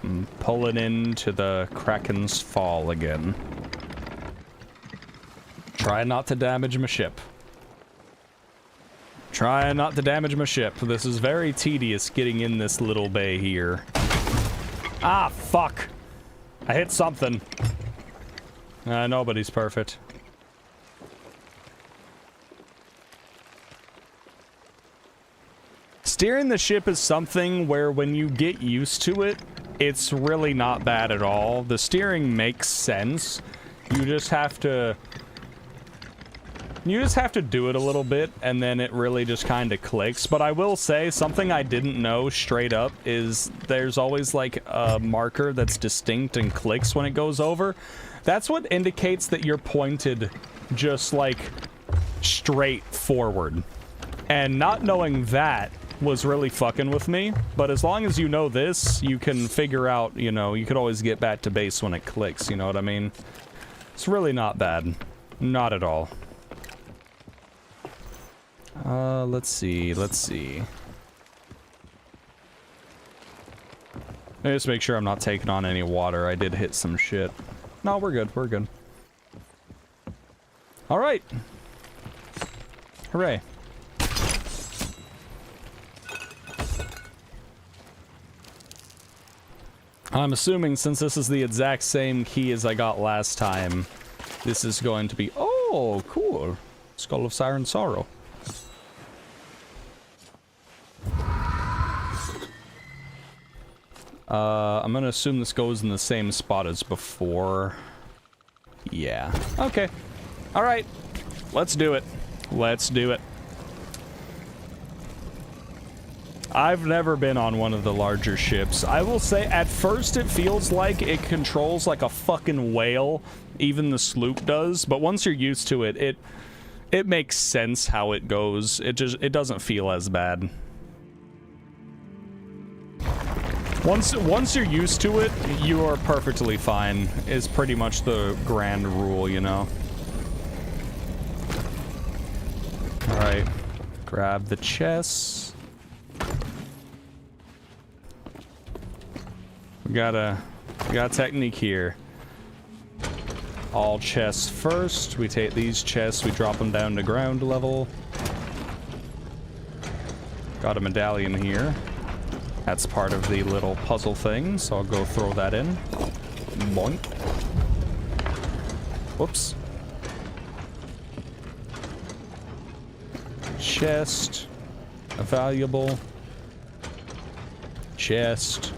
I'm pulling into the Kraken's Fall again. Try not to damage my ship. Try not to damage my ship. This is very tedious getting in this little bay here. Ah, fuck. I hit something. Nobody's perfect. Steering the ship is something where when you get used to it, it's really not bad at all. The steering makes sense. You just have to do it a little bit, and then it really just kind of clicks. But I will say, something I didn't know straight up is there's always like a marker that's distinct and clicks when it goes over. That's what indicates that you're pointed just like straight forward. And not knowing that was really fucking with me. But as long as you know this, you can figure out, you know, you could always get back to base when it clicks, you know what I mean? It's really not bad. Not at all. Let's see. Let me just make sure I'm not taking on any water. I did hit some shit. No, we're good. We're good. All right. Hooray. I'm assuming since this is the exact same key as I got last time, this is going to be... Oh, cool. Skull of Siren Sorrow. I'm gonna assume this goes in the same spot as before. Yeah. Okay. Alright. Let's do it. Let's do it. I've never been on one of the larger ships. I will say, at first it feels like it controls like a fucking whale. Even the sloop does. But once you're used to it, it makes sense how it goes. It doesn't feel as bad. Once you're used to it, you are perfectly fine, is pretty much the grand rule, you know? Alright. Grab the chests. We got a technique here. All chests first. We take these chests, we drop them down to ground level. Got a medallion here. That's part of the little puzzle thing, so I'll go throw that in. Boink. Whoops. Chest. A valuable. Chest.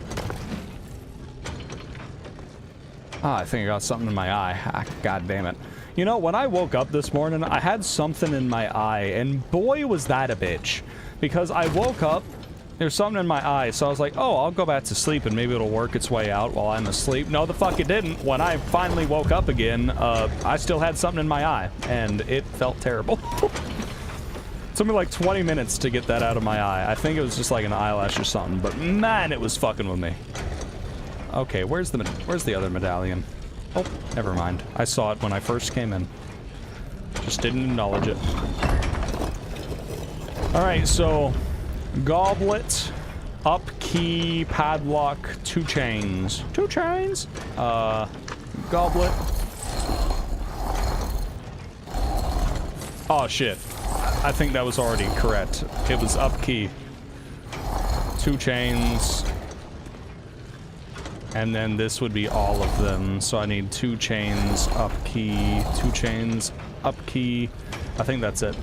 Ah, I think I got something in my eye. Ah, God damn it. You know, when I woke up this morning, I had something in my eye, and boy was that a bitch. Because I woke up, there's something in my eye, so I was like, oh, I'll go back to sleep and maybe it'll work its way out while I'm asleep. No, the fuck it didn't. When I finally woke up again, I still had something in my eye, and it felt terrible. It took me like 20 minutes to get that out of my eye. I think it was just like an eyelash or something, but man, it was fucking with me. Okay, where's the other medallion? Oh, never mind. I saw it when I first came in. Just didn't acknowledge it. Alright, so... Goblet, up key, padlock, 2 chains. 2 chains? Goblet. Oh, shit. I think that was already correct. It was up key. 2 chains. And then this would be all of them. So I need 2 chains, up key, 2 chains, up key. I think that's it.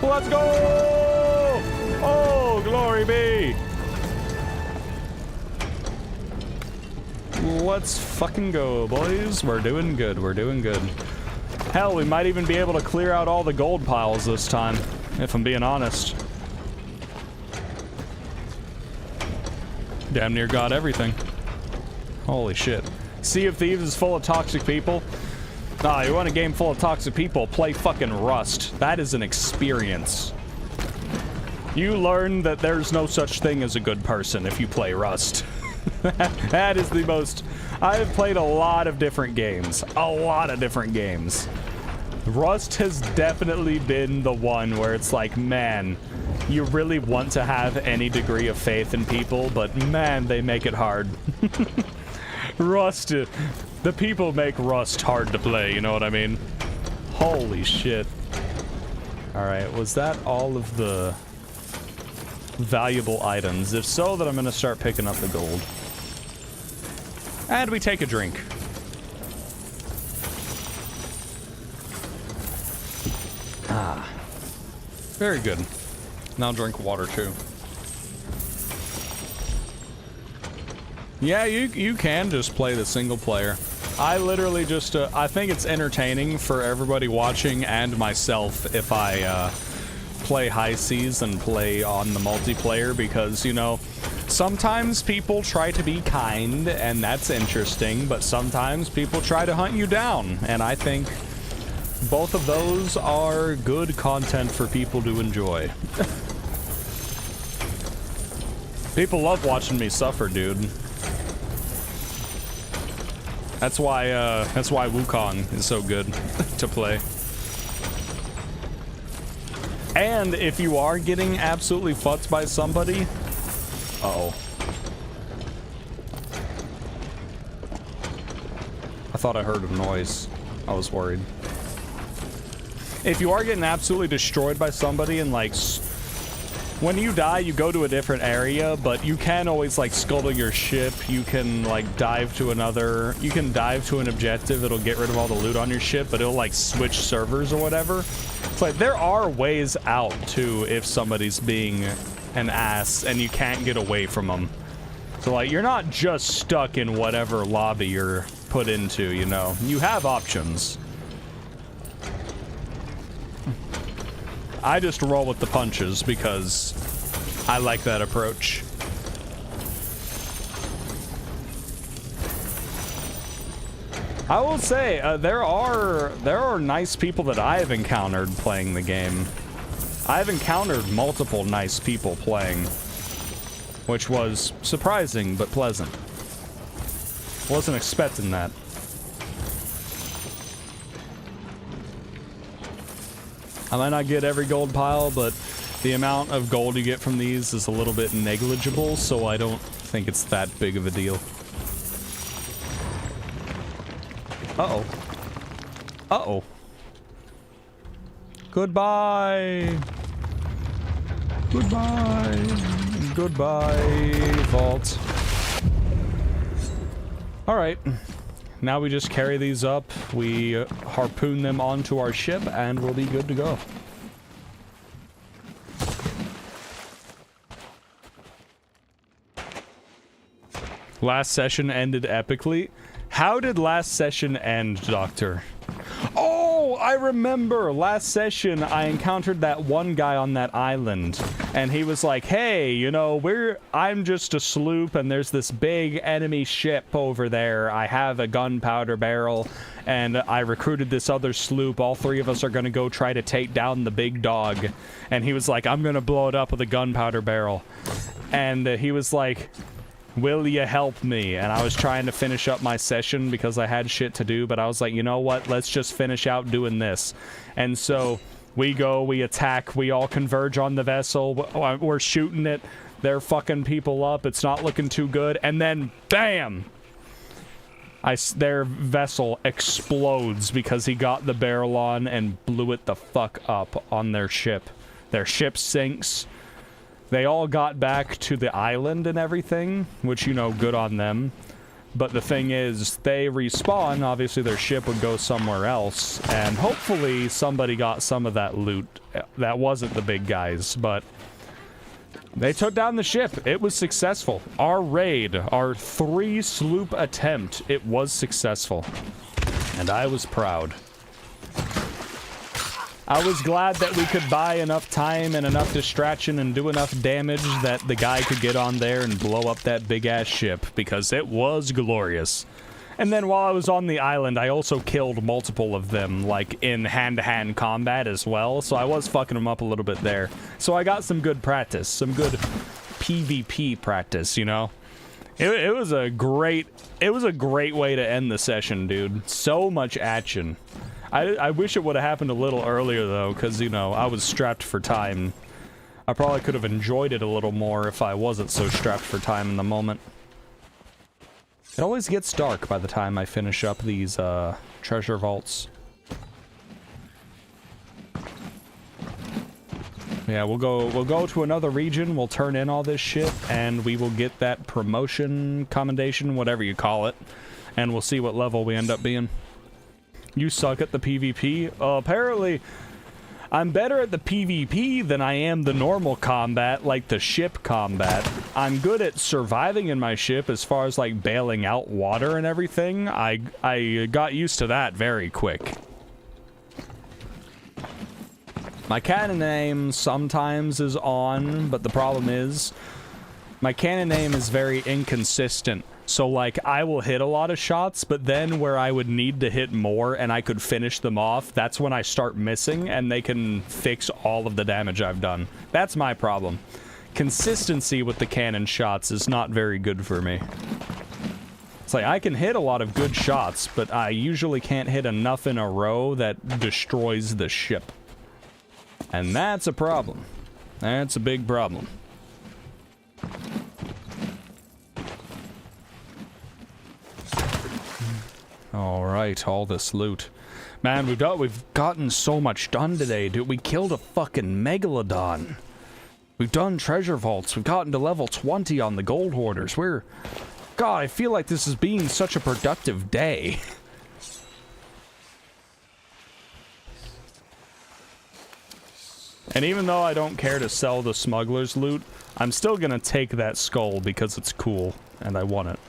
Let's go! Oh, glory be! Let's fucking go, boys. We're doing good. We're doing good. Hell, we might even be able to clear out all the gold piles this time, if I'm being honest. Damn near got everything. Holy shit. Sea of Thieves is full of toxic people. Nah, you want a game full of toxic people, play fucking Rust. That is an experience. You learn that there's no such thing as a good person if you play Rust. That is the most... I've played a lot of different games. A lot of different games. Rust has definitely been the one where it's like, man, you really want to have any degree of faith in people, but man, they make it hard. Rust, the people make Rust hard to play, you know what I mean? Holy shit. Alright, was that all of the valuable items? If so, then I'm gonna start picking up the gold. And we take a drink. Ah. Very good. Now drink water too. Yeah, you can just play the single player. I literally just, I think it's entertaining for everybody watching and myself if I play high seas and play on the multiplayer, because, you know, sometimes people try to be kind and that's interesting, but sometimes people try to hunt you down, and I think both of those are good content for people to enjoy. People love watching me suffer, dude. That's why Wukong is so good to play. And if you are getting absolutely fucked by somebody... Uh-oh. I thought I heard a noise. I was worried. If you are getting absolutely destroyed by somebody and, like, when you die, you go to a different area, but you can always, like, scuttle your ship. You can, like, dive to another... You can dive to an objective. It'll get rid of all the loot on your ship, but it'll, like, switch servers or whatever. It's like, there are ways out, too, if somebody's being an ass and you can't get away from them. So, like, you're not just stuck in whatever lobby you're put into, you know? You have options. I just roll with the punches because I like that approach. I will say, there are nice people that I have encountered playing the game. I've encountered multiple nice people playing, which was surprising but pleasant. Wasn't expecting that. I might not get every gold pile, but the amount of gold you get from these is a little bit negligible, so I don't think it's that big of a deal. Uh-oh. Uh-oh. Goodbye. Goodbye. Goodbye, vault. Alright. Now we just carry these up, we harpoon them onto our ship, and we'll be good to go. Last session ended epically. How did last session end, Doctor? Oh, I remember! Last session, I encountered that one guy on that island, and he was like, hey, you know, I'm just a sloop, and there's this big enemy ship over there. I have a gunpowder barrel, and I recruited this other sloop. All three of us are gonna go try to take down the big dog. And he was like, I'm gonna blow it up with a gunpowder barrel. And he was like, will you help me? And I was trying to finish up my session because I had shit to do, but I was like, you know what? Let's just finish out doing this. And so we go, we attack, we all converge on the vessel, we're shooting it, they're fucking people up, it's not looking too good, and then, bam! Their vessel explodes because he got the barrel on and blew it the fuck up on their ship. Their ship sinks. They all got back to the island and everything, which, you know, good on them. But the thing is, they respawn, obviously their ship would go somewhere else, and hopefully somebody got some of that loot. That wasn't the big guys, but they took down the ship. It was successful. Our raid, our 3 sloop attempt, it was successful. And I was proud. I was glad that we could buy enough time and enough distraction and do enough damage that the guy could get on there and blow up that big-ass ship, because it was glorious. And then while I was on the island, I also killed multiple of them, like, in hand-to-hand combat as well, so I was fucking them up a little bit there. So I got some good practice, some good PvP practice, you know? It was a great way to end the session, dude. So much action. I wish it would have happened a little earlier, though, because, you know, I was strapped for time. I probably could have enjoyed it a little more if I wasn't so strapped for time in the moment. It always gets dark by the time I finish up these, treasure vaults. Yeah, we'll go to another region, we'll turn in all this shit, and we will get that promotion, commendation, whatever you call it, and we'll see what level we end up being. You suck at the PvP? Apparently, I'm better at the PvP than I am the normal combat, like the ship combat. I'm good at surviving in my ship as far as like bailing out water and everything. I got used to that very quick. My cannon aim sometimes is on, but the problem is my cannon aim is very inconsistent. So, like, I will hit a lot of shots, but then where I would need to hit more and I could finish them off, that's when I start missing, and they can fix all of the damage I've done. That's my problem. Consistency with the cannon shots is not very good for me. It's like, I can hit a lot of good shots, but I usually can't hit enough in a row that destroys the ship. And that's a problem. That's a big problem. Alright, all this loot. Man, we've gotten so much done today, dude. We killed a fucking megalodon. We've done treasure vaults. We've gotten to level 20 on the gold hoarders. God, I feel like this has been such a productive day. And even though I don't care to sell the smuggler's loot, I'm still gonna take that skull because it's cool, and I want it.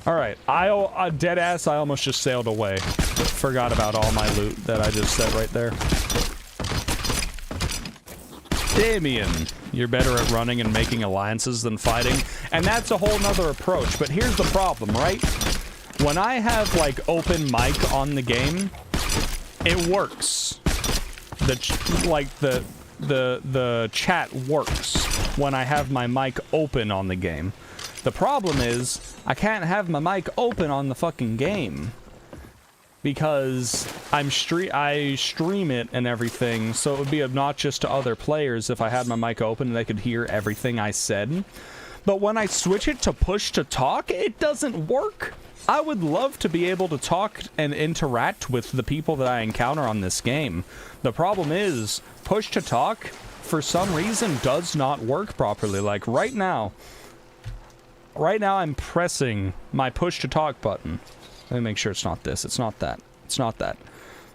Alright, deadass, I almost just sailed away. Forgot about all my loot that I just set right there. Damien, you're better at running and making alliances than fighting, and that's a whole nother approach, but here's the problem, right? When I have, like, open mic on the game, it works. The chat works when I have my mic open on the game. The problem is, I can't have my mic open on the fucking game. Because I stream it and everything, so it would be obnoxious to other players if I had my mic open and they could hear everything I said. But when I switch it to push to talk, it doesn't work. I would love to be able to talk and interact with the people that I encounter on this game. The problem is, push to talk, for some reason, does not work properly. Like, right now I'm pressing my push to talk button. Let me make sure it's not this. It's not that. It's not that.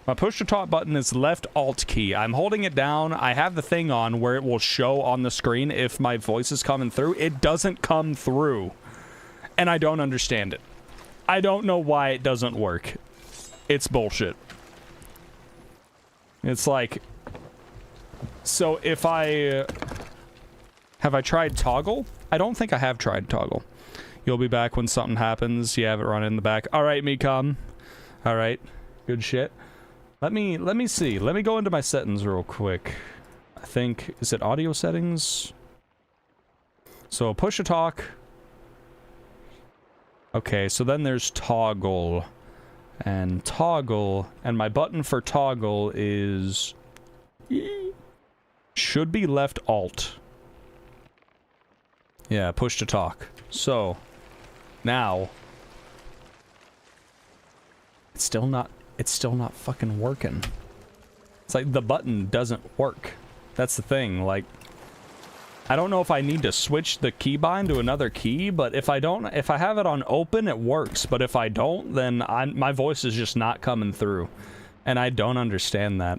My push to talk button is left alt key. I'm holding it down. I have the thing on where it will show on the screen if my voice is coming through. It doesn't come through. And I don't understand it. I don't know why it doesn't work. It's bullshit. It's like... So if I... Have I tried toggle? I don't think I have tried toggle. You'll be back when something happens. You have it run in the back. Alright, Mecom. Alright. Good shit. Let me see. Let me go into my settings real quick. I think... Is it audio settings? So, push to talk. Okay, so then there's toggle. And toggle. And my button for toggle is... Should be left alt. Yeah, push to talk. So, now... It's still not fucking working. It's like the button doesn't work. That's the thing, like... I don't know if I need to switch the keybind to another key, but if I have it on open, it works. But if I don't, then my voice is just not coming through. And I don't understand that.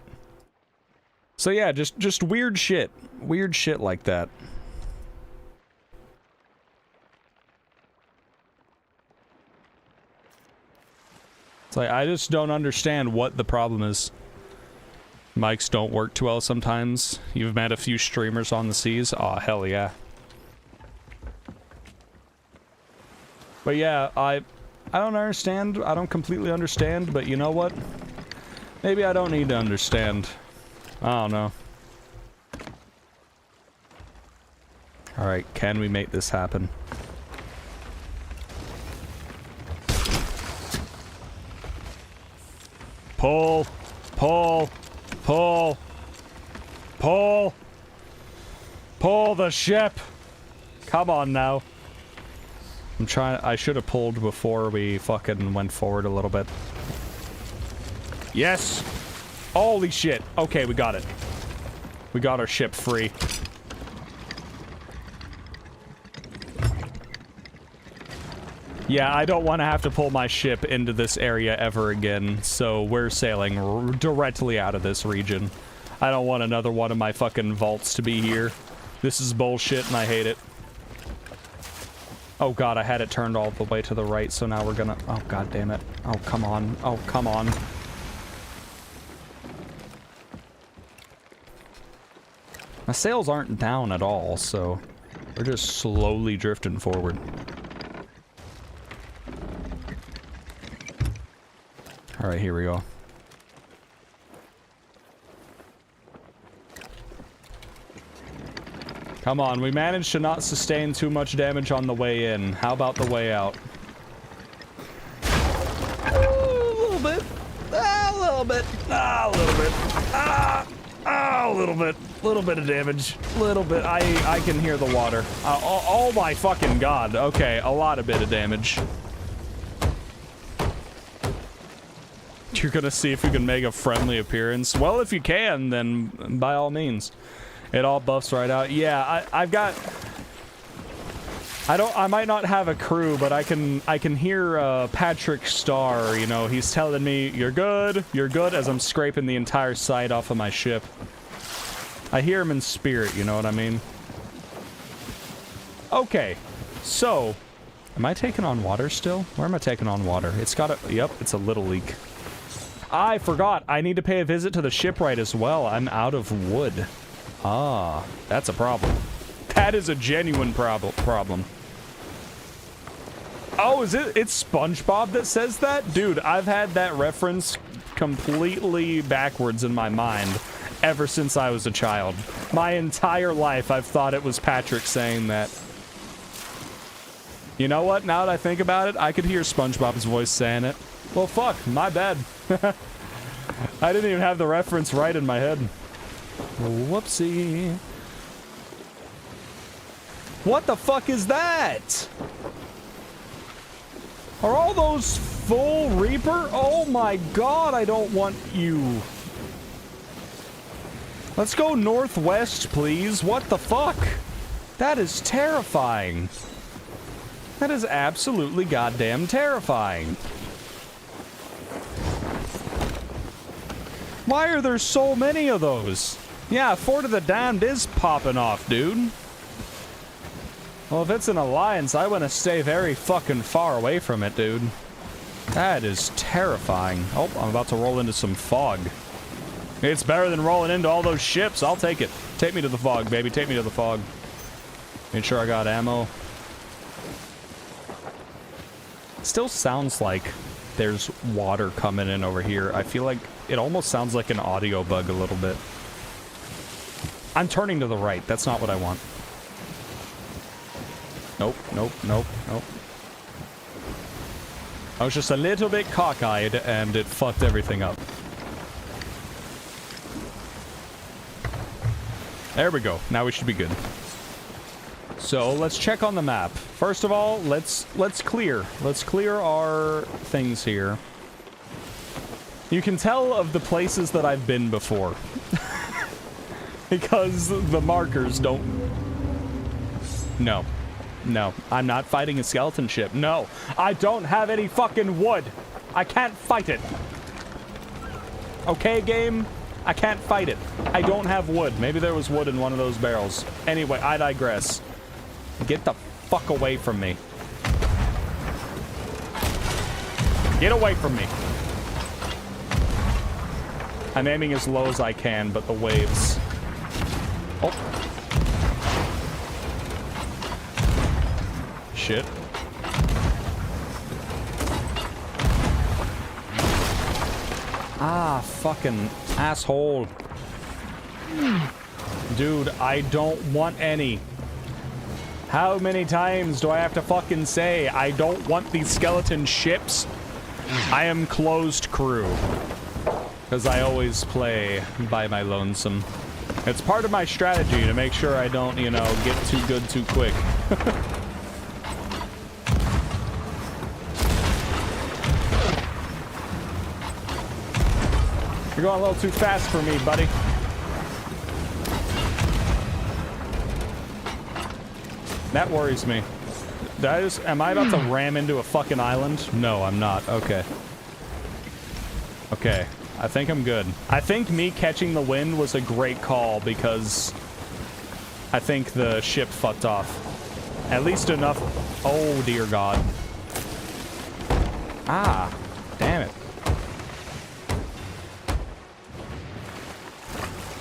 So yeah, just weird shit. Weird shit like that. It's like, I just don't understand what the problem is. Mics don't work too well sometimes. You've met a few streamers on the seas. Aw, hell yeah. But yeah, I don't understand. I don't completely understand, but you know what? Maybe I don't need to understand. I don't know. Alright, can we make this happen? Pull! Pull! Pull! Pull! Pull the ship! Come on now. I should have pulled before we fucking went forward a little bit. Yes! Holy shit! Okay, we got it. We got our ship free. Yeah, I don't want to have to pull my ship into this area ever again, so we're sailing directly out of this region. I don't want another one of my fucking vaults to be here. This is bullshit and I hate it. Oh god, I had it turned all the way to the right, so now we're gonna... Oh god damn it. Oh, come on. Oh, come on. My sails aren't down at all, so we're just slowly drifting forward. Alright, here we go. Come on, we managed to not sustain too much damage on the way in. How about the way out? A little bit. A little bit. A little bit. A little bit. Little bit of damage. Little bit. I can hear the water. Oh my fucking god. Okay, a lot of bit of damage. You're gonna see if you can make a friendly appearance. Well, if you can, then by all means. It all buffs right out. Yeah, I might not have a crew, but I can hear Patrick Starr, you know, he's telling me, you're good, as I'm scraping the entire side off of my ship. I hear him in spirit, you know what I mean? Okay, so, am I taking on water still? Where am I taking on water? It's got a, yep, it's a little leak. I forgot, I need to pay a visit to the shipwright as well. I'm out of wood. Ah, that's a problem. That is a genuine problem. Oh, it's SpongeBob that says that? Dude, I've had that reference completely backwards in my mind ever since I was a child. My entire life, I've thought it was Patrick saying that. You know what? Now that I think about it, I could hear SpongeBob's voice saying it. Well, fuck, my bad. I didn't even have the reference right in my head. Whoopsie. What the fuck is that? Are all those full Reaper? Oh my god, I don't want you. Let's go northwest, please. What the fuck? That is terrifying. That is absolutely goddamn terrifying. Why are there so many of those? Yeah, Fort of the Damned is popping off, dude. Well, if it's an alliance, I want to stay very fucking far away from it, dude. That is terrifying. Oh, I'm about to roll into some fog. It's better than rolling into all those ships. I'll take it. Take me to the fog, baby. Take me to the fog. Make sure I got ammo. Still sounds like there's water coming in over here. I feel like it almost sounds like an audio bug a little bit. I'm turning to the right. That's not what I want. Nope, nope, nope, nope. I was just a little bit cockeyed and it fucked everything up. There we go. Now we should be good. So let's check on the map. First of all, let's clear. Let's clear our things here. You can tell of the places that I've been before. Because the markers don't... No. No. I'm not fighting a skeleton ship. No. I don't have any fucking wood. I can't fight it. Okay, game? I can't fight it. I don't have wood. Maybe there was wood in one of those barrels. Anyway, I digress. Get the fuck away from me. Get away from me. I'm aiming as low as I can, but the waves... Oh. Shit. Ah, fucking asshole. Dude, I don't want any. How many times do I have to fucking say I don't want these skeleton ships? I am closed crew. Because I always play by my lonesome. It's part of my strategy to make sure I don't, you know, get too good too quick. You're going a little too fast for me, buddy. That worries me. Am I about to ram into a fucking island? No, I'm not. Okay. Okay. I think I'm good. I think me catching the wind was a great call because I think the ship fucked off. At least enough. Oh, dear God. Ah, damn it.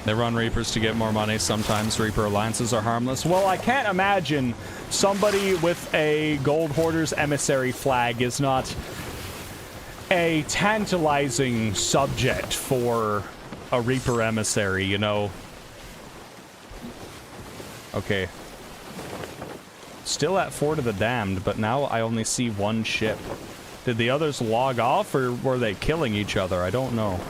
They run Reapers to get more money. Sometimes Reaper alliances are harmless. Well, I can't imagine somebody with a Gold Hoarder's Emissary flag is not a tantalizing subject for a Reaper Emissary, you know? Okay. Still at Fort of the Damned, but now I only see one ship. Did the others log off, or were they killing each other? I don't know.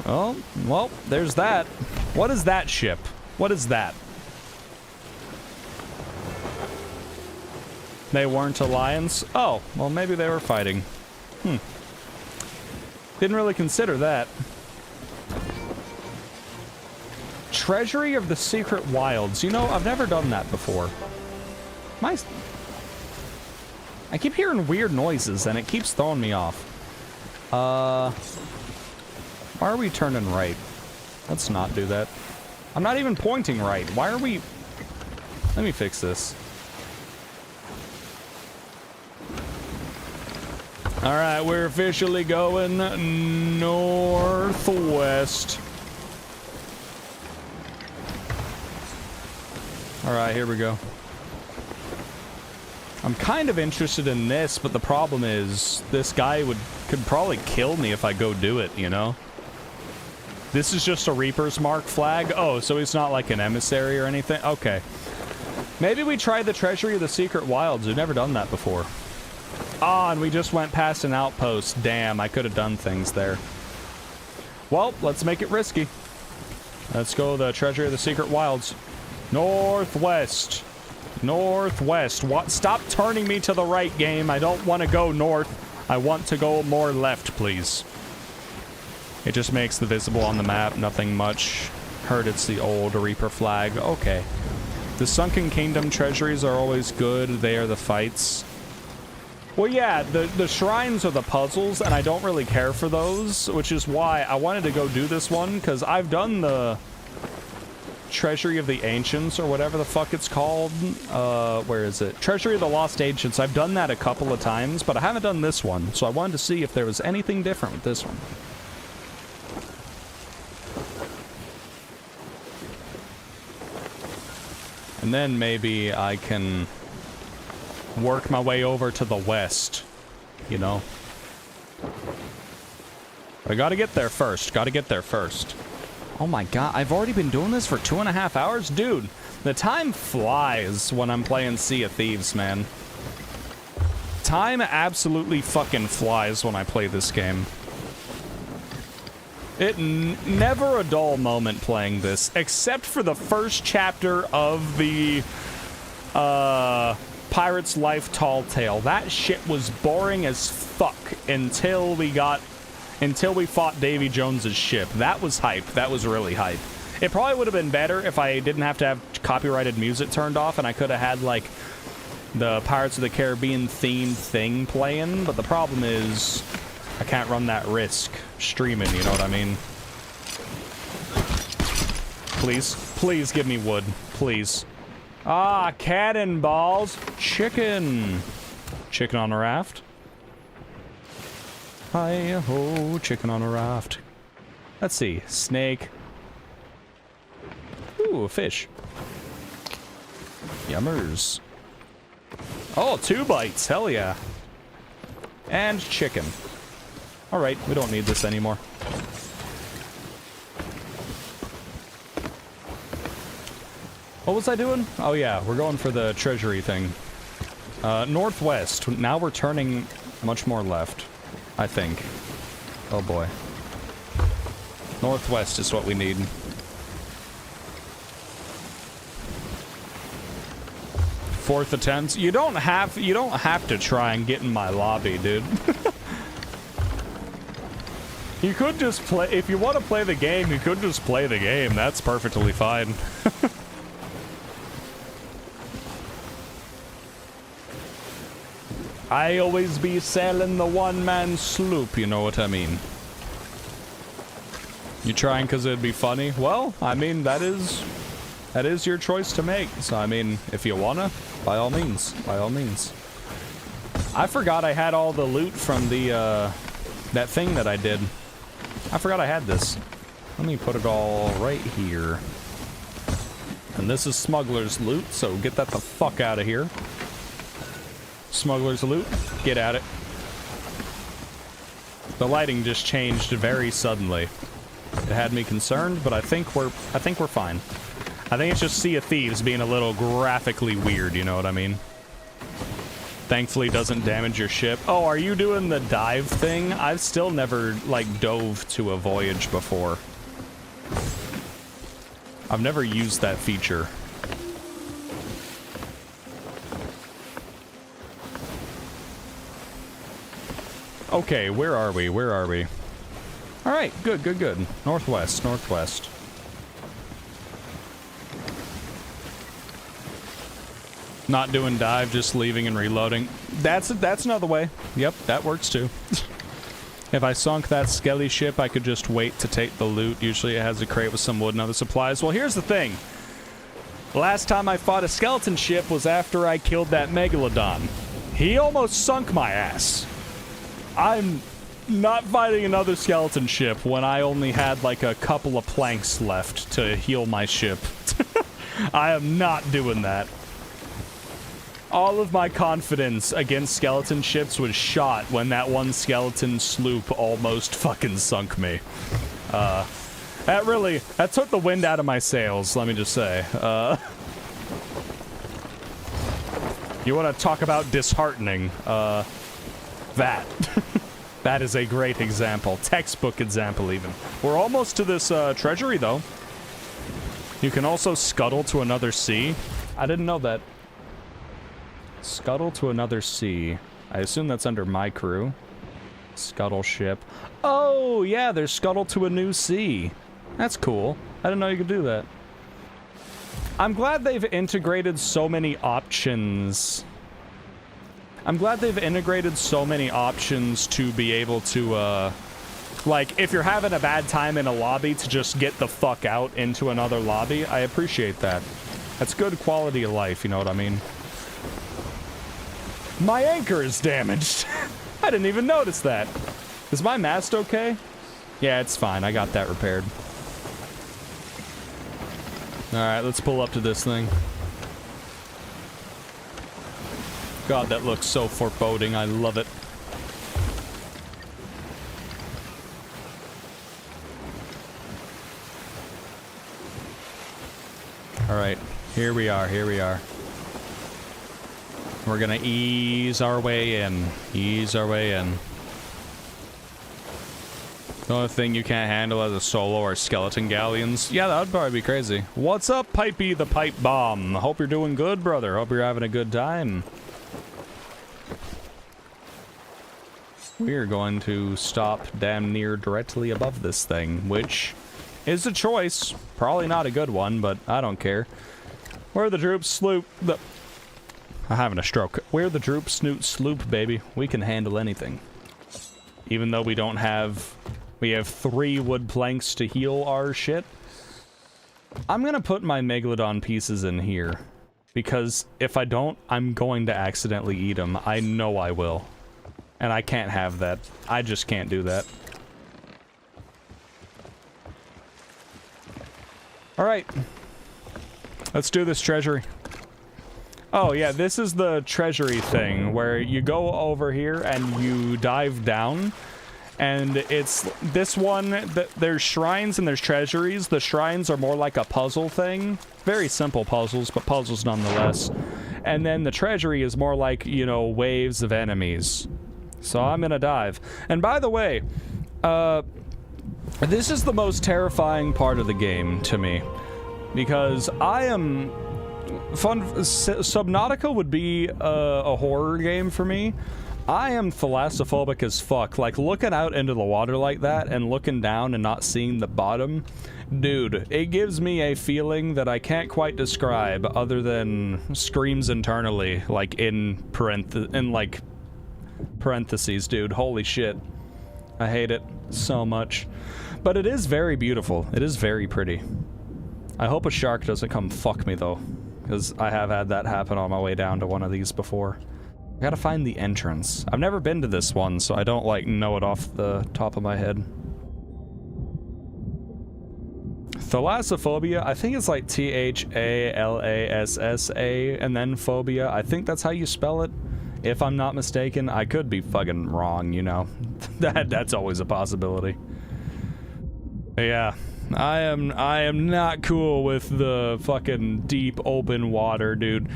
Oh, well, there's that. What is that ship? What is that? They weren't alliance? Oh, well, maybe they were fighting. Didn't really consider that. Treasury of the Secret Wilds. You know, I've never done that before. I keep hearing weird noises, and it keeps throwing me off. Why are we turning right? Let's not do that. I'm not even pointing right. Why are we... Let me fix this. Alright, we're officially going northwest. Alright, here we go. I'm kind of interested in this, but the problem is this guy could probably kill me if I go do it, you know? This is just a Reaper's Mark flag? Oh, so he's not like an emissary or anything? Okay. Maybe we try the Treasury of the Secret Wilds. We've never done that before. Ah, and we just went past an outpost. Damn, I could have done things there. Well, let's make it risky. Let's go the Treasury of the Secret Wilds. Northwest. Northwest. What? Stop turning me to the right, game. I don't want to go north. I want to go more left, please. It just makes the visible on the map. Nothing much. Heard it's the old Reaper flag. Okay. The Sunken Kingdom treasuries are always good. They are the fights. Well, yeah, the shrines are the puzzles, and I don't really care for those, which is why I wanted to go do this one, because I've done the Treasury of the Ancients, or whatever the fuck it's called. Where is it? Treasury of the Lost Ancients. I've done that a couple of times, but I haven't done this one, so I wanted to see if there was anything different with this one. And then maybe I can work my way over to the west, you know? But I gotta get there first. Gotta get there first. Oh my god, I've already been doing this for 2.5 hours? Dude, the time flies when I'm playing Sea of Thieves, man. Time absolutely fucking flies when I play this game. Never a dull moment playing this, except for the first chapter of the Pirate's Life Tall Tale. That shit was boring as fuck until we fought Davy Jones's ship. That was hype. That was really hype. It probably would have been better if I didn't have to have copyrighted music turned off and I could have had, like, the Pirates of the Caribbean themed thing playing, but the problem is I can't run that risk streaming, you know what I mean? Please. Please give me wood. Please. Ah, cannonballs. Chicken. Chicken on a raft. Hi-ho, chicken on a raft. Let's see. Snake. Ooh, a fish. Yummers. Oh, 2 bites. Hell yeah. And chicken. Alright, we don't need this anymore. What was I doing? Oh yeah, we're going for the treasury thing. Northwest. Now we're turning much more left, I think. Oh boy. Northwest is what we need. Fourth attempt. You don't have to try and get in my lobby, dude. You could just play, if you want to play the game, you could just play the game. That's perfectly fine. I always be sailing the one-man sloop, you know what I mean? You trying because it'd be funny? Well, I mean, that is your choice to make. So, I mean, if you wanna, by all means, by all means. I forgot I had all the loot from the, that thing that I did. I forgot I had this. Let me put it all right here. And this is smuggler's loot, so get that the fuck out of here. Smuggler's loot, get at it. The lighting just changed very suddenly. It had me concerned, but I think we're fine. I think it's just Sea of Thieves being a little graphically weird, you know what I mean? Thankfully doesn't damage your ship. Oh, are you doing the dive thing? I've still never, like, dove to a voyage before. I've never used that feature. Okay, where are we? Where are we? Alright, good, good, good. Northwest, northwest. Not doing dive, just leaving and reloading. That's another way. Yep, that works too. If I sunk that skelly ship, I could just wait to take the loot. Usually it has a crate with some wood and other supplies. Well, here's the thing. Last time I fought a skeleton ship was after I killed that megalodon. He almost sunk my ass. I'm not fighting another skeleton ship when I only had like a couple of planks left to heal my ship. I am not doing that. All of my confidence against skeleton ships was shot when that one skeleton sloop almost fucking sunk me. That took the wind out of my sails, let me just say. You want to talk about disheartening? That. That is a great example. Textbook example, even. We're almost to this treasury, though. You can also scuttle to another sea. I didn't know that. Scuttle to another sea. I assume that's under my crew. Scuttle ship. Oh, yeah, there's scuttle to a new sea. That's cool. I didn't know you could do that. I'm glad they've integrated so many options. I'm glad they've integrated so many options to be able to, like, if you're having a bad time in a lobby, to just get the fuck out into another lobby. I appreciate that. That's good quality of life, you know what I mean? My anchor is damaged. I didn't even notice that. Is my mast okay? Yeah, it's fine. I got that repaired. Alright, let's pull up to this thing. God, that looks so foreboding. I love it. Alright, here we are, here we are. We're gonna ease our way in. Ease our way in. The only thing you can't handle as a solo are skeleton galleons. Yeah, that would probably be crazy. What's up, Pipey the Pipe Bomb? Hope you're doing good, brother. Hope you're having a good time. We're going to stop damn near directly above this thing, which is a choice. Probably not a good one, but I don't care. We're the Droop Sloop. I'm having a stroke. We're the Droop Snoot Sloop, baby. We can handle anything. Even though we don't have... We have 3 wood planks to heal our shit. I'm gonna put my Megalodon pieces in here. Because if I don't, I'm going to accidentally eat them. I know I will. And I can't have that. I just can't do that. Alright. Let's do this treasury. Oh yeah, this is the treasury thing, where you go over here and you dive down. And it's this one, there's shrines and there's treasuries. The shrines are more like a puzzle thing. Very simple puzzles, but puzzles nonetheless. And then the treasury is more like, you know, waves of enemies. So I'm gonna dive. And by the way, this is the most terrifying part of the game to me. Because I am... Subnautica would be a horror game for me. I am thalassophobic as fuck. Like, looking out into the water like that and looking down and not seeing the bottom, dude, it gives me a feeling that I can't quite describe other than screams internally, like in parentheses, dude. Holy shit. I hate it so much. But it is very beautiful. It is very pretty. I hope a shark doesn't come fuck me, though. Because I have had that happen on my way down to one of these before. I gotta find the entrance. I've never been to this one, so I don't, like, know it off the top of my head. Thalassophobia, I think it's like T-H-A-L-A-S-S-A, and then phobia. I think that's how you spell it. If I'm not mistaken, I could be fucking wrong, you know. That's always a possibility. But yeah, I am not cool with the fucking deep open water, dude.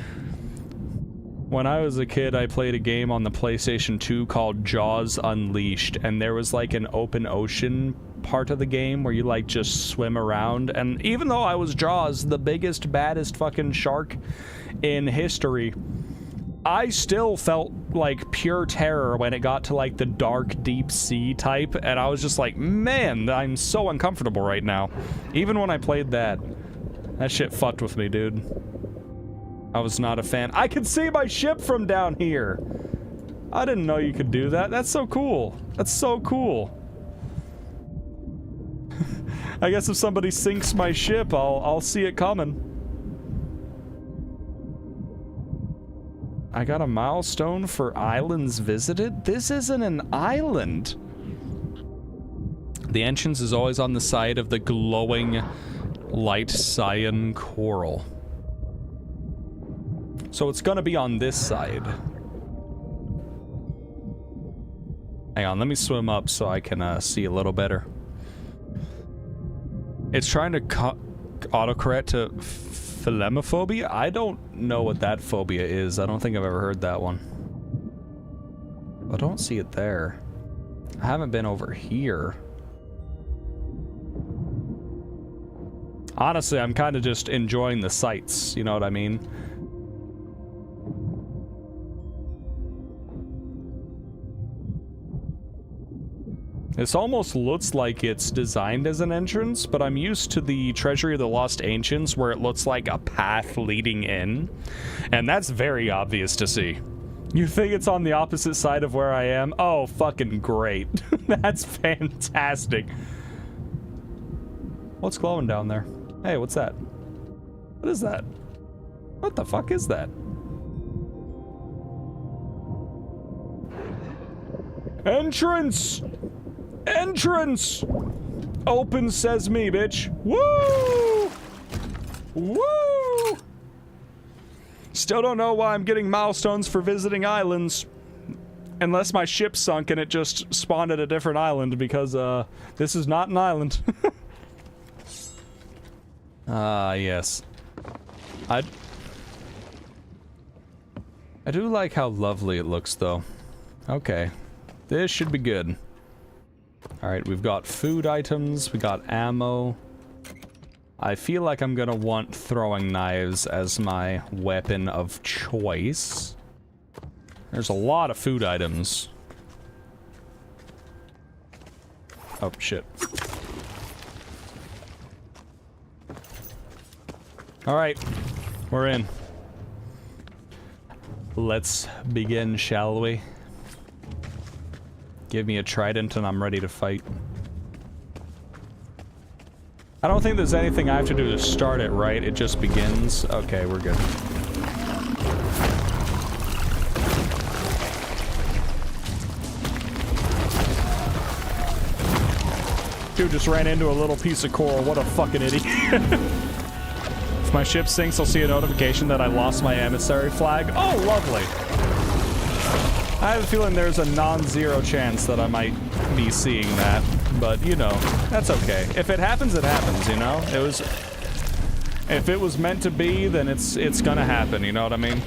When I was a kid, I played a game on the PlayStation 2 called Jaws Unleashed, and there was like an open ocean part of the game where you like just swim around, and even though I was Jaws, the biggest, baddest fucking shark in history, I still felt like pure terror when it got to like the dark deep sea type, and I was just like, man, I'm so uncomfortable right now. Even when I played that shit fucked with me, dude. I was not a fan. I could see my ship from down here. I didn't know you could do that. That's so cool. That's so cool. I guess if somebody sinks my ship, I'll see it coming. I got a milestone for islands visited? This isn't an island. The entrance is always on the side of the glowing light cyan coral. So it's gonna be on this side. Hang on, let me swim up so I can see a little better. It's trying to autocorrect to philemophobia? I don't know what that phobia is. I don't think I've ever heard that one. I don't see it there. I haven't been over here. Honestly, I'm kind of just enjoying the sights, you know what I mean? This almost looks like it's designed as an entrance, but I'm used to the Treasury of the Lost Ancients where it looks like a path leading in, and that's very obvious to see. You think it's on the opposite side of where I am? Oh, fucking great. That's fantastic. What's glowing down there? Hey, what's that? What is that? What the fuck is that? Entrance! Entrance! Open sesame, bitch. Woo! Woo! Still don't know why I'm getting milestones for visiting islands. Unless my ship sunk and it just spawned at a different island, because, this is not an island. Yes. I do like how lovely it looks, though. Okay. This should be good. Alright, we've got food items, we got ammo. I feel like I'm gonna want throwing knives as my weapon of choice. There's a lot of food items. Oh, shit. Alright, we're in. Let's begin, shall we? Give me a trident and I'm ready to fight. I don't think there's anything I have to do to start it, right? It just begins. Okay, we're good. Dude just ran into a little piece of coral. What a fucking idiot. If my ship sinks, I'll see a notification that I lost my emissary flag. Oh, lovely. I have a feeling there's a non-zero chance that I might be seeing that, but you know, that's okay. If it happens, it happens, you know? If it was meant to be, then it's gonna happen, you know what I mean?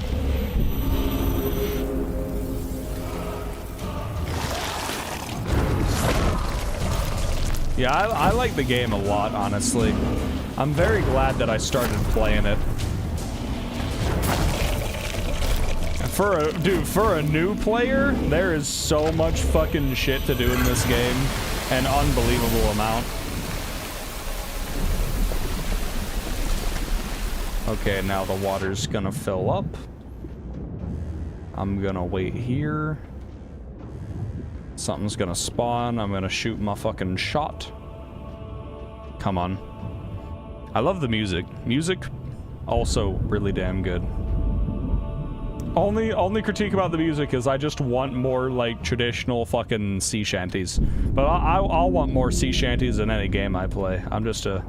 Yeah, I like the game a lot, honestly. I'm very glad that I started playing it. For a new player, there is so much fucking shit to do in this game. An unbelievable amount. Okay, now the water's gonna fill up. I'm gonna wait here. Something's gonna spawn. I'm gonna shoot my fucking shot. Come on. I love the music. Music, also really damn good. Only critique about the music is I just want more, like, traditional fucking sea shanties. But I'll want more sea shanties in any game I play. I'm just a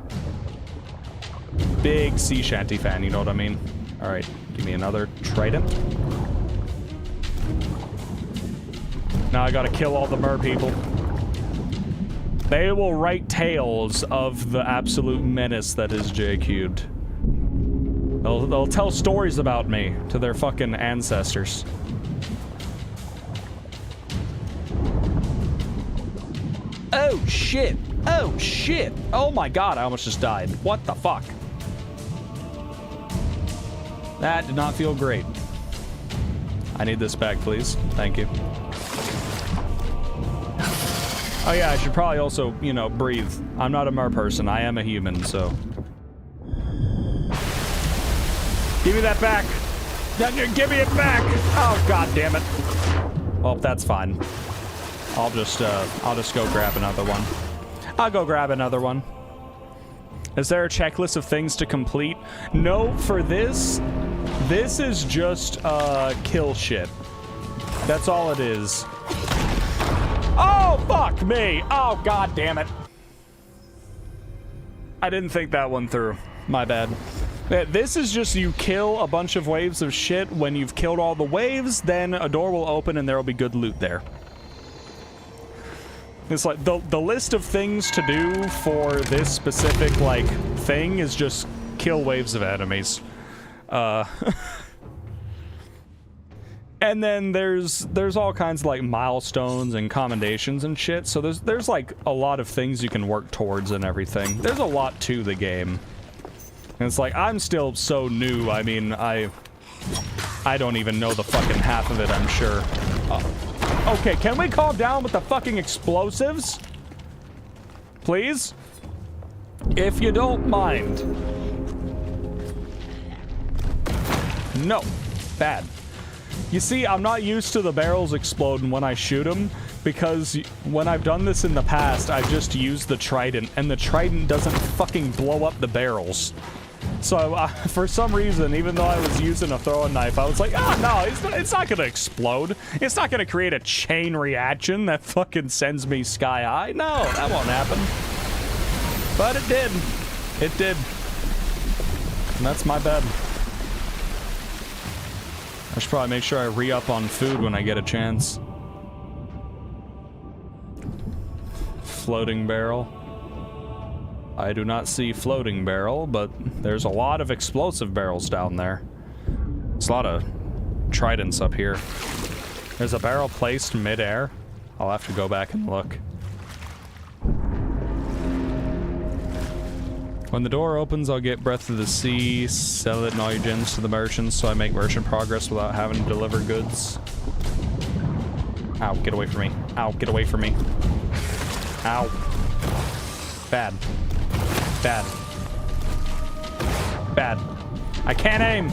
big sea shanty fan, you know what I mean? Alright, give me another trident. Now I gotta kill all the mer people. They will write tales of the absolute menace that is J Cubed. They'll tell stories about me to their fucking ancestors. Oh shit! Oh shit! Oh my god, I almost just died. What the fuck? That did not feel great. I need this back, please. Thank you. Oh yeah, I should probably also, you know, breathe. I'm not a mer person, I am a human, so... Give me that back! Give me it back! Oh, god damn it. Well, that's fine. I'll just go grab another one. I'll go grab another one. Is there a checklist of things to complete? No, for this is just, kill shit. That's all it is. Oh, fuck me! Oh, god damn it. I didn't think that one through. My bad. This is just you kill a bunch of waves of shit. When you've killed all the waves, then a door will open and there will be good loot there. It's like, the list of things to do for this specific, like, thing is just kill waves of enemies. And then there's all kinds of, like, milestones and commendations and shit, so there's like a lot of things you can work towards and everything. There's a lot to the game. And it's like, I'm still so new, I mean, I don't even know the fucking half of it, I'm sure. Okay, can we calm down with the fucking explosives? Please? If you don't mind. No. Bad. You see, I'm not used to the barrels exploding when I shoot them, because when I've done this in the past, I've just used the trident, and the trident doesn't fucking blow up the barrels. So, for some reason, even though I was using a throwing knife, I was like, no, it's not gonna explode. It's not gonna create a chain reaction that fucking sends me sky high. No, that won't happen. But it did. It did. And that's my bad. I should probably make sure I re-up on food when I get a chance. Floating barrel. I do not see floating barrel, but there's a lot of explosive barrels down there. There's a lot of tridents up here. There's a barrel placed mid-air. I'll have to go back and look. When the door opens, I'll get Breath of the Sea, sell it in all your gens to the merchants so I make merchant progress without having to deliver goods. Ow, get away from me. Ow, get away from me. Ow. Bad. Bad. Bad. I can't aim!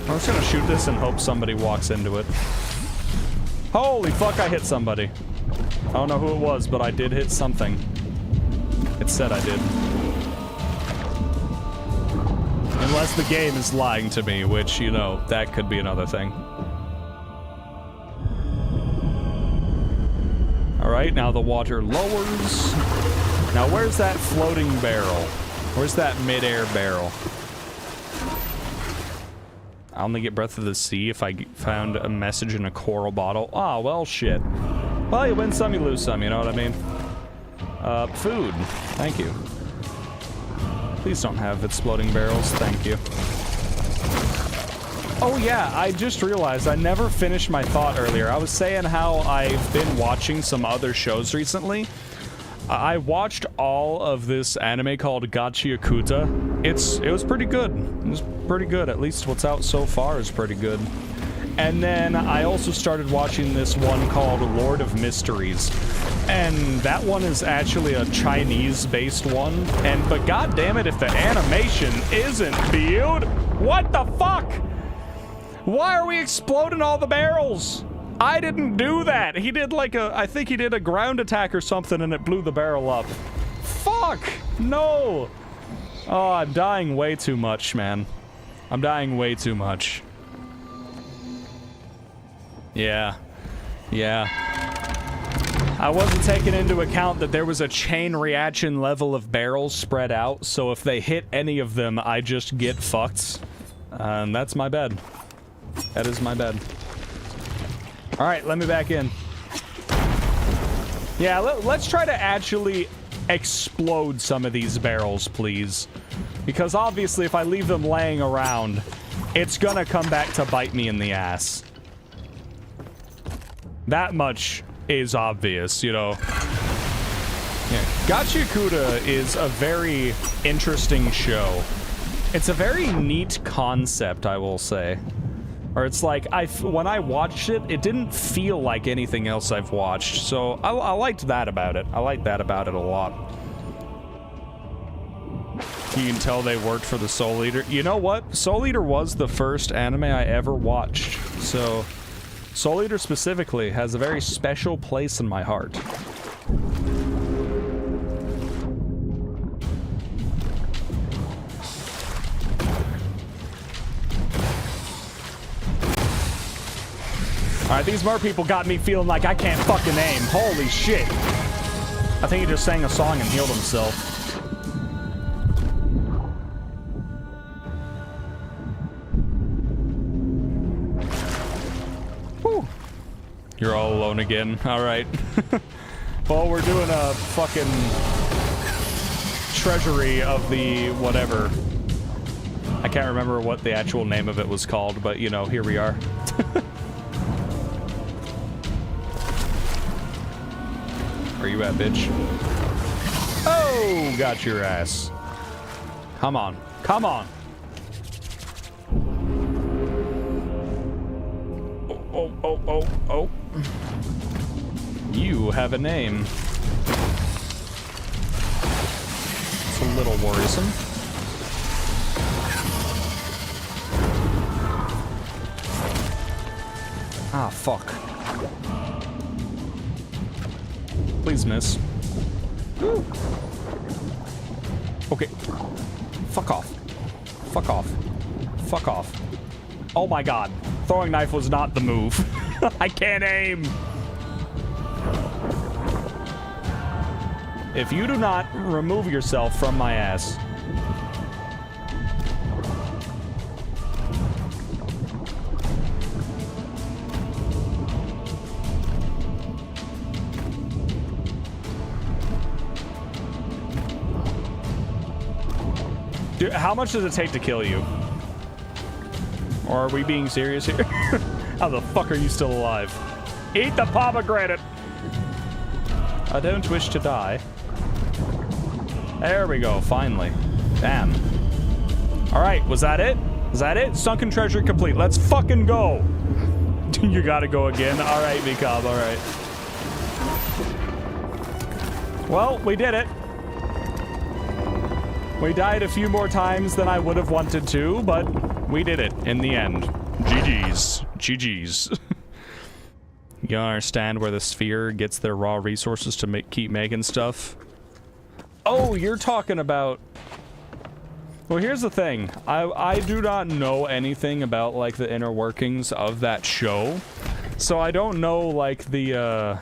I'm just gonna shoot this and hope somebody walks into it. Holy fuck, I hit somebody. I don't know who it was, but I did hit something. It said I did. Unless the game is lying to me, which, you know, that could be another thing. Alright, now the water lowers. Now where's that floating barrel? Where's that mid-air barrel? I only get Breath of the Sea if I found a message in a coral bottle. Ah, well, shit. Well, you win some, you lose some, you know what I mean? Food. Thank you. Please don't have exploding barrels. Thank you. Oh, yeah, I just realized I never finished my thought earlier. I was saying how I've been watching some other shows recently. I watched all of this anime called Gachi Yakuta. It was pretty good. It was pretty good. At least what's out so far is pretty good. And then I also started watching this one called Lord of Mysteries. And that one is actually a Chinese-based one. But god damn it, if the animation isn't beautiful. What the fuck? Why are we exploding all the barrels? I didn't do that. He did like I think he did a ground attack or something and it blew the barrel up. Fuck! No! Oh, I'm dying way too much, man. I'm dying way too much. Yeah. Yeah. I wasn't taking into account that there was a chain reaction level of barrels spread out, so if they hit any of them, I just get fucked. And that's my bad. That is my bad. Alright, let me back in. Yeah, let's try to actually explode some of these barrels, please. Because obviously if I leave them laying around, it's gonna come back to bite me in the ass. That much is obvious, you know. Yeah. Gachakuda is a very interesting show. It's a very neat concept, I will say. Or it's like, when I watched it, it didn't feel like anything else I've watched. So I liked that about it. I liked that about it a lot. You can tell they worked for the Soul Eater. You know what? Soul Eater was the first anime I ever watched. So Soul Eater specifically has a very special place in my heart. Alright, these mer people got me feeling like I can't fucking aim. Holy shit. I think he just sang a song and healed himself. Whew. You're all alone again. Alright. Well, we're doing a fucking treasury of the whatever. I can't remember what the actual name of it was called, but you know, here we are. Where you at, bitch? Oh, got your ass. Come on. Come on. Oh, oh, oh, oh, oh. You have a name. It's a little worrisome. Ah, fuck. Please miss. Woo. Okay. Fuck off. Fuck off. Fuck off. Oh my god. Throwing knife was not the move. I can't aim. If you do not remove yourself from my ass. Dude, how much does it take to kill you? Or are we being serious here? How the fuck are you still alive? Eat the pomegranate! I don't wish to die. There we go, finally. Damn. Alright, was that it? Is that it? Sunken treasure complete. Let's fucking go! You gotta go again. Alright, Mikab, alright. Well, we did it. We died a few more times than I would have wanted to, but we did it in the end. GG's. GG's. You understand where the sphere gets their raw resources to keep making stuff? Oh, you're talking about... Well, here's the thing. I do not know anything about, like, the inner workings of that show. So I don't know, like, the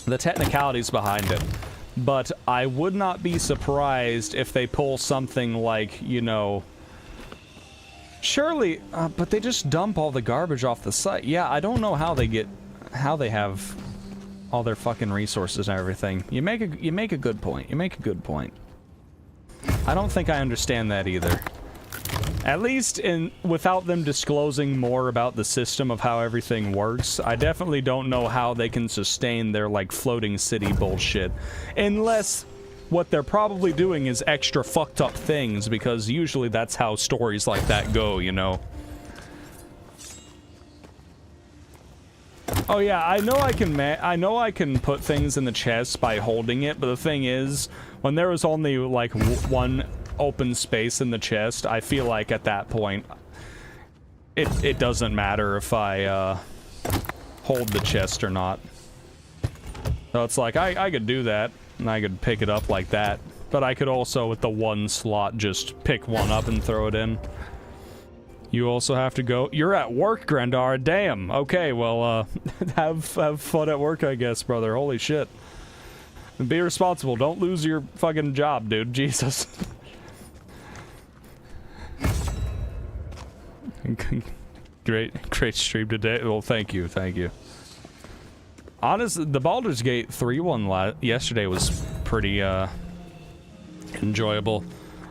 technicalities behind it. But I would not be surprised if they pull something like, you know... Surely, but they just dump all the garbage off the site. Yeah, I don't know how they have all their fucking resources and everything. You make a good point. You make a good point. I don't think I understand that either. At least without them disclosing more about the system of how everything works, I definitely don't know how they can sustain their, like, floating city bullshit. Unless what they're probably doing is extra fucked up things, because usually that's how stories like that go, you know? Oh yeah, I know I can put things in the chest by holding it, but the thing is, when there was only like one open space in the chest, I feel like at that point, it doesn't matter if I hold the chest or not. So it's like I could do that, and I could pick it up like that, but I could also with the one slot just pick one up and throw it in. You also have to go. You're at work, Grandar. Damn. Okay, well, have fun at work, I guess, brother. Holy shit. And be responsible. Don't lose your fucking job, dude. Jesus. Great stream today. Well, thank you. Honestly, the Baldur's Gate 3 one yesterday was pretty enjoyable.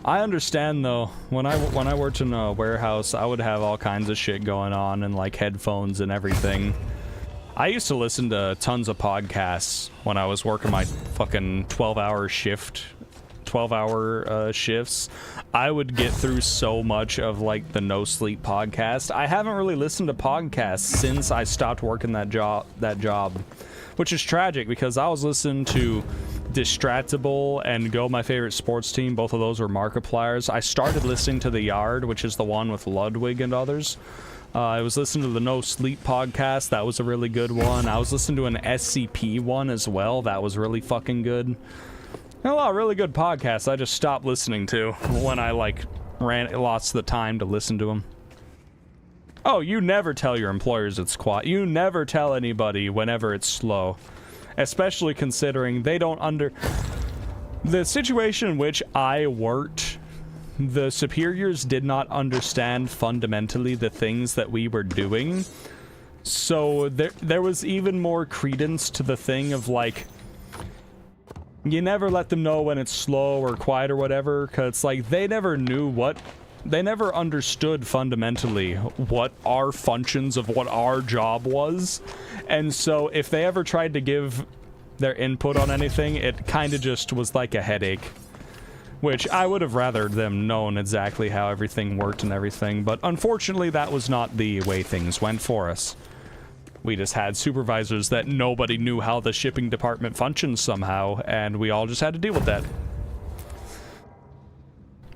I understand though, when I worked in a warehouse, I would have all kinds of shit going on and like headphones and everything. I used to listen to tons of podcasts when I was working my fucking 12-hour shift, 12-hour shifts. I would get through so much of like the No Sleep podcast. I haven't really listened to podcasts since I stopped working that job, which is tragic because I was listening to Distractable and Go, my favorite sports team. Both of those were Markipliers. I started listening to The Yard, which is the one with Ludwig and others. I was listening to the No Sleep podcast. That was a really good one. I was listening to an SCP one as well. That was really fucking good. A lot of really good podcasts I just stopped listening to when I like lost the time to listen to them. Oh, you never tell your employers it's quiet. You never tell anybody whenever it's slow. Especially considering they don't the situation in which I worked, the superiors did not understand fundamentally the things that we were doing. So there was even more credence to the thing of like, you never let them know when it's slow or quiet or whatever, because like they never understood fundamentally what our functions of what our job was. And so if they ever tried to give their input on anything, it kind of just was like a headache. Which I would have rather them known exactly how everything worked and everything, but unfortunately that was not the way things went for us. We just had supervisors that nobody knew how the shipping department functions somehow, and we all just had to deal with that.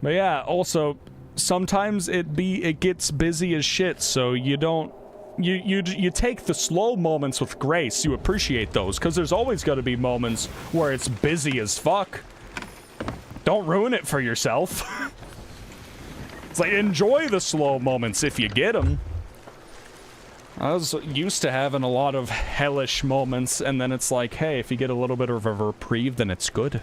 But yeah, also, sometimes it gets busy as shit, so you don't... You take the slow moments with grace. You appreciate those, because there's always going to be moments where it's busy as fuck. Don't ruin it for yourself. It's like, enjoy the slow moments if you get them. I was used to having a lot of hellish moments, and then it's like, hey, if you get a little bit of a reprieve, then it's good.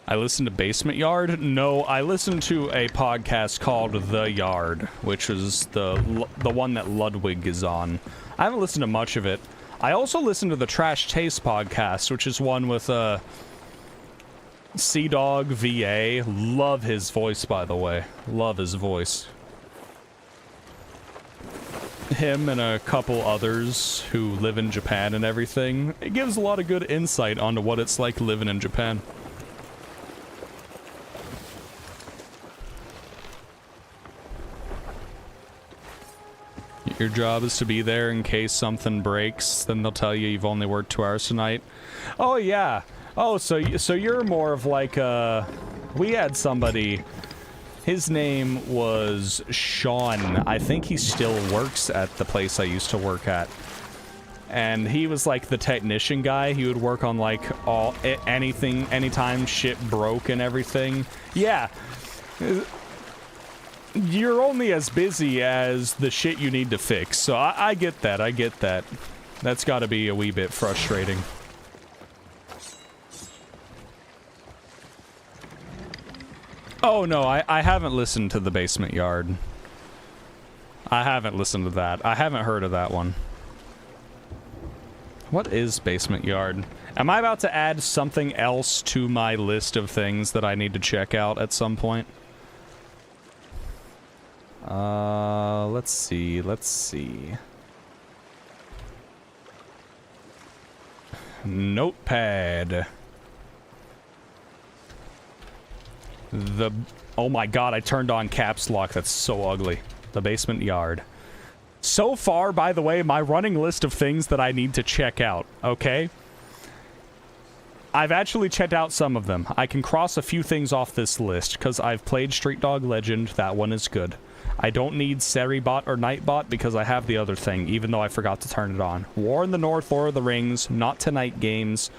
I listened to Basement Yard? No, I listened to a podcast called The Yard, which is the one that Ludwig is on. I haven't listened to much of it. I also listened to the Trash Taste podcast, which is one with Sea Dog VA. Love his voice, by the way. Love his voice. Him and a couple others who live in Japan and everything. It gives a lot of good insight onto what it's like living in Japan. Your job is to be there in case something breaks, then they'll tell you you've only worked 2 hours tonight. Oh yeah. Oh, so you're more of like we had somebody, his name was Sean. I think he still works at the place I used to work at. And he was like the technician guy. He would work on like anything, anytime shit broke and everything. Yeah. You're only as busy as the shit you need to fix. So I get that. I get that. That's got to be a wee bit frustrating. Oh no, I haven't listened to the Basement Yard. I haven't listened to that. I haven't heard of that one. What is Basement Yard? Am I about to add something else to my list of things that I need to check out at some point? Let's see. Notepad. Oh my god, I turned on caps lock. That's so ugly. The Basement Yard. So far, by the way, my running list of things that I need to check out, okay? I've actually checked out some of them. I can cross a few things off this list, because I've played Street Dog Legend. That one is good. I don't need Seribot or Nightbot, because I have the other thing, even though I forgot to turn it on. War in the North, Lord of the Rings, Not Tonight Games,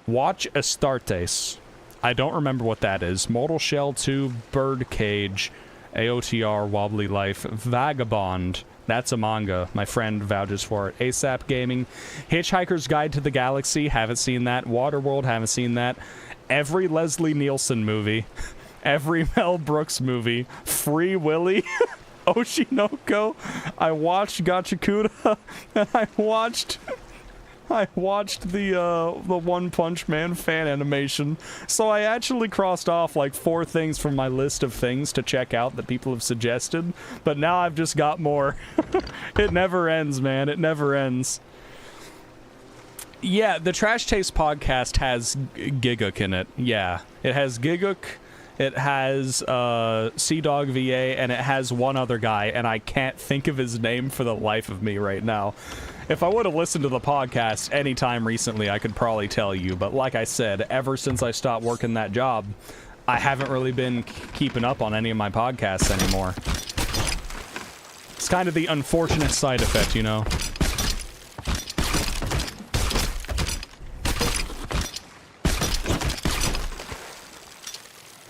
Watch Astartes. I don't remember what that is. Mortal Shell 2, Birdcage, AOTR, Wobbly Life, Vagabond. That's a manga. My friend vouches for it. ASAP Gaming. Hitchhiker's Guide to the Galaxy. Haven't seen that. Waterworld. Haven't seen that. Every Leslie Nielsen movie. Every Mel Brooks movie. Free Willy. Oshinoko. I watched Gachakuda. And I watched the One Punch Man fan animation. So I actually crossed off like 4 things from my list of things to check out that people have suggested. But now I've just got more. It never ends, man. It never ends. Yeah, the Trash Taste podcast has Giguk in it. Yeah, it has Giguk. It has Sea-Dog VA, and it has one other guy, and I can't think of his name for the life of me right now. If I would have listened to the podcast anytime recently, I could probably tell you, but like I said, ever since I stopped working that job, I haven't really been keeping up on any of my podcasts anymore. It's kind of the unfortunate side effect, you know?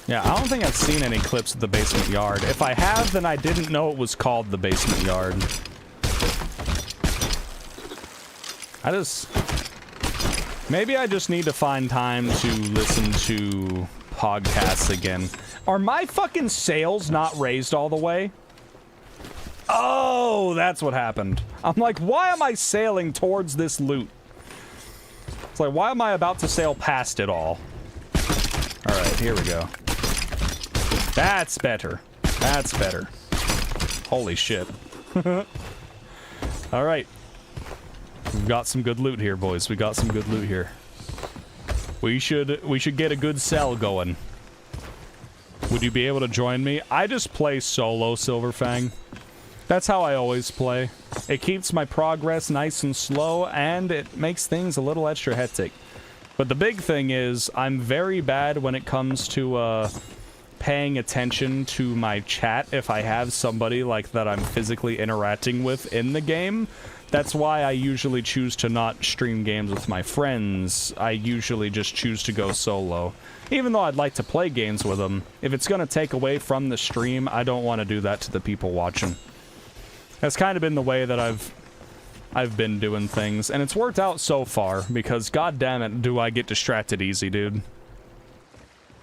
Yeah, I don't think I've seen any clips of the Basement Yard. If I have, then I didn't know it was called the Basement Yard. Maybe I just need to find time to listen to podcasts again. Are my fucking sails not raised all the way? Oh, that's what happened. I'm like, why am I sailing towards this loot? It's like, why am I about to sail past it all? Alright, here we go. That's better. That's better. Holy shit. Alright. We've got some good loot here, boys. We got some good loot here. We should get a good sell going. Would you be able to join me? I just play solo, Silverfang. That's how I always play. It keeps my progress nice and slow, and it makes things a little extra hectic. But the big thing is, I'm very bad when it comes to, paying attention to my chat if I have somebody, like, that I'm physically interacting with in the game. That's why I usually choose to not stream games with my friends. I usually just choose to go solo. Even though I'd like to play games with them, if it's gonna take away from the stream, I don't want to do that to the people watching. That's kind of been the way that I've been doing things, and it's worked out so far, because god damn it, do I get distracted easy, dude.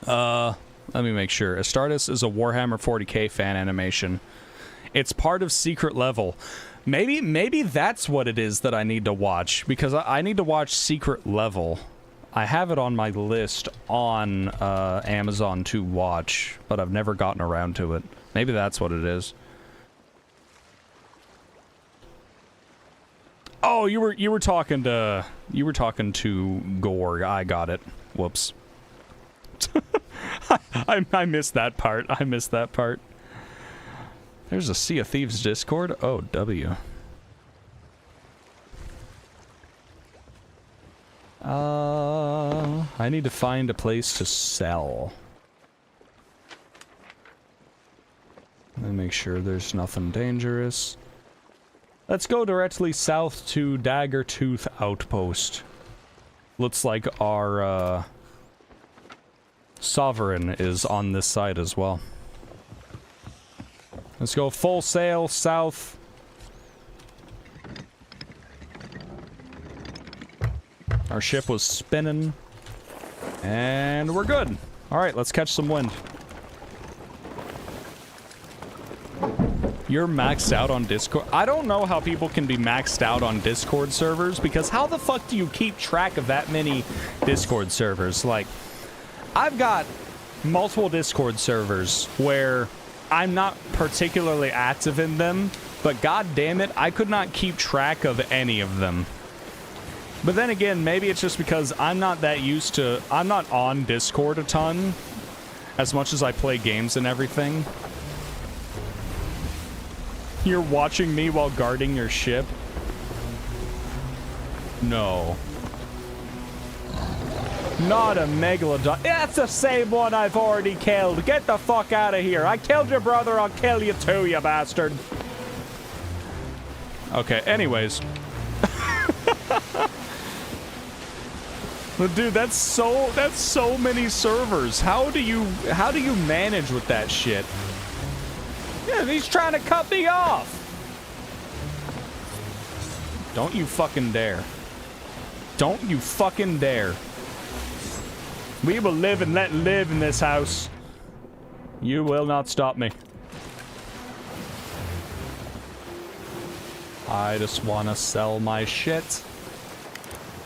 Let me make sure. Astartes is a Warhammer 40k fan animation. It's part of Secret Level. Maybe that's what it is that I need to watch, because I need to watch Secret Level. I have it on my list on Amazon to watch, but I've never gotten around to it. Maybe that's what it is. Oh, you were talking to Gore. I got it. Whoops. I missed that part. I missed that part. There's a Sea of Thieves Discord. Oh, W. I need to find a place to sell. Let me make sure there's nothing dangerous. Let's go directly south to Daggertooth Outpost. Looks like our, Sovereign is on this side as well. Let's go full sail south. Our ship was spinning. And we're good. Alright, let's catch some wind. You're maxed out on Discord? I don't know how people can be maxed out on Discord servers, because how the fuck do you keep track of that many Discord servers? Like, I've got multiple Discord servers where I'm not particularly active in them, but god damn it, I could not keep track of any of them. But then again, maybe it's just because I'm not that used to... I'm not on Discord a ton, as much as I play games and everything. You're watching me while guarding your ship? No. Not a megalodon. That's the same one I've already killed. Get the fuck out of here. I killed your brother, I'll kill you too, you bastard. Okay, anyways. But dude, that's so many servers. How do you manage with that shit? Yeah, he's trying to cut me off. Don't you fucking dare. Don't you fucking dare. We will live and let live in this house. You will not stop me. I just wanna sell my shit.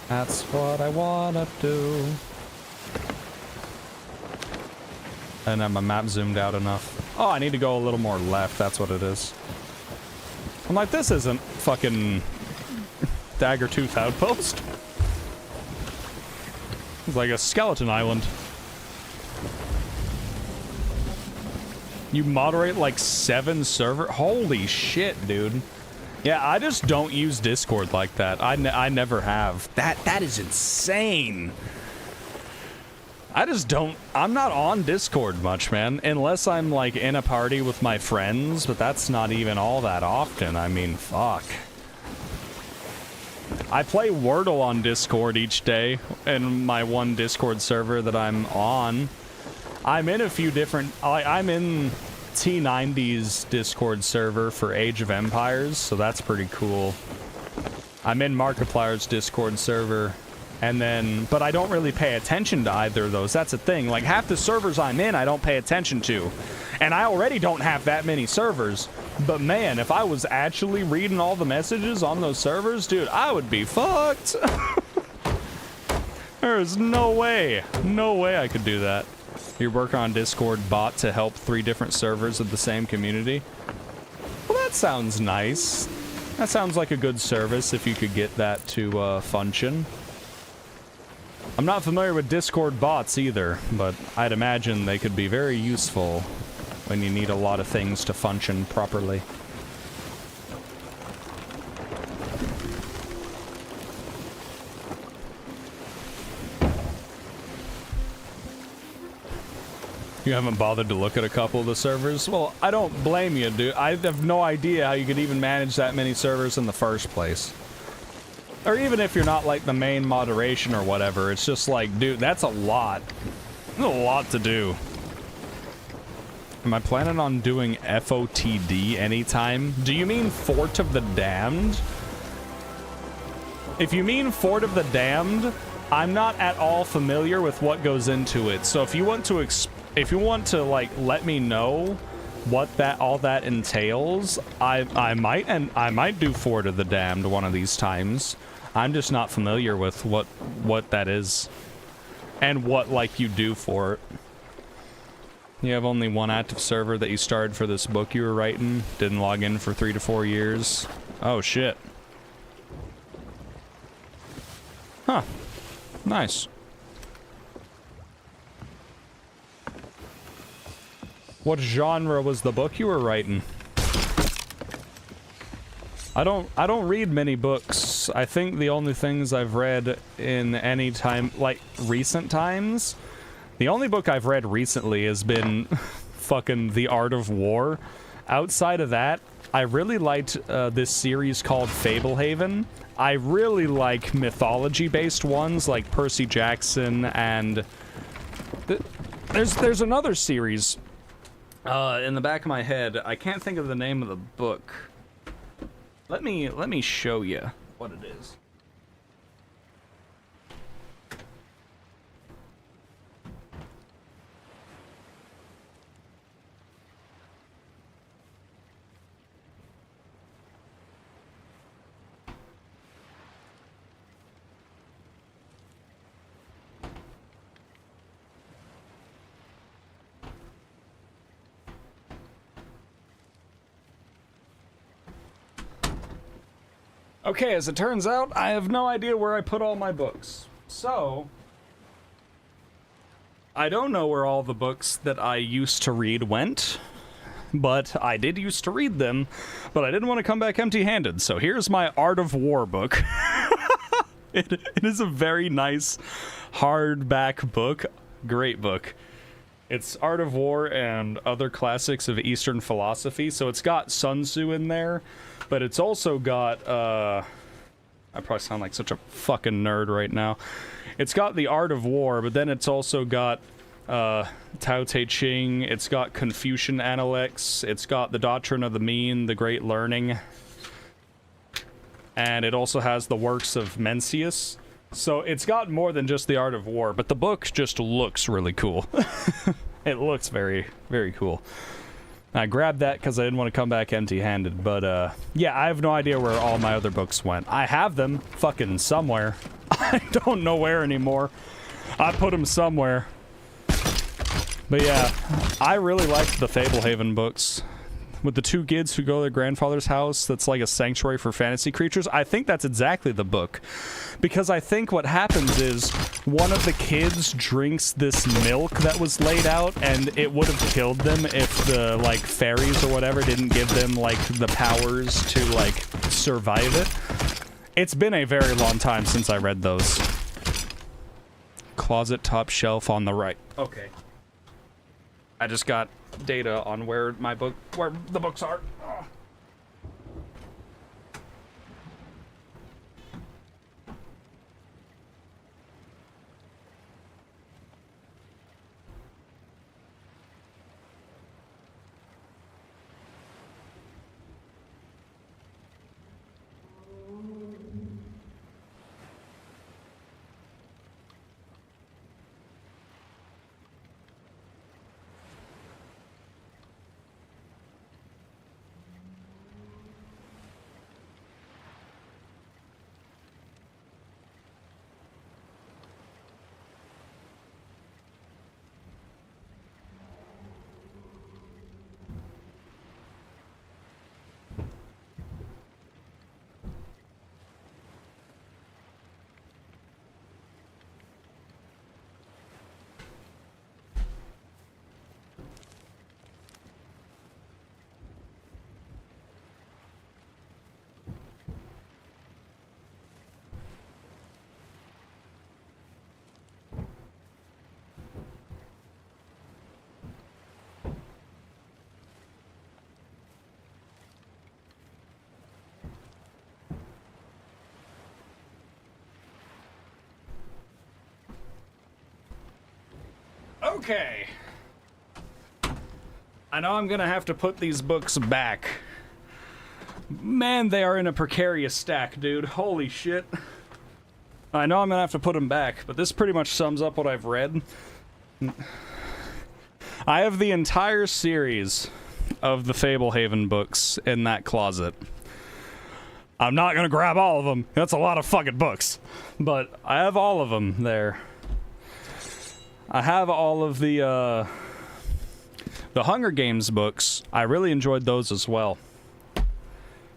That's what I wanna do. And then my map zoomed out enough. Oh, I need to go a little more left. That's what it is. I'm like, this isn't fucking Daggertooth Outpost. It's like a skeleton island. You moderate like 7 server? Holy shit, dude. Yeah, I just don't use Discord like that. I never have. That is insane. I just don't... I'm not on Discord much, man. Unless I'm, like, in a party with my friends, but that's not even all that often. I mean, fuck. I play Wordle on Discord each day, in my one Discord server that I'm on. I'm in a few different... I'm in T90's Discord server for Age of Empires, so that's pretty cool. I'm in Markiplier's Discord server... And then, but I don't really pay attention to either of those. That's the thing. Like, half the servers I'm in, I don't pay attention to. And I already don't have that many servers. But man, if I was actually reading all the messages on those servers, dude, I would be fucked. There's no way. No way I could do that. You're working on Discord bot to help 3 different servers of the same community. Well, that sounds nice. That sounds like a good service if you could get that to function. I'm not familiar with Discord bots either, but I'd imagine they could be very useful when you need a lot of things to function properly. You haven't bothered to look at a couple of the servers? Well, I don't blame you, dude. I have no idea how you could even manage that many servers in the first place. Or even if you're not, like, the main moderation or whatever, it's just like, dude, that's a lot. That's a lot to do. Am I planning on doing FOTD anytime? Do you mean Fort of the Damned? If you mean Fort of the Damned, I'm not at all familiar with what goes into it. So if you want to, like, let me know what all that entails, I might do Fort of the Damned one of these times. I'm just not familiar with what that is and what, like, you do for it. You have only one active server that you started for this book you were writing. Didn't log in for 3 to 4 years. Oh, shit. Huh. Nice. What genre was the book you were writing? I don't read many books. I think the only things I've read in any time, like recent times, the only book I've read recently has been fucking The Art of War. Outside of that, I really liked this series called Fablehaven. I really like mythology-based ones like Percy Jackson, and there's another series in the back of my head. I can't think of the name of the book. Let me show you what it is. Okay, as it turns out, I have no idea where I put all my books. So, I don't know where all the books that I used to read went, but I did used to read them, but I didn't want to come back empty-handed, so here's my Art of War book. It is a very nice hardback book. Great book. It's Art of War and other classics of Eastern philosophy, so it's got Sun Tzu in there, but it's also got, I probably sound like such a fucking nerd right now. It's got the Art of War, but then it's also got Tao Te Ching, it's got Confucian Analects, it's got the Doctrine of the Mean, the Great Learning, and it also has the works of Mencius. So it's got more than just the Art of War, but the book just looks really cool. It looks very, very cool. I grabbed that because I didn't want to come back empty-handed, but yeah, I have no idea where all my other books went. I have them fucking somewhere. I don't know where anymore. I put them somewhere. But yeah, I really liked the Fablehaven books. With the two kids who go to their grandfather's house that's like a sanctuary for fantasy creatures. I think that's exactly the book. Because I think what happens is one of the kids drinks this milk that was laid out, and it would have killed them if the, like, fairies or whatever didn't give them, like, the powers to, like, survive it. It's been a very long time since I read those. Closet top shelf on the right. Okay. I just got data on where the books are. Okay. I know I'm gonna have to put these books back. Man, they are in a precarious stack, dude. Holy shit. I know I'm gonna have to put them back, but this pretty much sums up what I've read. I have the entire series of the Fablehaven books in that closet. I'm not gonna grab all of them. That's a lot of fucking books. But I have all of them there. I have all of the Hunger Games books. I really enjoyed those as well.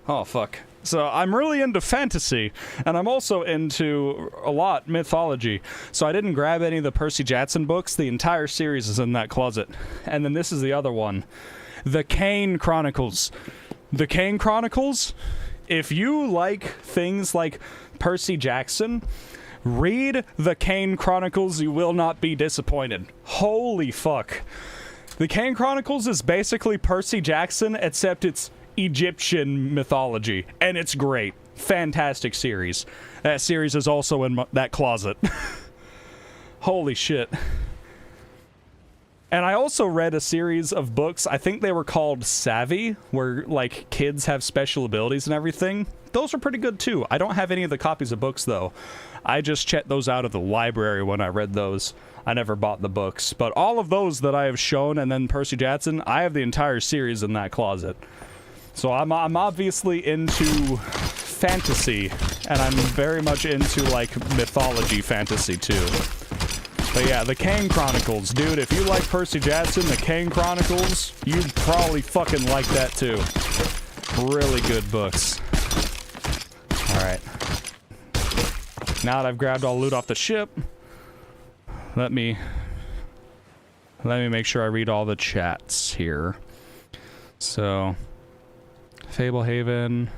Oh, fuck. So I'm really into fantasy, and I'm also into a lot mythology. So I didn't grab any of the Percy Jackson books. The entire series is in that closet. And then this is the other one. The Kane Chronicles. The Kane Chronicles? If you like things like Percy Jackson, read the Kane Chronicles. You will not be disappointed. Holy fuck. The Kane Chronicles is basically Percy Jackson, except it's Egyptian mythology, and it's great. Fantastic series. That series is also in that closet. Holy shit. And I also read a series of books, I think they were called Savvy, where, like, kids have special abilities and everything. Those are pretty good, too. I don't have any of the copies of books, though. I just checked those out of the library when I read those. I never bought the books. But all of those that I have shown, and then Percy Jackson, I have the entire series in that closet. So I'm obviously into fantasy, and I'm very much into, like, mythology fantasy, too. But yeah, the Kane Chronicles. Dude, if you like Percy Jackson, the Kane Chronicles, you'd probably fucking like that, too. Really good books. Alright. Now that I've grabbed all the loot off the ship, let me make sure I read all the chats here. So, Fablehaven,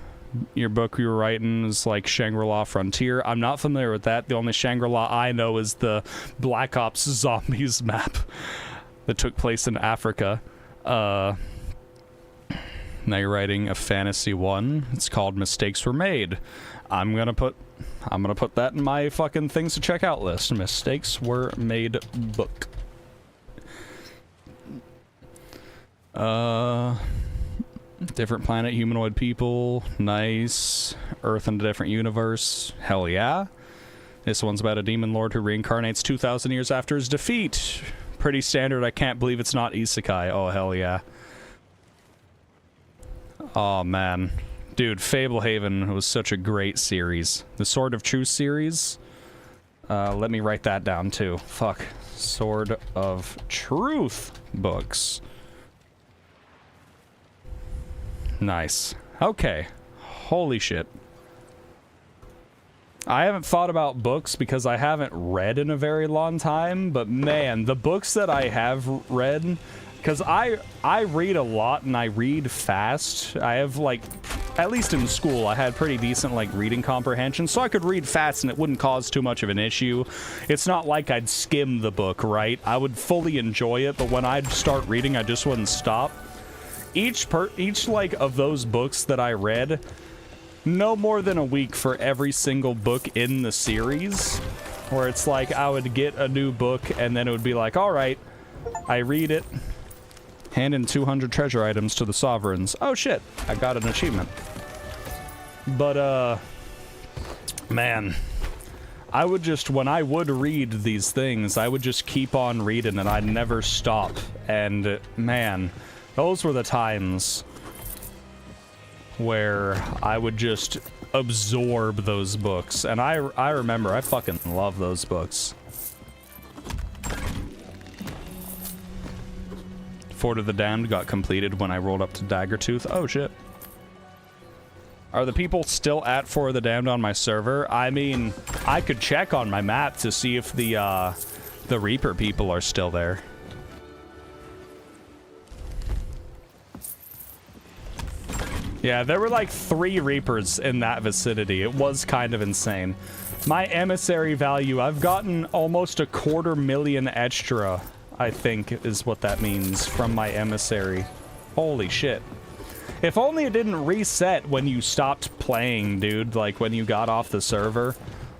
your book you were writing is like Shangri-La Frontier. I'm not familiar with that. The only Shangri-La I know is the Black Ops Zombies map that took place in Africa. Now you're writing a fantasy one. It's called Mistakes Were Made. I'm gonna put that in my fucking things to check out list. Mistakes Were Made book. Different planet, humanoid people. Nice. Earth in a different universe. Hell yeah. This one's about a demon lord who reincarnates 2,000 years after his defeat. Pretty standard. I can't believe it's not isekai. Oh, hell yeah. Oh, man. Dude, Fablehaven was such a great series. The Sword of Truth series. Let me write that down, too. Fuck. Sword of Truth books. Nice. Okay. Holy shit. I haven't thought about books because I haven't read in a very long time, but man, the books that I have read, because I read a lot and I read fast. I have, like, at least in school, I had pretty decent, like, reading comprehension, so I could read fast and it wouldn't cause too much of an issue. It's not like I'd skim the book, right? I would fully enjoy it, but when I'd start reading, I just wouldn't stop. Each like of those books that I read, no more than a week for every single book in the series, where it's like I would get a new book and then it would be like, all right, I read it, hand in 200 treasure items to the sovereigns. Oh shit, I got an achievement. But man, I would just, when I would read these things, I would just keep on reading and I'd never stop. And man, those were the times where I would just absorb those books. And I remember, I fucking love those books. Fort of the Damned got completed when I rolled up to Daggertooth. Oh shit. Are the people still at Fort of the Damned on my server? I mean, I could check on my map to see if the Reaper people are still there. Yeah, there were like 3 Reapers in that vicinity. It was kind of insane. My emissary value, I've gotten almost 250,000 extra, I think is what that means, from my emissary. Holy shit. If only it didn't reset when you stopped playing, dude, like when you got off the server.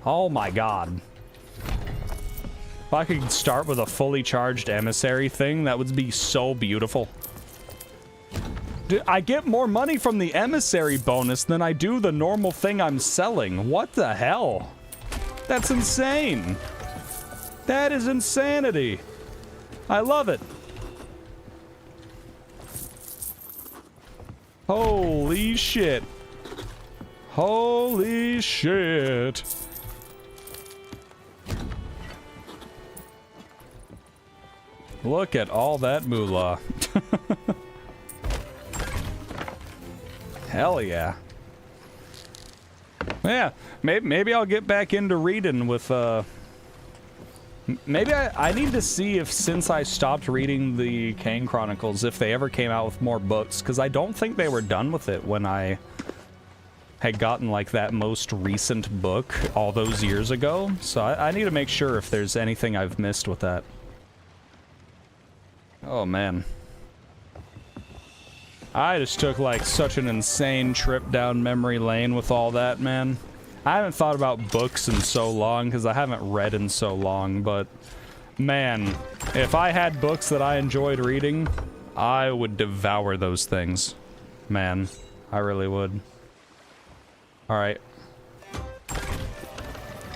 Oh my god. If I could start with a fully charged emissary thing, that would be so beautiful. I get more money from the emissary bonus than I do the normal thing I'm selling. What the hell? That's insane. That is insanity. I love it. Holy shit. Holy shit. Look at all that moolah. Hell yeah. Yeah, maybe I'll get back into reading with, maybe I need to see if, since I stopped reading the Kane Chronicles, if they ever came out with more books, because I don't think they were done with it when I had gotten, like, that most recent book all those years ago. So I need to make sure if there's anything I've missed with that. Oh, man. I just took, like, such an insane trip down memory lane with all that, man. I haven't thought about books in so long, because I haven't read in so long, but, man, if I had books that I enjoyed reading, I would devour those things. Man, I really would. Alright.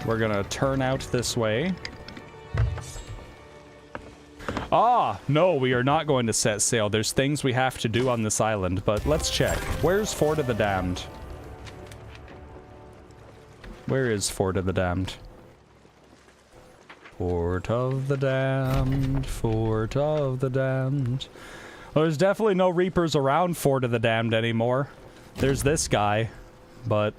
We're gonna turn out this way. Ah, no, we are not going to set sail. There's things we have to do on this island, but let's check. Where's Fort of the Damned? Where is Fort of the Damned? Fort of the Damned, Fort of the Damned. Well, there's definitely no Reapers around Fort of the Damned anymore. There's this guy, but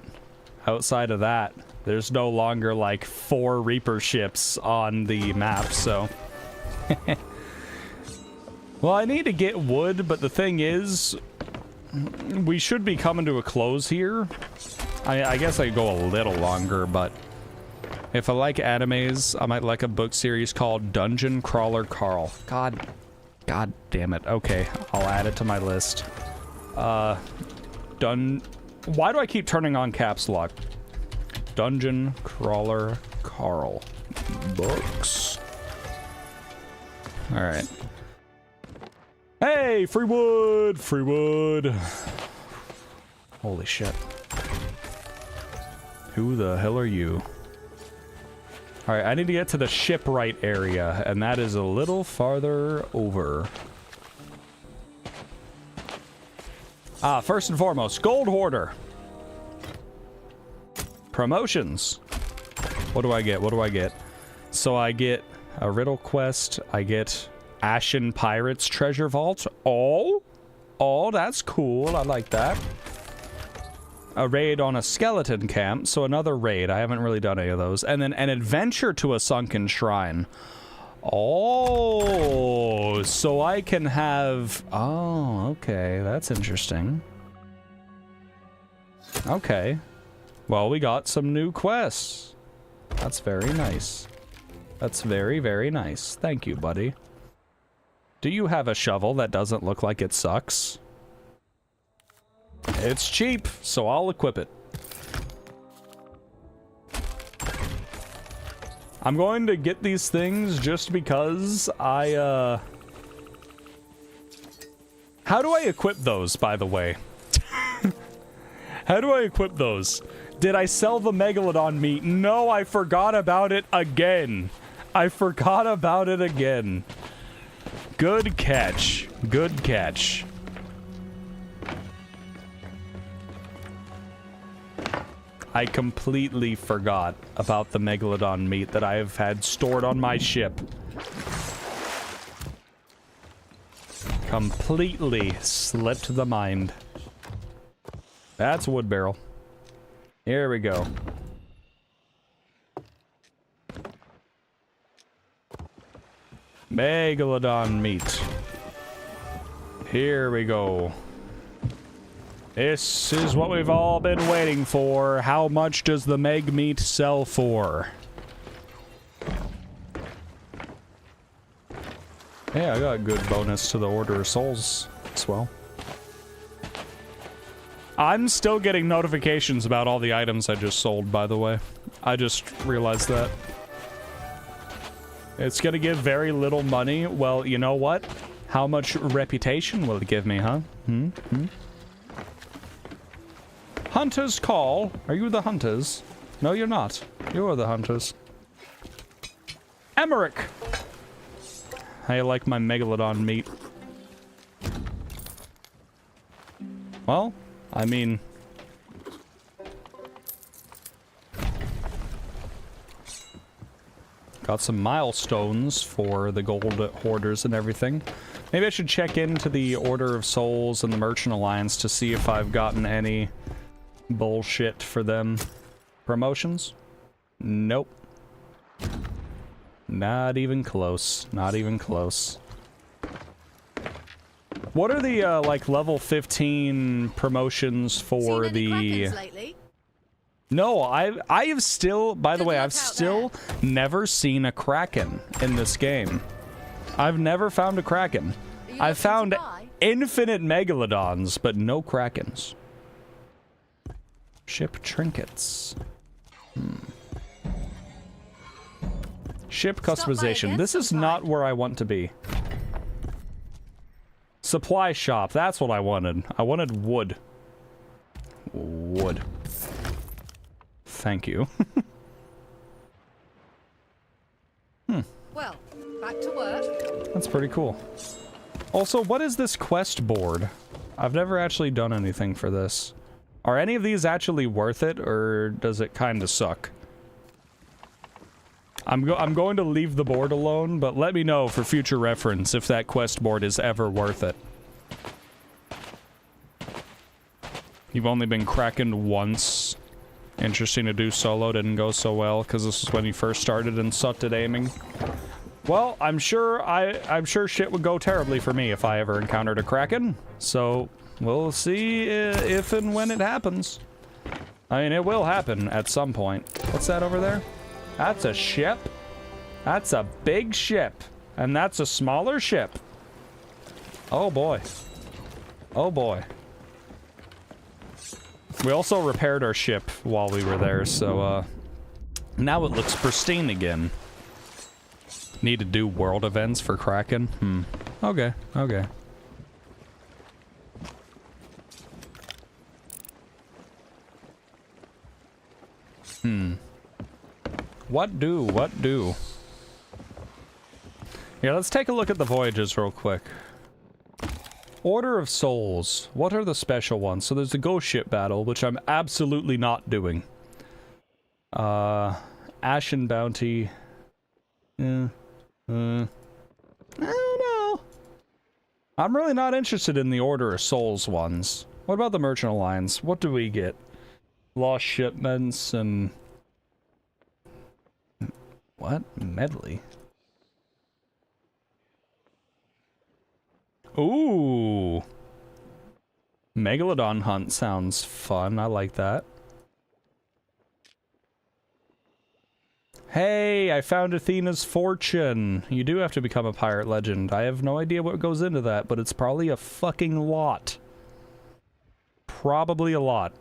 outside of that, there's no longer like 4 Reaper ships on the map, so... Well, I need to get wood, but the thing is, we should be coming to a close here. I guess I could go a little longer, but if I like animes, I might like a book series called Dungeon Crawler Carl. God damn it. Okay, I'll add it to my list. Why do I keep turning on caps lock? Dungeon Crawler Carl. Books. Alright. Hey, free wood! Free wood! Holy shit. Who the hell are you? Alright, I need to get to the shipwright area, and that is a little farther over. First and foremost, Gold Hoarder. Promotions. What do I get? What do I get? So I get a riddle quest. I get Ashen Pirates Treasure Vault. Oh, that's cool. I like that. A raid on a skeleton camp. So another raid. I haven't really done any of those. And then an adventure to a sunken shrine. Oh, so I can have... Oh, okay. That's interesting. Okay. Well, we got some new quests. That's very nice. That's very, very nice. Thank you, buddy. Do you have a shovel that doesn't look like it sucks? It's cheap, so I'll equip it. I'm going to get these things just because I, How do I equip those, by the way? How do I equip those? Did I sell the Megalodon meat? No, I forgot about it again. I forgot about it again. Good catch. Good catch. I completely forgot about the Megalodon meat that I've had stored on my ship. Completely slipped the mind. That's a wood barrel. Here we go. Megalodon meat. Here we go. This is what we've all been waiting for. How much does the Meg meat sell for? Hey, I got a good bonus to the Order of Souls as well. I'm still getting notifications about all the items I just sold, by the way. I just realized that. It's gonna give very little money. Well, you know what? How much reputation will it give me, huh? Hunter's Call. Are you the hunters? No, you're not. You're the hunters. Emmerich! How you like my Megalodon meat? Well, I mean... got some milestones for the gold hoarders and everything. Maybe I should check into the Order of Souls and the Merchant Alliance to see if I've gotten any bullshit for them. Promotions? Nope. Not even close. Not even close. What are the, like, level 15 promotions for the... No, I have still, by the way, I've still never seen a Kraken in this game. I've never found a Kraken. I've found infinite Megalodons, but no Krakens. Ship trinkets. Ship customization. This is not where I want to be. Supply shop. That's what I wanted. I wanted wood. Wood. Thank you. Well, back to work. That's pretty cool. Also, what is this quest board? I've never actually done anything for this. Are any of these actually worth it, or does it kind of suck? I'm going to leave the board alone, but let me know for future reference if that quest board is ever worth it. You've only been Krakened once. Interesting to do solo, didn't go so well, because this is when you first started and sucked at aiming. Well, I'm sure shit would go terribly for me if I ever encountered a Kraken, so We'll see if and when it happens. I mean, it will happen at some point. What's that over there? That's a ship. That's a big ship. And that's a smaller ship. Oh boy. Oh boy. We also repaired our ship while we were there, so now it looks pristine again. Need to do world events for Kraken? Okay, okay. What do? Yeah, let's take a look at the voyages real quick. Order of Souls. What are the special ones? So there's the ghost ship battle, which I'm absolutely not doing. Ashen Bounty. I don't know. I'm really not interested in the Order of Souls ones. What about the Merchant Alliance? What do we get? Lost shipments and... What? Medley? Ooh! Megalodon hunt sounds fun. I like that. Hey, I found Athena's fortune. You do have to become a pirate legend. I have no idea what goes into that, but it's probably a fucking lot. Probably a lot.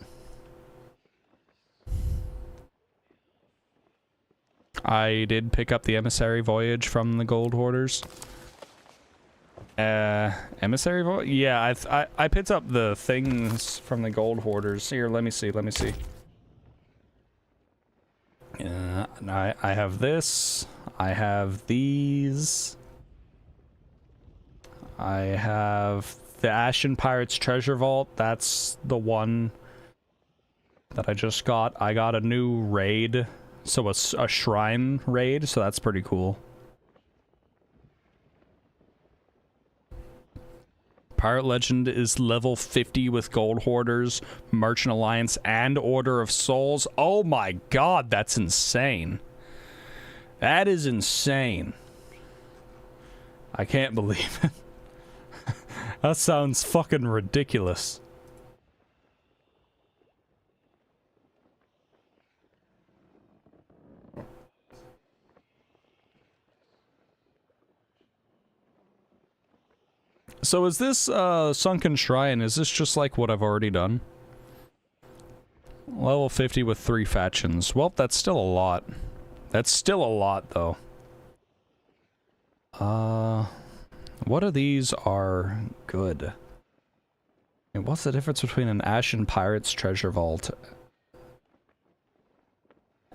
I did pick up the emissary voyage from the gold hoarders. Emissary voyage? Yeah, I picked up the things from the gold hoarders. Here, let me see. I have this. I have these. I have the Ashen Pirates Treasure Vault. That's the one that I just got. I got a new raid. So a shrine raid, so that's pretty cool. Pirate Legend is level 50 with Gold Hoarders, Merchant Alliance, and Order of Souls. Oh my god, that's insane. That is insane. I can't believe it. That sounds fucking ridiculous. So is this Sunken Shrine, is this just like what I've already done? Level 50 with 3 factions. Well, that's still a lot. That's still a lot, though. What of these are good? And what's the difference between an Ashen Pirates Treasure Vault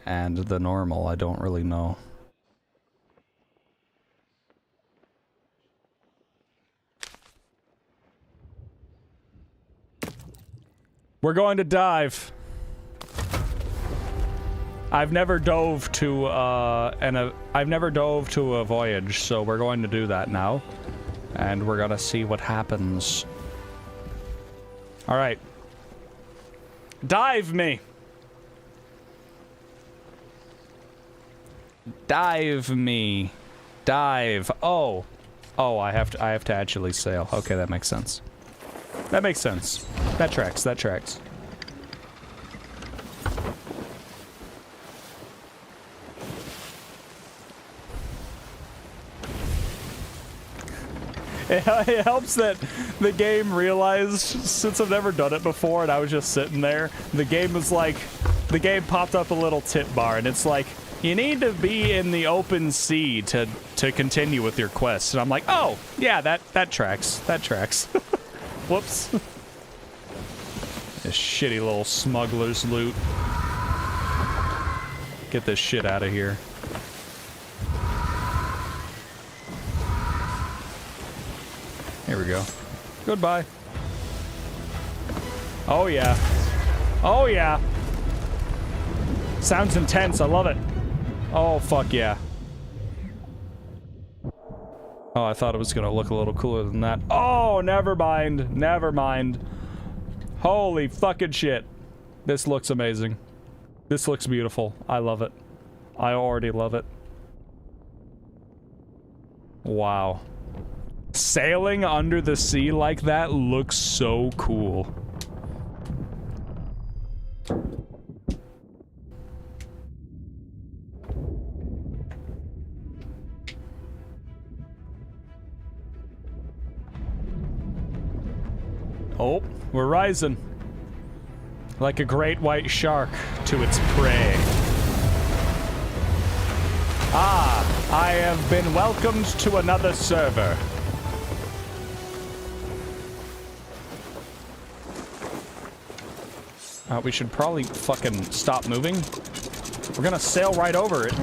and the normal? I don't really know. We're going to dive. I've never dove to I've never dove to a voyage, so we're going to do that now. And we're gonna see what happens. Alright. Dive me! Dive me. Dive. Oh. Oh, I have to actually sail. Okay, that makes sense. That makes sense. That tracks, that tracks. It helps that the game realized, since I've never done it before and I was just sitting there, the game popped up a little tip bar and it's like, you need to be in the open sea to continue with your quest. And I'm like, oh, yeah, that tracks. That tracks. Whoops. This shitty little smuggler's loot. Get this shit out of here. Here we go. Goodbye. Oh yeah. Oh yeah. Sounds intense. I love it. Oh fuck yeah. Oh, I thought it was gonna look a little cooler than that. Oh, never mind. Never mind. Holy fucking shit. This looks amazing. This looks beautiful. I love it. I already love it. Wow. Sailing under the sea like that looks so cool. Oh, we're rising. Like a great white shark to its prey. Ah, I have been welcomed to another server. We should probably fucking stop moving. We're gonna sail right over it.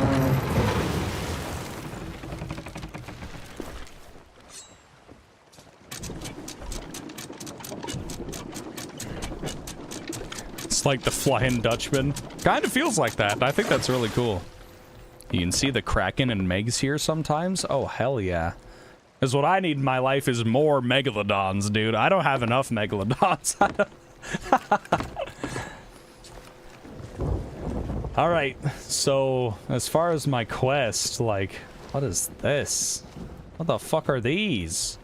It's like the Flying Dutchman. Kind of feels like that. I think that's really cool. You can see the Kraken and Megs here sometimes. Oh, hell yeah. Because what I need in my life is more Megalodons, dude. I don't have enough Megalodons. Alright, so as far as my quest, like, what is this? What the fuck are these?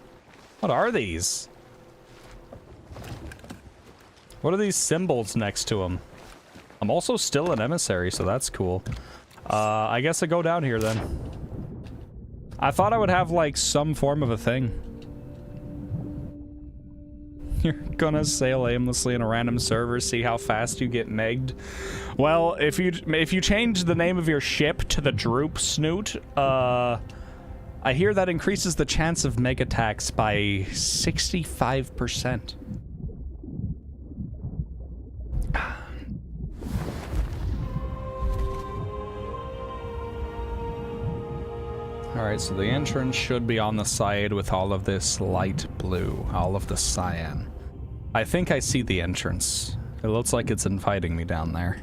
What are these? What are these symbols next to them? I'm also still an emissary, so that's cool. I guess I go down here then. I thought I would have, like, some form of a thing. You're gonna sail aimlessly in a random server, see how fast you get megged. Well, if you change the name of your ship to the Droop Snoot, I hear that increases the chance of meg attacks by 65%. Alright, so the entrance should be on the side with all of this light blue, all of the cyan. I think I see the entrance. It looks like it's inviting me down there.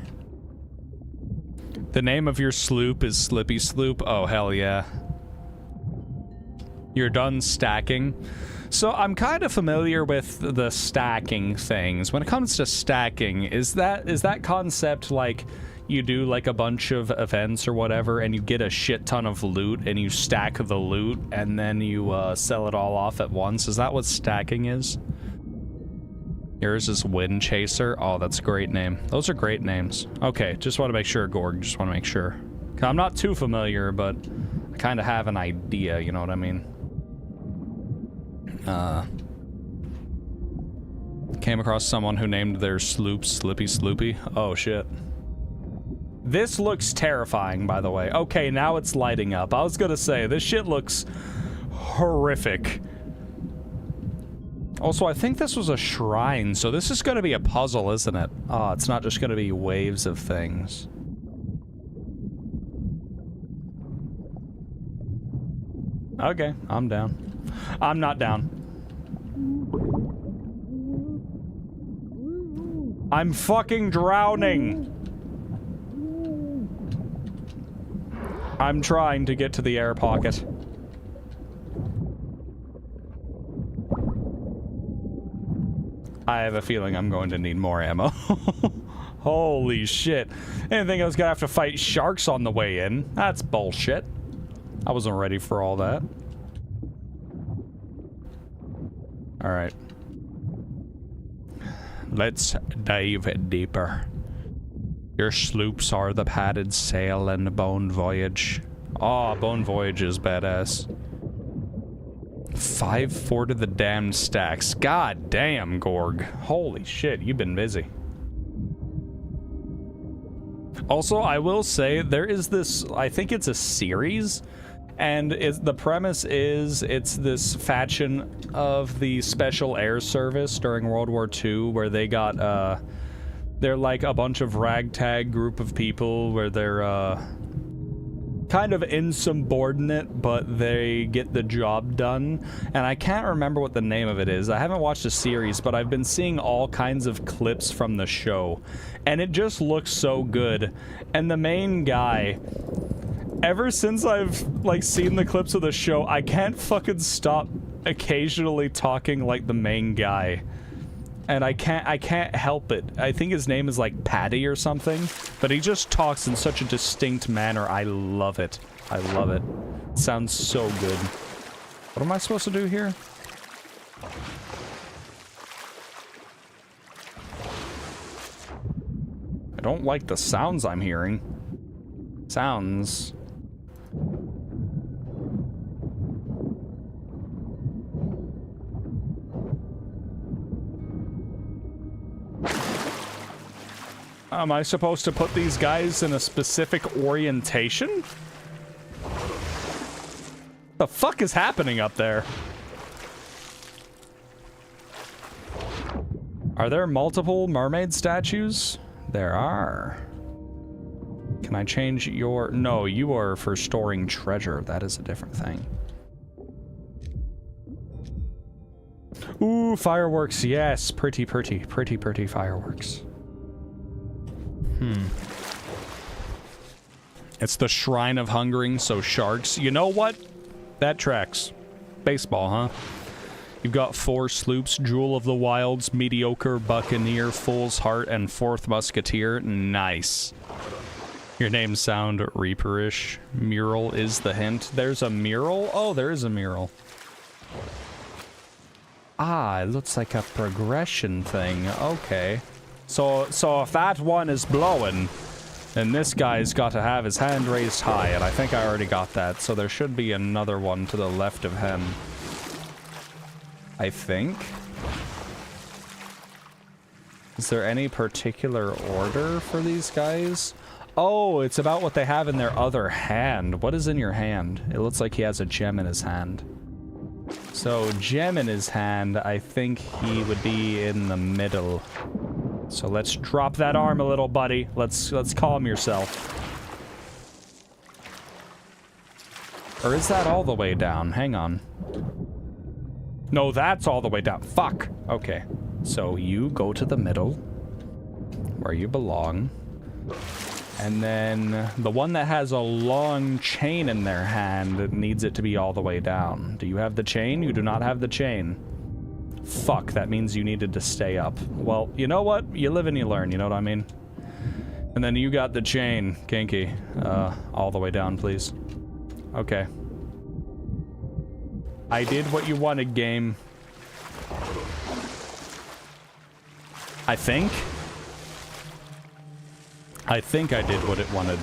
The name of your sloop is Slippy Sloop? Oh, hell yeah. You're done stacking. So I'm kind of familiar with the stacking things. When it comes to stacking, is that concept like you do like a bunch of events or whatever and you get a shit ton of loot and you stack the loot and then you sell it all off at once? Is that what stacking is? Yours is Wind Chaser. Oh, that's a great name. Those are great names. Okay, just want to make sure, Gorg. Just want to make sure. I'm not too familiar, but I kind of have an idea, you know what I mean? Came across someone who named their sloop Slippy Sloopy. Oh, shit. This looks terrifying, by the way. Okay, now it's lighting up. I was gonna say, this shit looks horrific. Also, I think this was a shrine, so this is gonna be a puzzle, isn't it? Oh, it's not just gonna be waves of things. Okay, I'm down. I'm not down. I'm fucking drowning! I'm trying to get to the air pocket. I have a feeling I'm going to need more ammo. Holy shit. I didn't think I was gonna have to fight sharks on the way in. That's bullshit. I wasn't ready for all that. Alright. Let's dive deeper. Your sloops are the padded sail and Bone Voyage. Aw, Bone Voyage is badass. 5-4 to the damned stacks. God damn, Gorg. Holy shit, you've been busy. Also, I will say, there is this, I think it's a series, and the premise is it's this faction of the Special Air Service during World War II where they got, they're like a bunch of ragtag group of people where they're, kind of insubordinate, but they get the job done. And I can't remember what the name of it is. I haven't watched the series, but I've been seeing all kinds of clips from the show. And it just looks so good. And the main guy, ever since I've, like, seen the clips of the show, I can't fucking stop occasionally talking like the main guy. And I can't help it. I think his name is like Patty or something, but he just talks in such a distinct manner. I love it. I love it. It sounds so good. What am I supposed to do here? I don't like the sounds I'm hearing. Sounds. Am I supposed to put these guys in a specific orientation? The fuck is happening up there? Are there multiple mermaid statues? There are. Can I change your... No, you are for storing treasure. That is a different thing. Ooh, fireworks. Yes, pretty fireworks. It's the Shrine of Hungering, so sharks. You know what? That tracks. Baseball, huh? You've got 4 sloops, Jewel of the Wilds, Mediocre, Buccaneer, Fool's Heart, and 4th Musketeer. Nice. Your names sound Reaperish. Mural is the hint. There's a mural? Oh, there is a mural. Ah, it looks like a progression thing. Okay. So if that one is blowing, then this guy's got to have his hand raised high, and I think I already got that, so there should be another one to the left of him. I think. Is there any particular order for these guys? Oh, it's about what they have in their other hand. What is in your hand? It looks like he has a gem in his hand. So, gem in his hand, I think he would be in the middle. So let's drop that arm a little, buddy. Let's calm yourself. Or is that all the way down? Hang on. No, that's all the way down. Fuck. Okay. So you go to the middle, where you belong. And then the one that has a long chain in their hand needs it to be all the way down. Do you have the chain? You do not have the chain. Fuck, that means you needed to stay up. Well, you know what? You live and you learn, you know what I mean? And then you got the chain, Kinky. All the way down, please. Okay. I did what you wanted, game. I think I did what it wanted.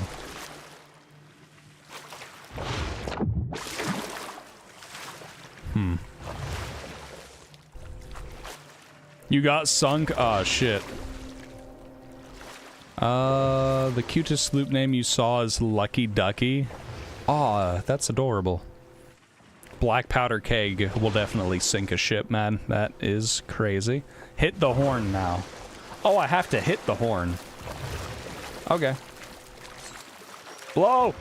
You got sunk? Ah, shit. The cutest sloop name you saw is Lucky Ducky. Aw, that's adorable. Black powder keg will definitely sink a ship, man. That is crazy. Hit the horn now. Oh, I have to hit the horn. Okay. Blow!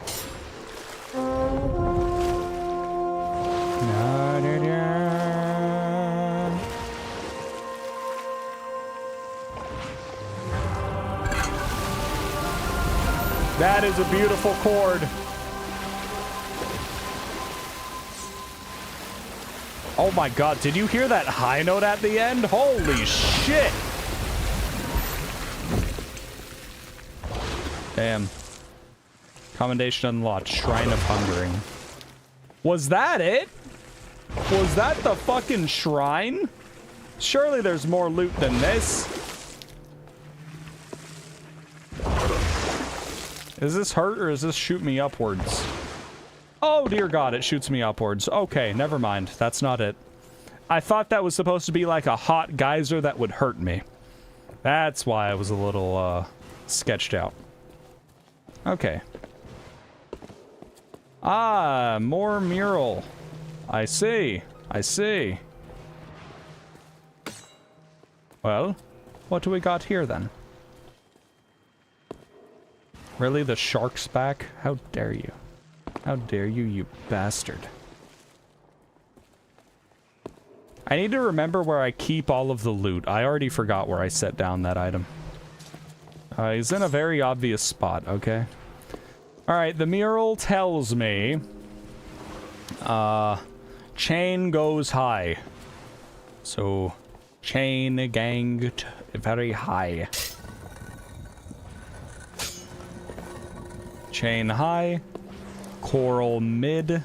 That is a beautiful chord. Oh my god, did you hear that high note at the end? Holy shit! Damn. Commendation unlocked. Shrine of Hungering. Was that it? Was that the fucking shrine? Surely there's more loot than this. Is this hurt or does this shoot me upwards? Oh dear god, it shoots me upwards. Okay, never mind. That's not it. I thought that was supposed to be like a hot geyser that would hurt me. That's why I was a little, sketched out. Okay. Ah, more mural. I see. I see. Well, what do we got here then? Really, the shark's back? How dare you? How dare you, you bastard. I need to remember where I keep all of the loot. I already forgot where I set down that item. He's in a very obvious spot, okay? Alright, the mural tells me... chain goes high. So, chain ganged very high. Chain high. Coral mid.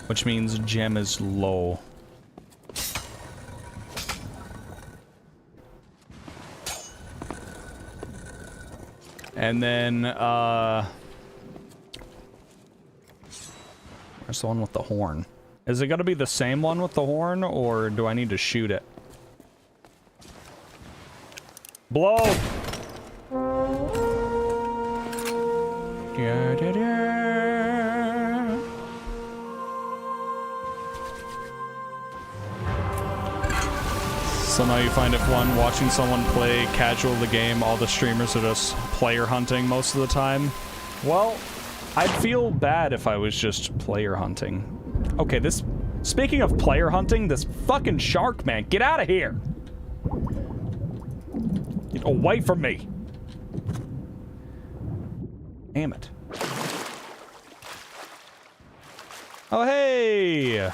which means gem is low. And then, where's the one with the horn? Is it gonna be the same one with the horn, or do I need to shoot it? Blow! Da, da, da. So now you find it fun watching someone play casual the game, all the streamers are just player hunting most of the time. Well, I'd feel bad if I was just player hunting. Okay, this... Speaking of player hunting, this fucking shark, man, get out of here! Get away from me! Damn it. Oh, hey!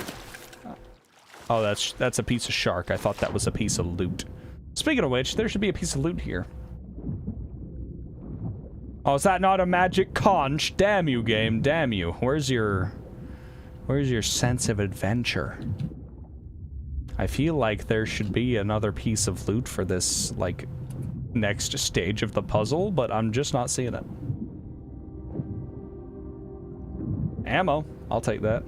Oh, that's a piece of shark. I thought that was a piece of loot. Speaking of which, there should be a piece of loot here. Oh, is that not a magic conch? Damn you, game. Damn you. Where's your sense of adventure? I feel like there should be another piece of loot for this, like, next stage of the puzzle, but I'm just not seeing it. Ammo. I'll take that.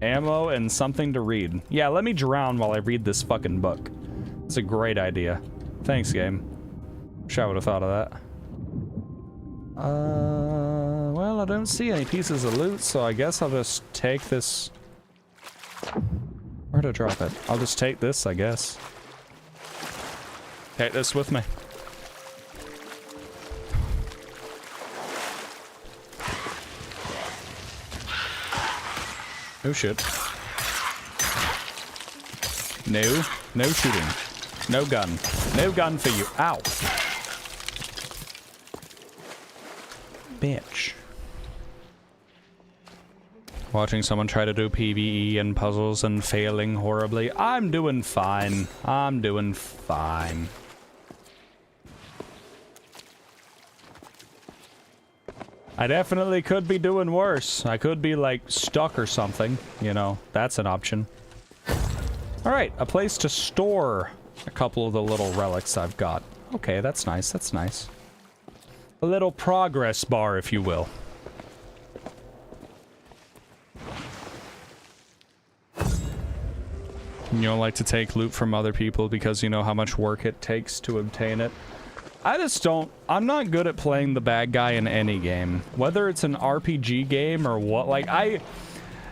Ammo and something to read. Yeah, let me drown while I read this fucking book. It's a great idea. Thanks, game. Wish I would have thought of that. Well, I don't see any pieces of loot, so I guess I'll just take this... Where'd I drop it? I'll just take this, I guess. Take this with me. Oh shit. No. No shooting. No gun. No gun for you. Ow. Bitch. Watching someone try to do PvE and puzzles and failing horribly. I'm doing fine. I'm doing fine. I definitely could be doing worse. I could be, like, stuck or something. You know, that's an option. Alright, a place to store a couple of the little relics I've got. Okay, that's nice, that's nice. A little progress bar, if you will. You don't like to take loot from other people because you know how much work it takes to obtain it. I just don't... I'm not good at playing the bad guy in any game. Whether it's an RPG game or what, like, I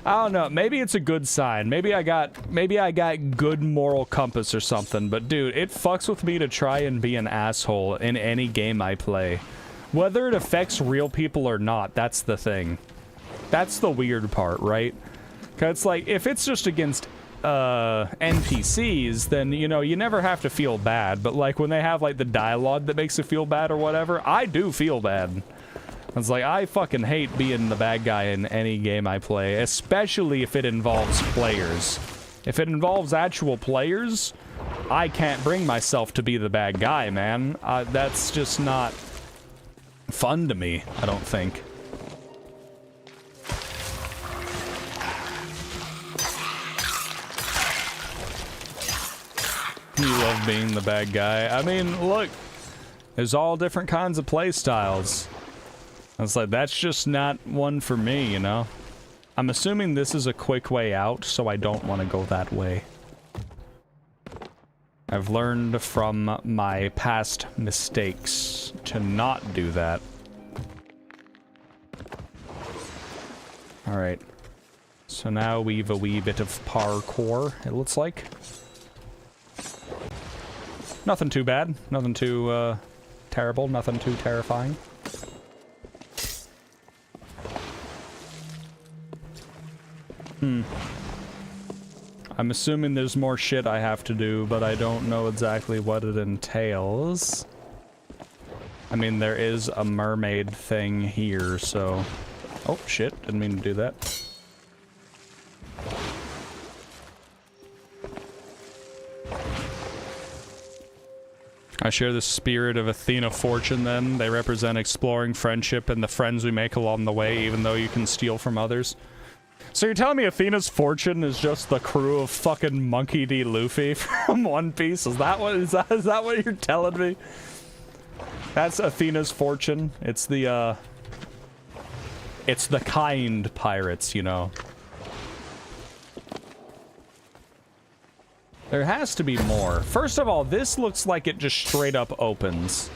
don't know, maybe it's a good sign. Maybe I got good moral compass or something, but dude, it fucks with me to try and be an asshole in any game I play. Whether it affects real people or not, that's the thing. That's the weird part, right? 'Cause it's like, if it's just against NPCs, then, you know, you never have to feel bad, but like when they have like the dialogue that makes you feel bad or whatever, I do feel bad. It's like, I fucking hate being the bad guy in any game I play, especially if it involves players. If it involves actual players, I can't bring myself to be the bad guy, man. That's just not fun to me, I don't think. You love being the bad guy. I mean, look, there's all different kinds of play styles. It's like, that's just not one for me, you know? I'm assuming this is a quick way out, so I don't want to go that way. I've learned from my past mistakes to not do that. Alright. So now we've a wee bit of parkour, it looks like. Nothing too bad. Nothing too, terrible. Nothing too terrifying. I'm assuming there's more shit I have to do, but I don't know exactly what it entails. I mean, there is a mermaid thing here, so... Oh, shit. Didn't mean to do that. I share the spirit of Athena Fortune, then. They represent exploring friendship and the friends we make along the way, even though you can steal from others. So you're telling me Athena's fortune is just the crew of fucking Monkey D. Luffy from One Piece? Is that what you're telling me? That's Athena's fortune. It's the kind pirates, you know. There has to be more. First of all, this looks like it just straight up opens.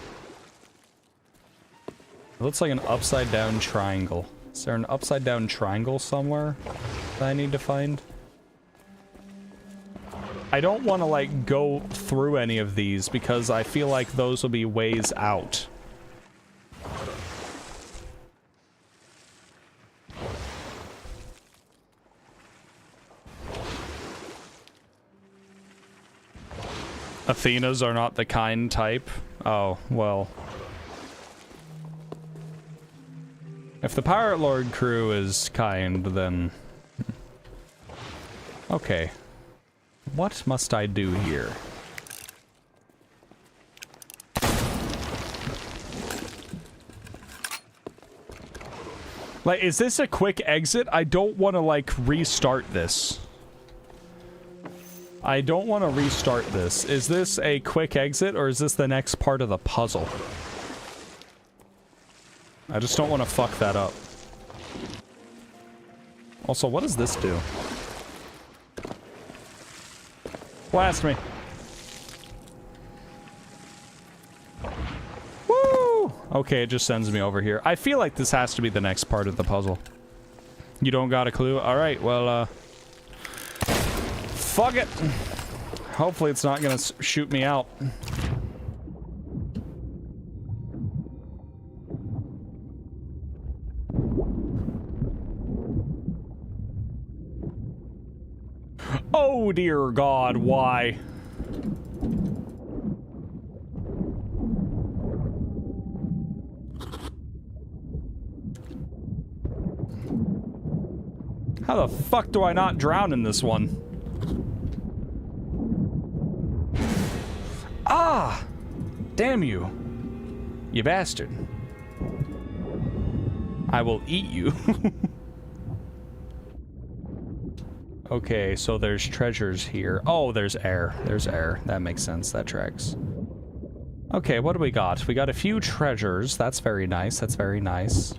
It looks like an upside down triangle. Is there an upside down triangle somewhere that I need to find? I don't want to, like, go through any of these because I feel like those will be ways out. Athenas are not the kind type. Oh, well. If the Pirate Lord crew is kind, then... Okay. What must I do here? Like, is this a quick exit? I don't want to, like, restart this. I don't want to restart this. Is this a quick exit, or is this the next part of the puzzle? I just don't want to fuck that up. Also, what does this do? Blast me. Woo! Okay, it just sends me over here. I feel like this has to be the next part of the puzzle. You don't got a clue? Alright, well, fuck it. Hopefully it's not gonna shoot me out. Oh dear God, why? How the fuck do I not drown in this one? Ah! Damn you. You bastard. I will eat you. Okay, so there's treasures here. Oh, there's air. There's air. That makes sense. That tracks. Okay, what do we got? We got a few treasures. That's very nice. That's very nice.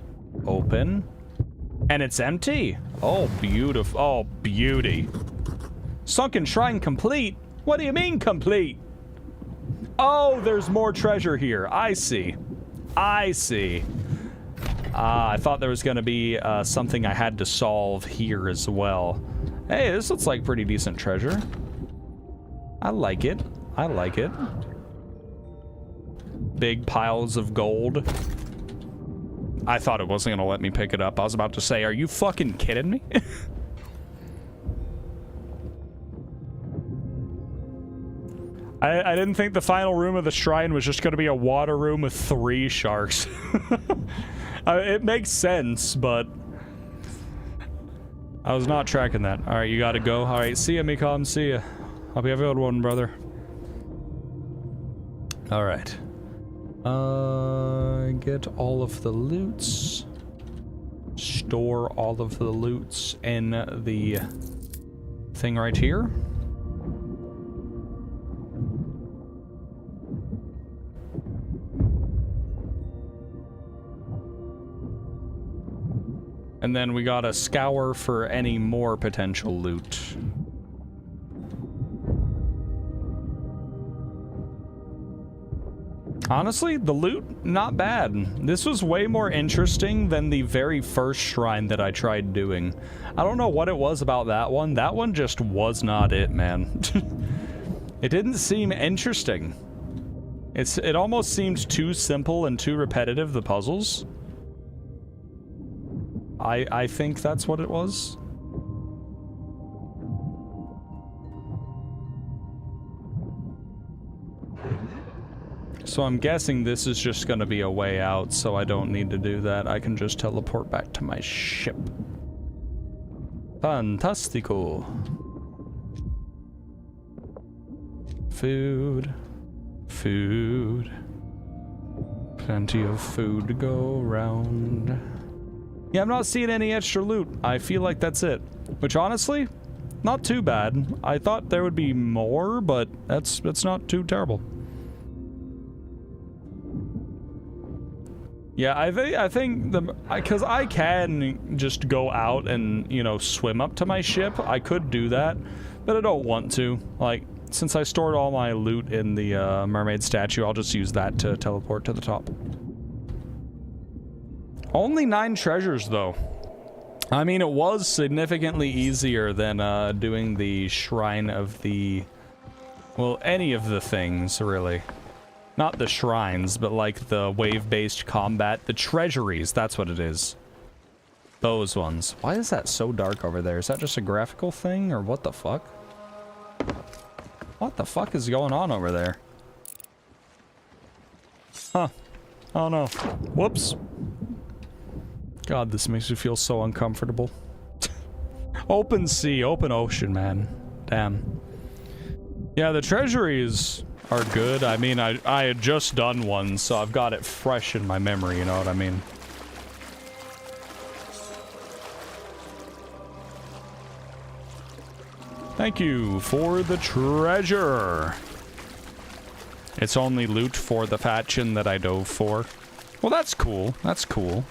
Open. And it's empty. Oh, beautiful. Oh, beauty. Sunken shrine complete? What do you mean complete? Oh, there's more treasure here. I see. I see. I thought there was going to be something I had to solve here as well. Hey, this looks like pretty decent treasure. I like it. I like it. Big piles of gold. I thought it wasn't going to let me pick it up. I was about to say, are you fucking kidding me? I didn't think the final room of the shrine was just going to be a water room with 3 sharks. It makes sense, but... I was not tracking that. Alright, you gotta go. Alright, see ya, Mikom. See ya. Hope you have a good one, brother. Alright. Get all of the loots. Store all of the loots in the thing right here. And then we gotta scour for any more potential loot. Honestly, the loot, not bad. This was way more interesting than the very first shrine that I tried doing. I don't know what it was about that one. That one just was not it, man. It didn't seem interesting. It almost seemed too simple and too repetitive, the puzzles. I think that's what it was. So I'm guessing this is just gonna be a way out, so I don't need to do that. I can just teleport back to my ship. Fantastico. Food. Food. Plenty of food to go around. Yeah, I'm not seeing any extra loot. I feel like that's it. Which, honestly, not too bad. I thought there would be more, but that's not too terrible. Yeah, I think because I can just go out and, you know, swim up to my ship. I could do that, but I don't want to. Like, since I stored all my loot in the mermaid statue, I'll just use that to teleport to the top. Only 9 treasures, though. I mean, it was significantly easier than doing the Shrine of the... Well, any of the things, really. Not the shrines, but like the wave-based combat. The treasuries, that's what it is. Those ones. Why is that so dark over there? Is that just a graphical thing, or what the fuck? What the fuck is going on over there? Huh. Oh no. Whoops. God, this makes me feel so uncomfortable. Open sea, open ocean, man. Damn. Yeah, the treasuries are good. I mean, I had just done one, so I've got it fresh in my memory, you know what I mean? Thank you for the treasure. It's only loot for the faction that I dove for. Well, that's cool. That's cool.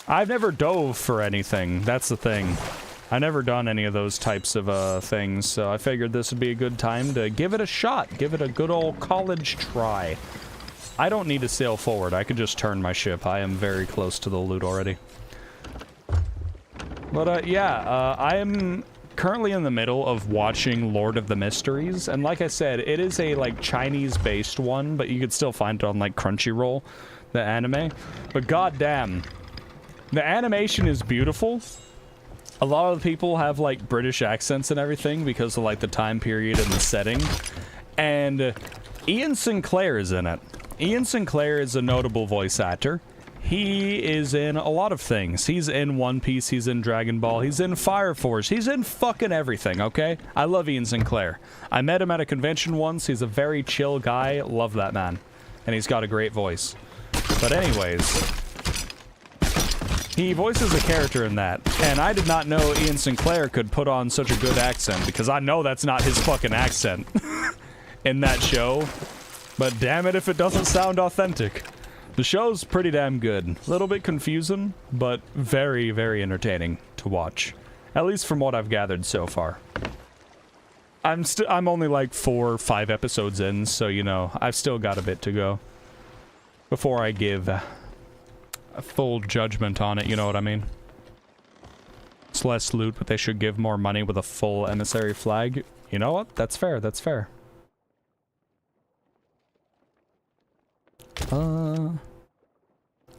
I've never dove for anything. That's the thing. I've never done any of those types of things, so I figured this would be a good time to give it a shot. Give it a good old college try. I don't need to sail forward. I could just turn my ship. I am very close to the loot already. But, yeah, I am currently in the middle of watching Lord of the Mysteries, and like I said, it is a, like, Chinese-based one, but you could still find it on, like, Crunchyroll, the anime. But goddamn, the animation is beautiful. A lot of the people have, like, British accents and everything because of, like, the time period and the setting. And Ian Sinclair is in it. Ian Sinclair is a notable voice actor. He is in a lot of things. He's in One Piece, he's in Dragon Ball, he's in Fire Force, he's in fucking everything, okay? I love Ian Sinclair. I met him at a convention once. He's a very chill guy. Love that man. And he's got a great voice. But anyways... he voices a character in that, and I did not know Ian Sinclair could put on such a good accent, because I know that's not his fucking accent in that show, but damn it if it doesn't sound authentic. The show's pretty damn good. A little bit confusing, but very, very entertaining to watch, at least from what I've gathered so far. I'm only like 4 or 5 episodes in, so you know, I've still got a bit to go before I give a full judgment on it, you know what I mean? It's less loot, but they should give more money with a full emissary flag. You know what? That's fair, that's fair.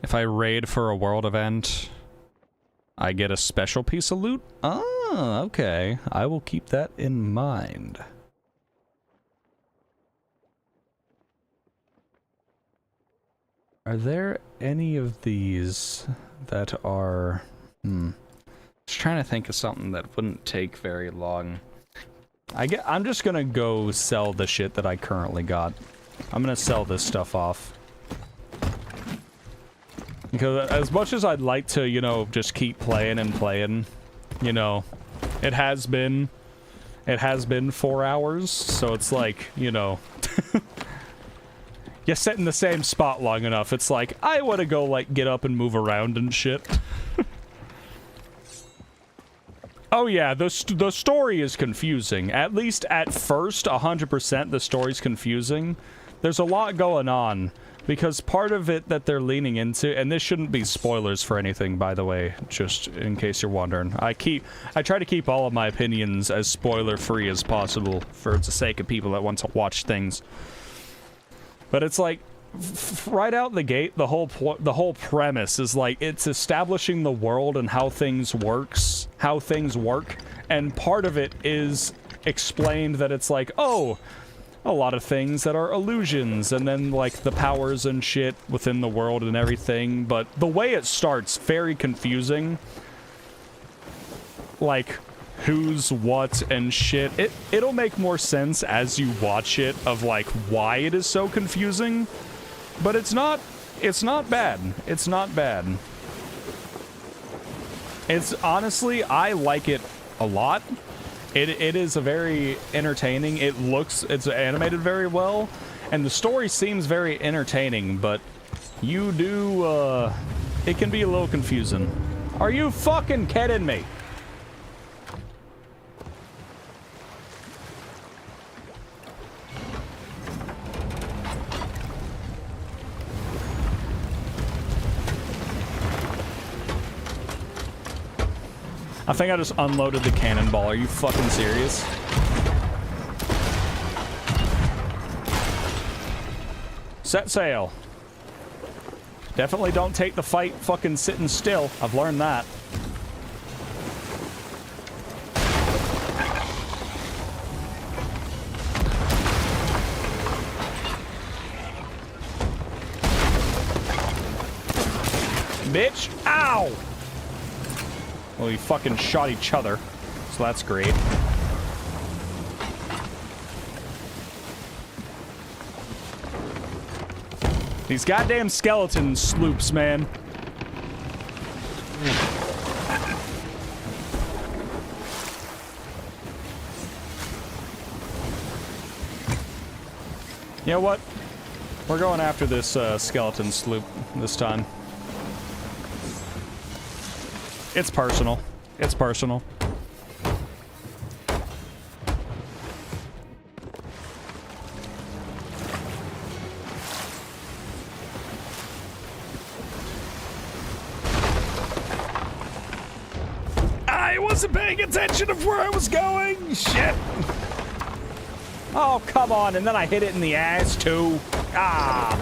If I raid for a world event, I get a special piece of loot? Ah, okay. I will keep that in mind. Are there any of these that are... Just trying to think of something that wouldn't take very long. I'm just gonna go sell the shit that I currently got. I'm gonna sell this stuff off. Because as much as I'd like to, you know, just keep playing and playing, you know, it has been 4 hours, so it's like, you know... You sit in the same spot long enough, it's like, I want to go, like, get up and move around and shit. Oh yeah, the story is confusing. At least at first, 100% the story's confusing. There's a lot going on, because part of it that they're leaning into, and this shouldn't be spoilers for anything, by the way, just in case you're wondering. I try to keep all of my opinions as spoiler-free as possible, for the sake of people that want to watch things. But it's like, right out the gate, the whole premise is like, it's establishing the world and how things work, and part of it is explained that it's like, oh, a lot of things that are illusions, and then like the powers and shit within the world and everything, but the way it starts, very confusing. Like, who's what and shit. It'll make more sense as you watch it of like why it is so confusing, but it's not It's not bad. It's not bad. It's honestly, I like it a lot. It is a very entertaining. It's animated very well, and the story seems very entertaining, but you do, it can be a little confusing. Are you fucking kidding me? I think I just unloaded the cannonball. Are you fucking serious? Set sail. Definitely don't take the fight fucking sitting still. I've learned that. Bitch. Ow! Well, we fucking shot each other, so that's great. These goddamn skeleton sloops, man. You know what? We're going after this skeleton sloop this time. It's personal. It's personal. I wasn't paying attention of where I was going. Shit. Oh, come on. And then I hit it in the ass, too. Ah.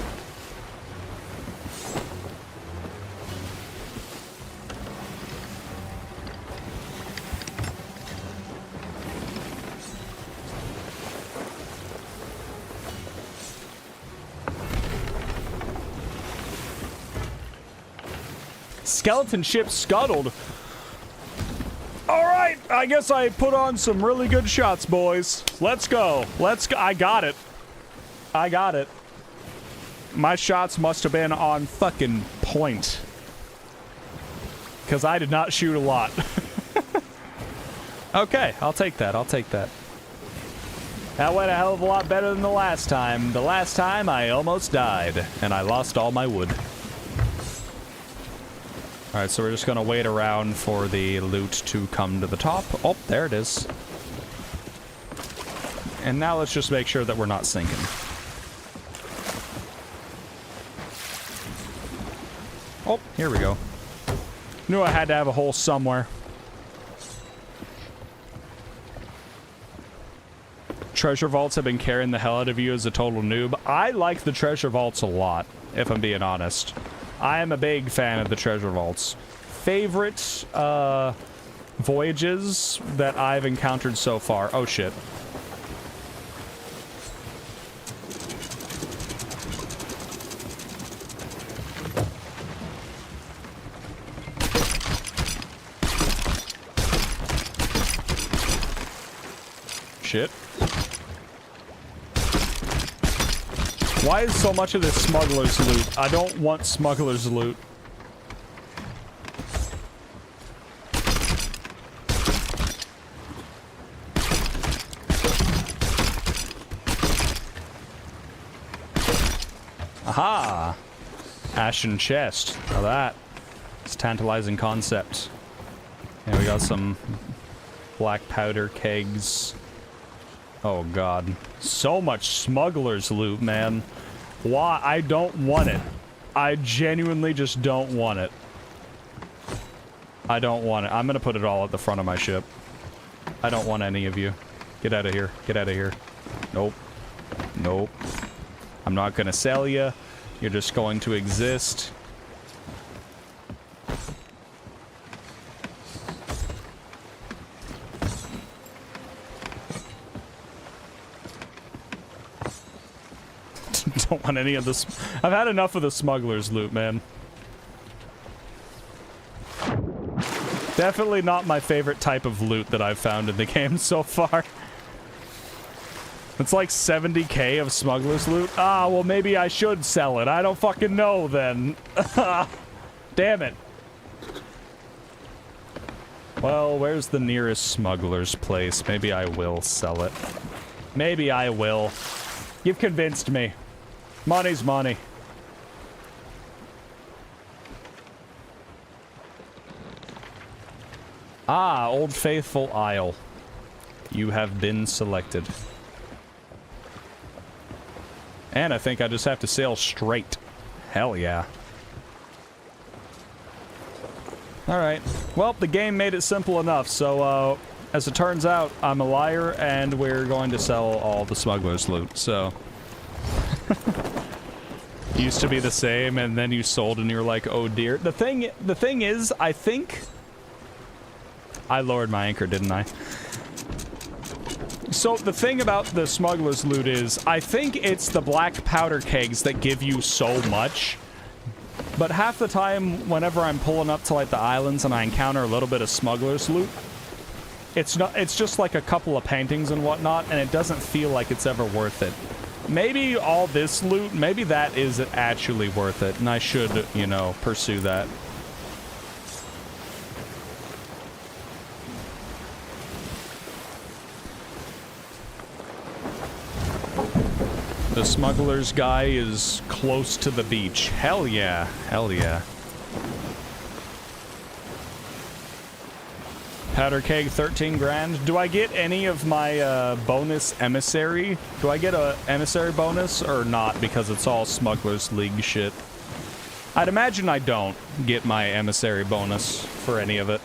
Skeleton ship scuttled. All right, I guess I put on some really good shots, boys. Let's go. Let's go. I got it. I got it. My shots must have been on fucking point. Because I did not shoot a lot. Okay, I'll take that. I'll take that. That went a hell of a lot better than the last time. The last time I almost died, and I lost all my wood. Alright, so we're just gonna wait around for the loot to come to the top. Oh, there it is. And now let's just make sure that we're not sinking. Oh, here we go. Knew I had to have a hole somewhere. Treasure vaults have been carrying the hell out of you as a total noob. I like the treasure vaults a lot, if I'm being honest. I am a big fan of the treasure vaults. Favorite voyages that I've encountered so far. Oh shit. Shit. Why is so much of this smuggler's loot? I don't want smuggler's loot. Aha! Ashen chest. Now that is a tantalizing concept. And we got some black powder kegs. Oh god. So much smuggler's loot, man. Why? I don't want it. I genuinely just don't want it. I don't want it. I'm gonna put it all at the front of my ship. I don't want any of you. Get out of here. Get out of here. Nope. Nope. I'm not gonna sell you. You're just going to exist. Don't want any of this. I've had enough of the smuggler's loot, man. Definitely not my favorite type of loot that I've found in the game so far. It's like 70k of smuggler's loot. Ah, well, maybe I should sell it. I don't fucking know then. Damn it. Well, where's the nearest smuggler's place? Maybe I will sell it. Maybe I will. You've convinced me. Money's money. Ah, Old Faithful Isle. You have been selected. And I think I just have to sail straight. Hell yeah. Alright. Well, the game made it simple enough, so, as it turns out, I'm a liar, and we're going to sell all the smuggler's loot, so... Used to be the same, and then you sold and you're like, oh dear. The thing is, I think... I lowered my anchor, didn't I? So, the thing about the smuggler's loot is, I think it's the black powder kegs that give you so much. But half the time, whenever I'm pulling up to, like, the islands and I encounter a little bit of smuggler's loot, it's just like a couple of paintings and whatnot, and it doesn't feel like it's ever worth it. Maybe all this loot, maybe that is actually worth it, and I should, you know, pursue that. The smuggler's guy is close to the beach. Hell yeah. Hell yeah. Powder keg, 13 grand. Do I get any of my bonus emissary? Do I get a emissary bonus or not because it's all Smuggler's League shit? I'd imagine I don't get my emissary bonus for any of it.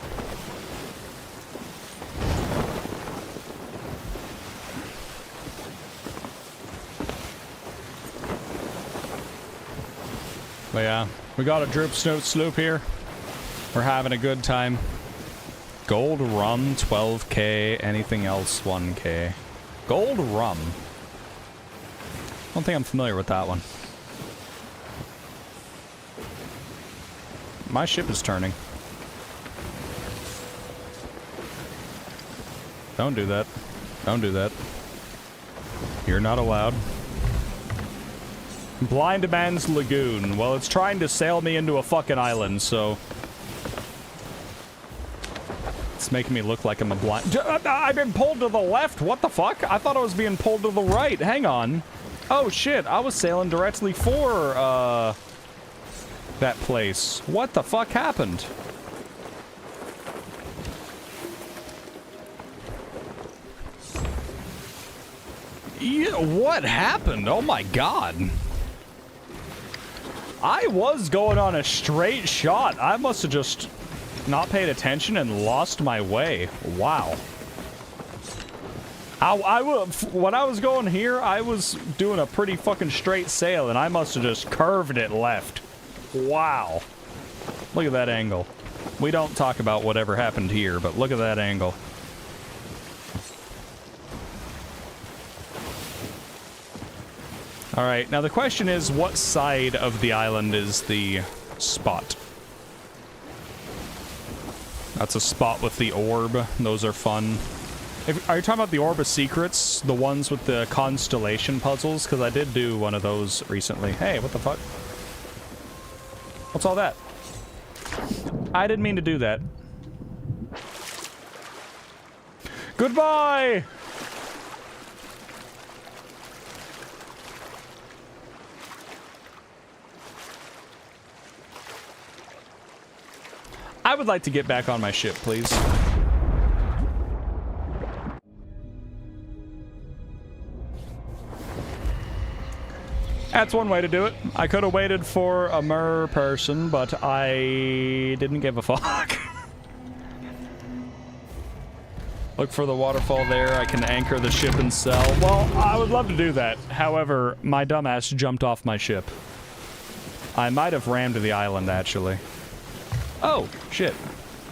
But yeah, we got a drip snoot sloop here. We're having a good time. Gold rum, 12k. Anything else, 1k. Gold rum. I don't think I'm familiar with that one. My ship is turning. Don't do that. Don't do that. You're not allowed. Blind Man's Lagoon. Well, it's trying to sail me into a fucking island, so... It's making me look like I'm a blind... I've been pulled to the left! What the fuck? I thought I was being pulled to the right. Hang on. Oh, shit. I was sailing directly for, that place. What the fuck happened? Yeah, what happened? Oh my god. I was going on a straight shot. I must have just not paid attention and lost my way. Wow. When I was going here, I was doing a pretty fucking straight sail, and I must have just curved it left. Wow. Look at that angle. We don't talk about whatever happened here, but look at that angle. Alright, now the question is, what side of the island is the spot? That's a spot with the orb. Those are fun. Are you talking about the Orb of Secrets? The ones with the constellation puzzles? Because I did do one of those recently. Hey, what the fuck? What's all that? I didn't mean to do that. Goodbye! I would like to get back on my ship, please. That's one way to do it. I could have waited for a mer person, but I didn't give a fuck. Look for the waterfall there. I can anchor the ship and sell. Well, I would love to do that. However, my dumbass jumped off my ship. I might have rammed the island, actually. Oh, shit.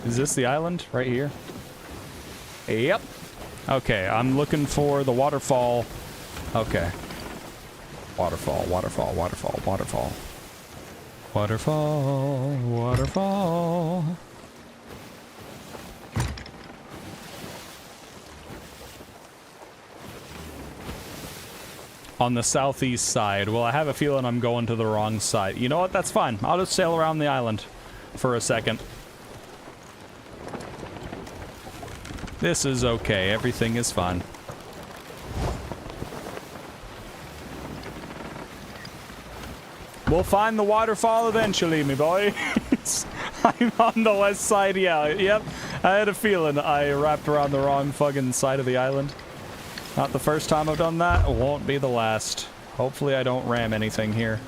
Is this the island? Right here? Yep. Okay, I'm looking for the waterfall. Okay. Waterfall, waterfall, waterfall, waterfall. Waterfall, waterfall. On the southeast side. Well, I have a feeling I'm going to the wrong side. You know what? That's fine. I'll just sail around the island for a second. This is okay. Everything is fine. We'll find the waterfall eventually, me boy. I'm on the west side, yeah. Yep. I had a feeling I wrapped around the wrong fucking side of the island. Not the first time I've done that. It won't be the last. Hopefully I don't ram anything here.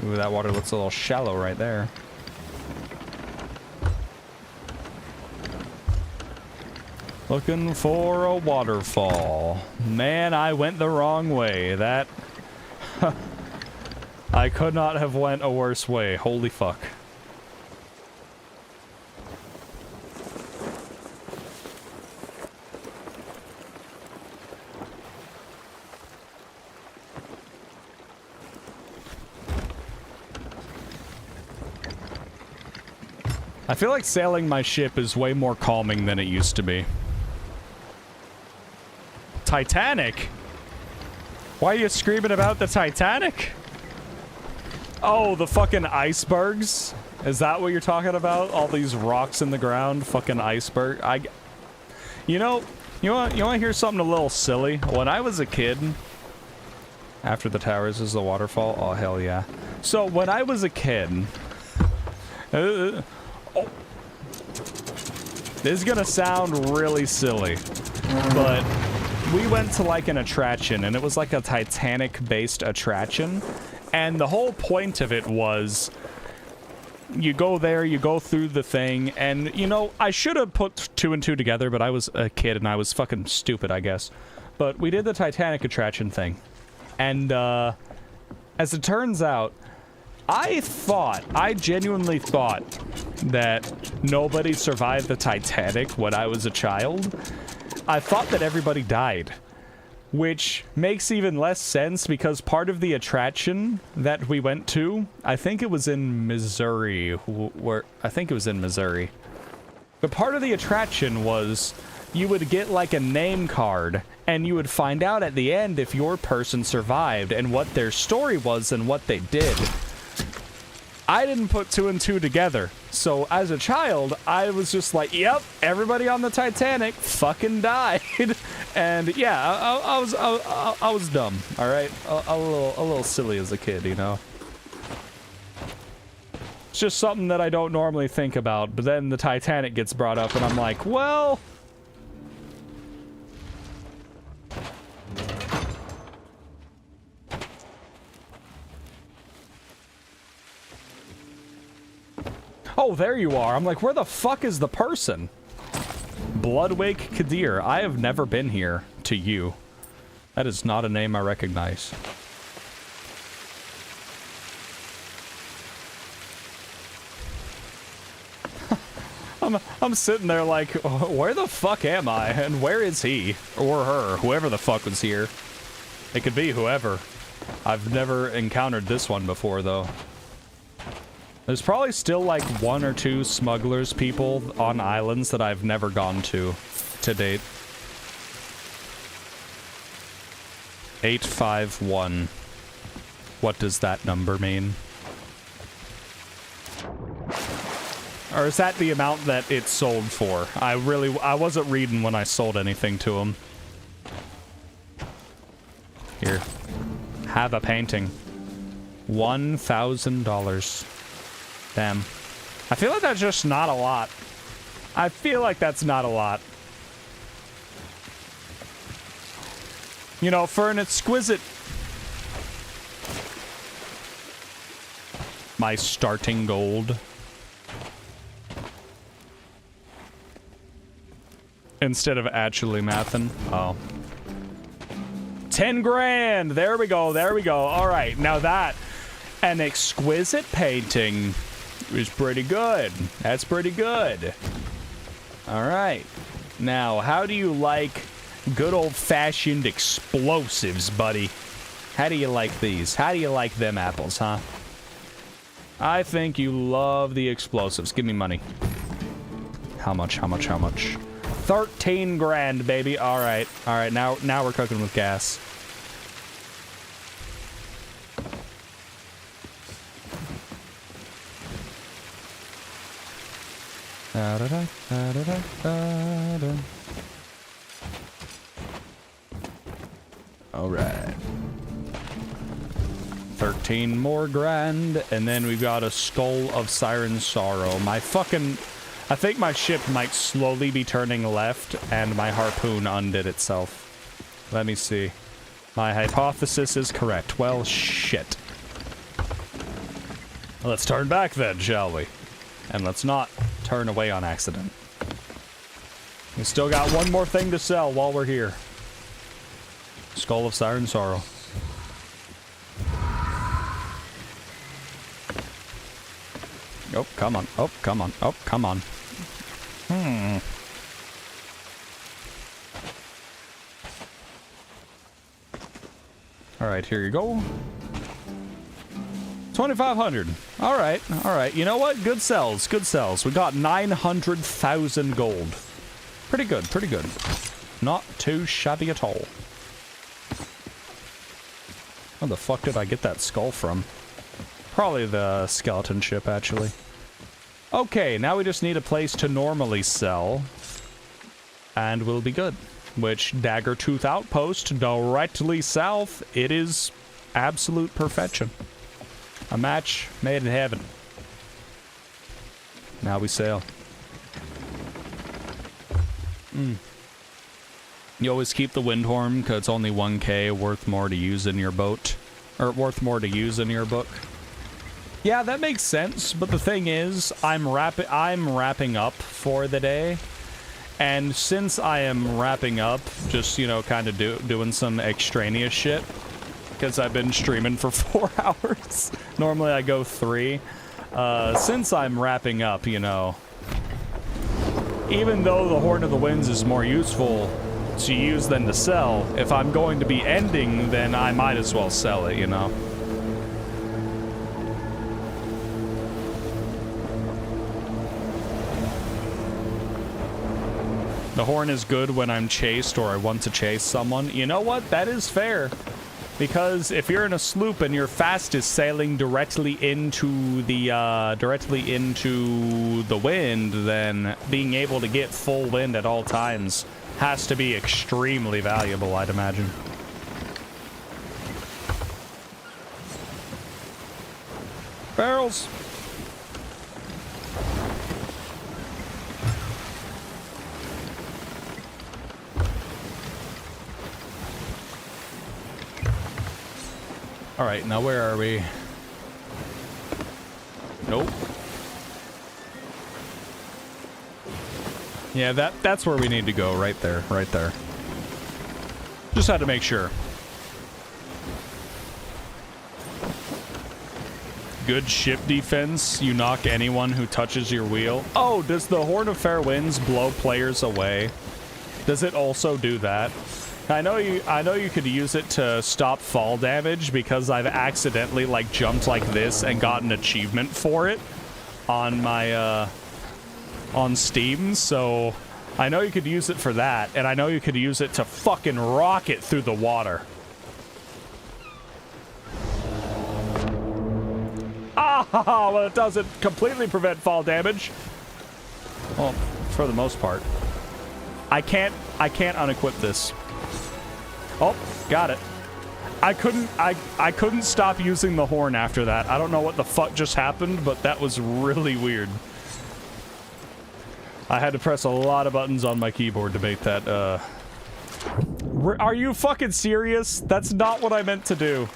Ooh, that water looks a little shallow right there. Looking for a waterfall. Man, I went the wrong way. That... I could not have went a worse way. Holy fuck. I feel like sailing my ship is way more calming than it used to be. Titanic? Why are you screaming about the Titanic? Oh, the fucking icebergs? Is that what you're talking about? All these rocks in the ground? Fucking iceberg? You know, you want to hear something a little silly? When I was a kid... After the towers is the waterfall? Oh, hell yeah. So, when I was a kid... Oh. This is gonna sound really silly, but we went to like an attraction, and it was like a Titanic-based attraction, and the whole point of it was you go there, you go through the thing, and, you know, I should have put two and two together, but I was a kid, and I was fucking stupid, I guess. But we did the Titanic attraction thing, and, as it turns out, I genuinely thought that nobody survived the Titanic when I was a child. I thought that everybody died, which makes even less sense because part of the attraction that we went to, I think it was in Missouri, but part of the attraction was you would get like a name card and you would find out at the end if your person survived and what their story was and what they did. I didn't put two and two together, so as a child, I was just like, yep, everybody on the Titanic fucking died, and yeah, I was dumb, all right, a little silly as a kid, you know. It's just something that I don't normally think about, but then the Titanic gets brought up, and I'm like, well. Oh, there you are. I'm like, where the fuck is the person? Bloodwake Kadir. I have never been here to you. That is not a name I recognize. I'm sitting there like, where the fuck am I? And where is he? Or her? Whoever the fuck was here. It could be whoever. I've never encountered this one before, though. There's probably still like one or two smugglers people on islands that I've never gone to date. 851. What does that number mean? Or is that the amount that it sold for? I wasn't reading when I sold anything to him. Here. Have a painting. $1,000. Damn. I feel like that's just not a lot. I feel like that's not a lot. You know, for an exquisite... My starting gold. Instead of actually mathin'. Oh. 10 grand! There we go, there we go. Alright, now that... An exquisite painting... is pretty good. That's pretty good. Alright. Now, how do you like good old-fashioned explosives, buddy? How do you like these? How do you like them apples, huh? I think you love the explosives. Give me money. How much, how much, how much? 13 grand, baby. All right, now we're cooking with gas. All right. 13 more grand, and then we've got a Skull of Siren Sorrow. I think my ship might slowly be turning left, and my harpoon undid itself. Let me see. My hypothesis is correct. Well, shit. Let's turn back then, shall we? And let's not turn away on accident. We still got one more thing to sell while we're here. Skull of Siren Sorrow. Oh, come on. Oh, come on. Oh, come on. Alright, here you go. 2,500. Alright. You know what? Good sells. Good sells. We got 900,000 gold. Pretty good. Pretty good. Not too shabby at all. Where the fuck did I get that skull from? Probably the skeleton ship, actually. Okay, now we just need a place to normally sell. And we'll be good. Which, Daggertooth Outpost, directly south, it is absolute perfection. A match made in heaven. Now we sail. You always keep the Windhorn, because it's only 1k, worth more to use in your boat. Or worth more to use in your book. Yeah, that makes sense, but the thing is, I'm wrapping up for the day. And since I am wrapping up, just, you know, kind of doing some extraneous shit, because I've been streaming for 4 hours. Normally I go 3. Since I'm wrapping up, you know, even though the Horn of the Winds is more useful to use than to sell, if I'm going to be ending, then I might as well sell it, you know? The horn is good when I'm chased or I want to chase someone. You know what? That is fair. Because if you're in a sloop and you're fast is sailing directly into the wind, then being able to get full wind at all times has to be extremely valuable, I'd imagine. Barrels. All right, now where are we? Nope. Yeah, that's where we need to go, right there, right there. Just had to make sure. Good ship defense. You knock anyone who touches your wheel. Oh, does the Horn of Fair Winds blow players away? Does it also do that? I know you could use it to stop fall damage because I've accidentally like jumped like this and got an achievement for it on my on Steam, so I know you could use it for that, and I know you could use it to fucking rocket through the water. Ah, well, it doesn't completely prevent fall damage. Well, for the most part. I can't unequip this. Oh, got it. I couldn't stop using the horn after that. I don't know what the fuck just happened, but that was really weird. I had to press a lot of buttons on my keyboard to make that, Are you fucking serious? That's not what I meant to do.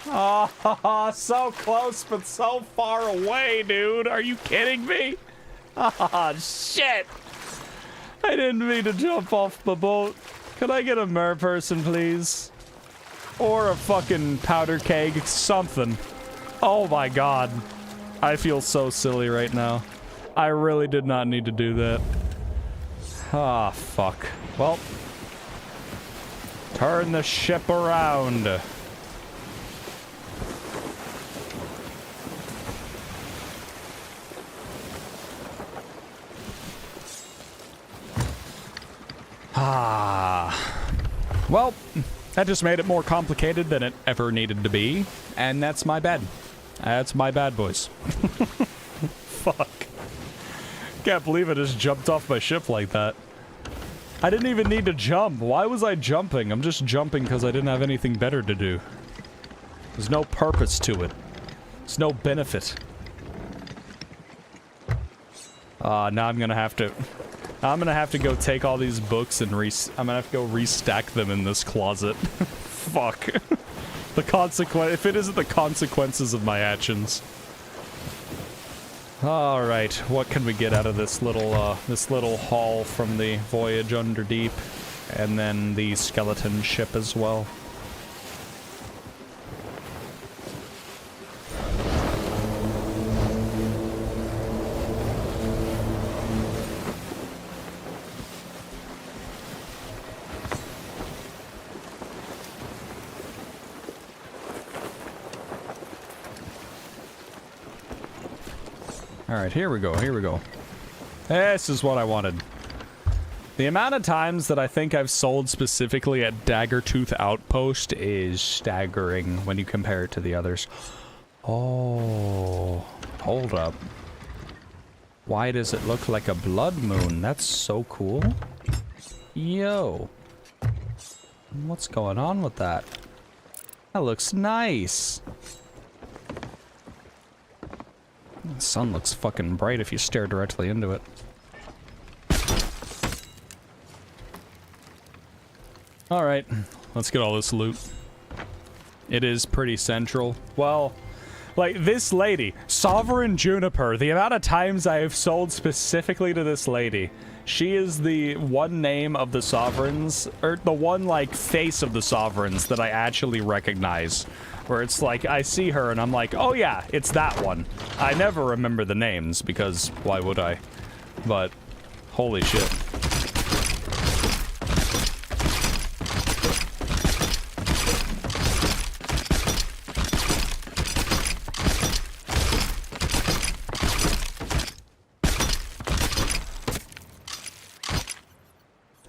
Oh, so close, but so far away, dude. Are you kidding me? Ah, shit. I didn't mean to jump off the boat. Could I get a mer person, please? Or a fucking powder keg, something. Oh my god. I feel so silly right now. I really did not need to do that. Ah, fuck. Well. Turn the ship around. Well, that just made it more complicated than it ever needed to be, and that's my bad. That's my bad, boys. Fuck. Can't believe I just jumped off my ship like that. I didn't even need to jump. Why was I jumping? I'm just jumping because I didn't have anything better to do. There's no purpose to it. There's no benefit. Now I'm gonna have to go take all these books and I'm gonna have to go restack them in this closet. Fuck. If it isn't the consequences of my actions. Alright, what can we get out of this little haul from the voyage under deep? And then the skeleton ship as well. Alright, here we go, here we go. This is what I wanted. The amount of times that I think I've sold specifically at Daggertooth Outpost is staggering when you compare it to the others. Oh, hold up. Why does it look like a blood moon? That's so cool. Yo. What's going on with that? That looks nice. The sun looks fucking bright if you stare directly into it. Alright, let's get all this loot. It is pretty central. Well, like this lady, Sovereign Juniper, the amount of times I have sold specifically to this lady. She is the one name of the Sovereigns, or the one, like, face of the Sovereigns that I actually recognize. Where it's like, I see her and I'm like, oh yeah, it's that one. I never remember the names, because why would I? But, holy shit.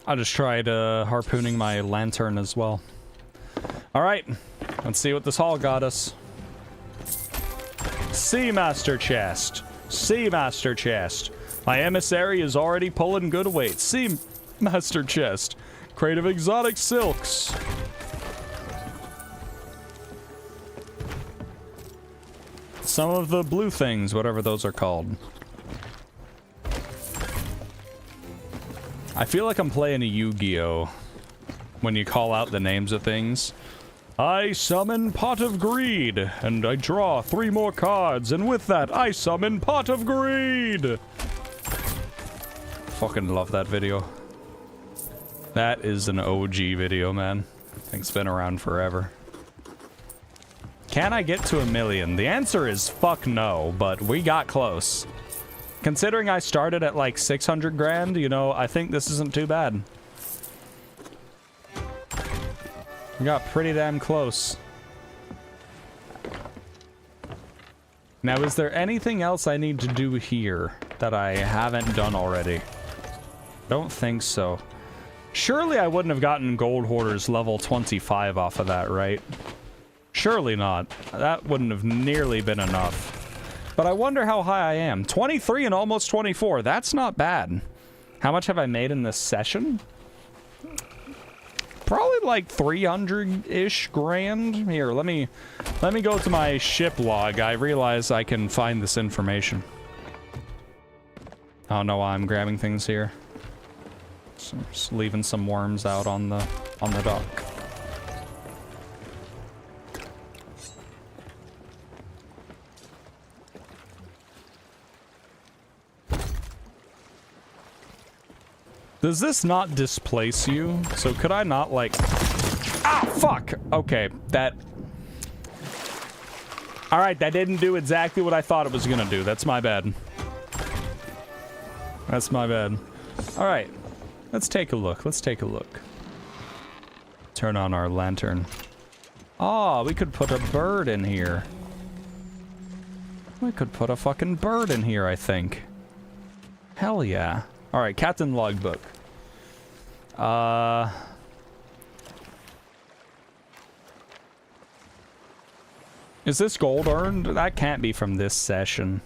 I just tried harpooning my lantern as well. Alright, let's see what this haul got us. Seamaster chest. Seamaster chest. My emissary is already pulling good weight. Seamaster chest. Crate of exotic silks. Some of the blue things, whatever those are called. I feel like I'm playing a Yu-Gi-Oh! When you call out the names of things. I summon Pot of Greed, and I draw 3 more cards, and with that, I summon Pot of Greed! Fucking love that video. That is an OG video, man. I think it's been around forever. Can I get to 1 million? The answer is fuck no, but we got close. Considering I started at like 600 grand, you know, I think this isn't too bad. We got pretty damn close. Now, is there anything else I need to do here that I haven't done already? Don't think so. Surely I wouldn't have gotten Gold Hoarders level 25 off of that, right? Surely not. That wouldn't have nearly been enough. But I wonder how high I am. 23 and almost 24. That's not bad. How much have I made in this session? Probably like 300-ish grand. Here, let me go to my ship log. I realize I can find this information. I don't know why I'm grabbing things here. So I'm just leaving some worms out on the dock. Does this not displace you? So could I not, like... Ah, fuck! Okay, that... Alright, that didn't do exactly what I thought it was gonna do. That's my bad. That's my bad. Alright, let's take a look. Let's take a look. Turn on our lantern. Oh, we could put a bird in here. We could put a fucking bird in here, I think. Hell yeah. Alright, Captain Logbook. Is this gold earned? That can't be from this session.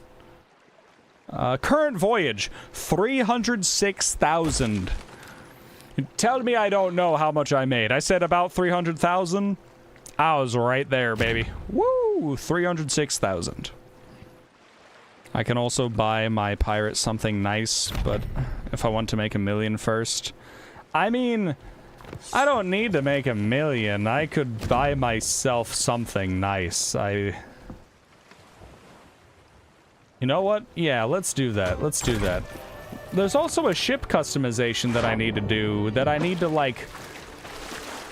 Current voyage, 306,000. Tell me I don't know how much I made. I said about 300,000. I was right there, baby. Woo! 306,000. I can also buy my pirate something nice, but if I want to make 1 million first. I mean, I don't need to make 1 million. I could buy myself something nice. You know what? Yeah, let's do that. Let's do that. There's also a ship customization that I need to do, that I need to, like,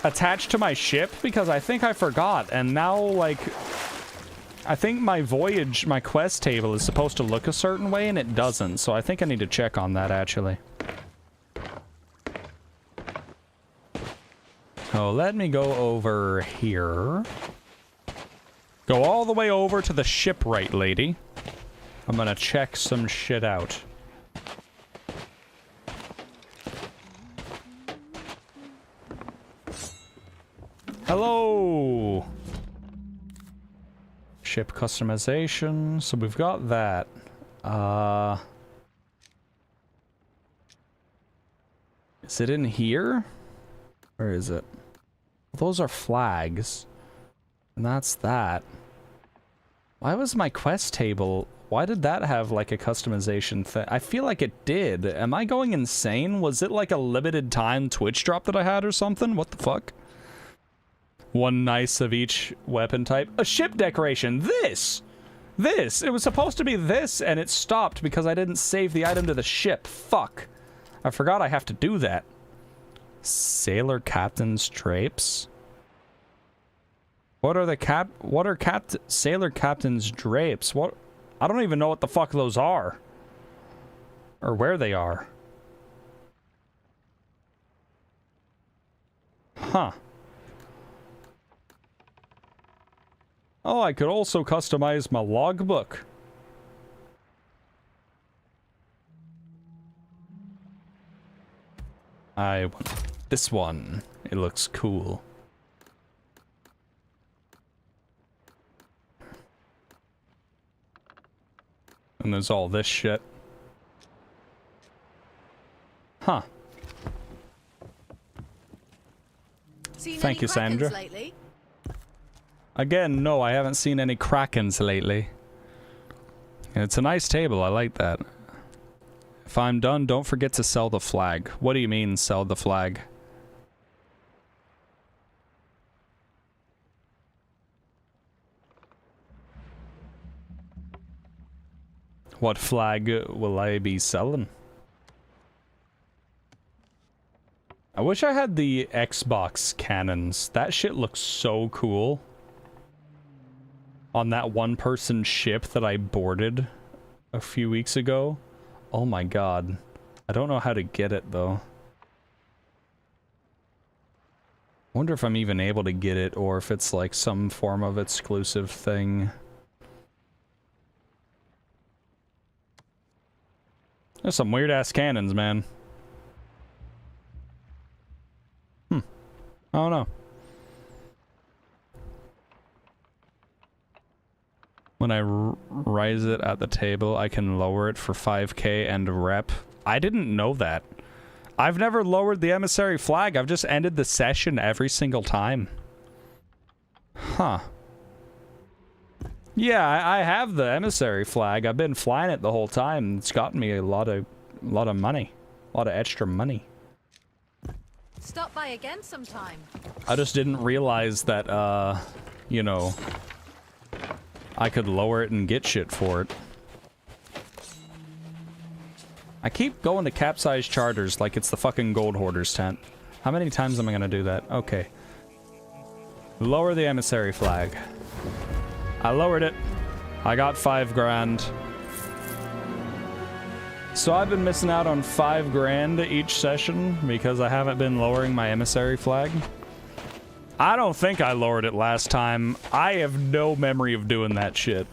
attach to my ship, because I think I forgot, and now, like, I think my voyage, my quest table is supposed to look a certain way, and it doesn't, so I think I need to check on that, actually. So let me go over here. Go all the way over to the shipwright lady. I'm gonna check some shit out. Hello! Ship customization. So we've got that. Is it in here? Where is it? Those are flags. And that's that. Why was my quest table... Why did that have, like, a customization thing? I feel like it did. Am I going insane? Was it, like, a limited time Twitch drop that I had or something? What the fuck? One nice of each weapon type. A ship decoration! This! This! It was supposed to be this, and it stopped because I didn't save the item to the ship. Fuck. I forgot I have to do that. Sailor Captain's drapes? What are the Sailor Captain's drapes? What? I don't even know what the fuck those are. Or where they are. Huh. Oh, I could also customize my logbook. I want this one. It looks cool. And there's all this shit. Huh. Thank you, Sandra. Lately? Again, no, I haven't seen any Krakens lately. It's a nice table, I like that. If I'm done, don't forget to sell the flag. What do you mean, sell the flag? What flag will I be selling? I wish I had the Xbox cannons. That shit looks so cool. On that one-person ship that I boarded a few weeks ago. Oh my god. I don't know how to get it, though. Wonder if I'm even able to get it, or if it's like some form of exclusive thing. There's some weird-ass cannons, man. I don't know. When I rise it at the table, I can lower it for 5k and rep. I didn't know that. I've never lowered the emissary flag. I've just ended the session every single time. Huh. Yeah, I have the emissary flag. I've been flying it the whole time. It's gotten me a lot of money. A lot of extra money. Stop by again sometime. I just didn't realize that, you know, I could lower it and get shit for it. I keep going to capsize charters like it's the fucking gold hoarder's tent. How many times am I gonna do that? Okay. Lower the emissary flag. I lowered it. I got 5 grand. So I've been missing out on 5 grand each session because I haven't been lowering my emissary flag. I don't think I lowered it last time. I have no memory of doing that shit.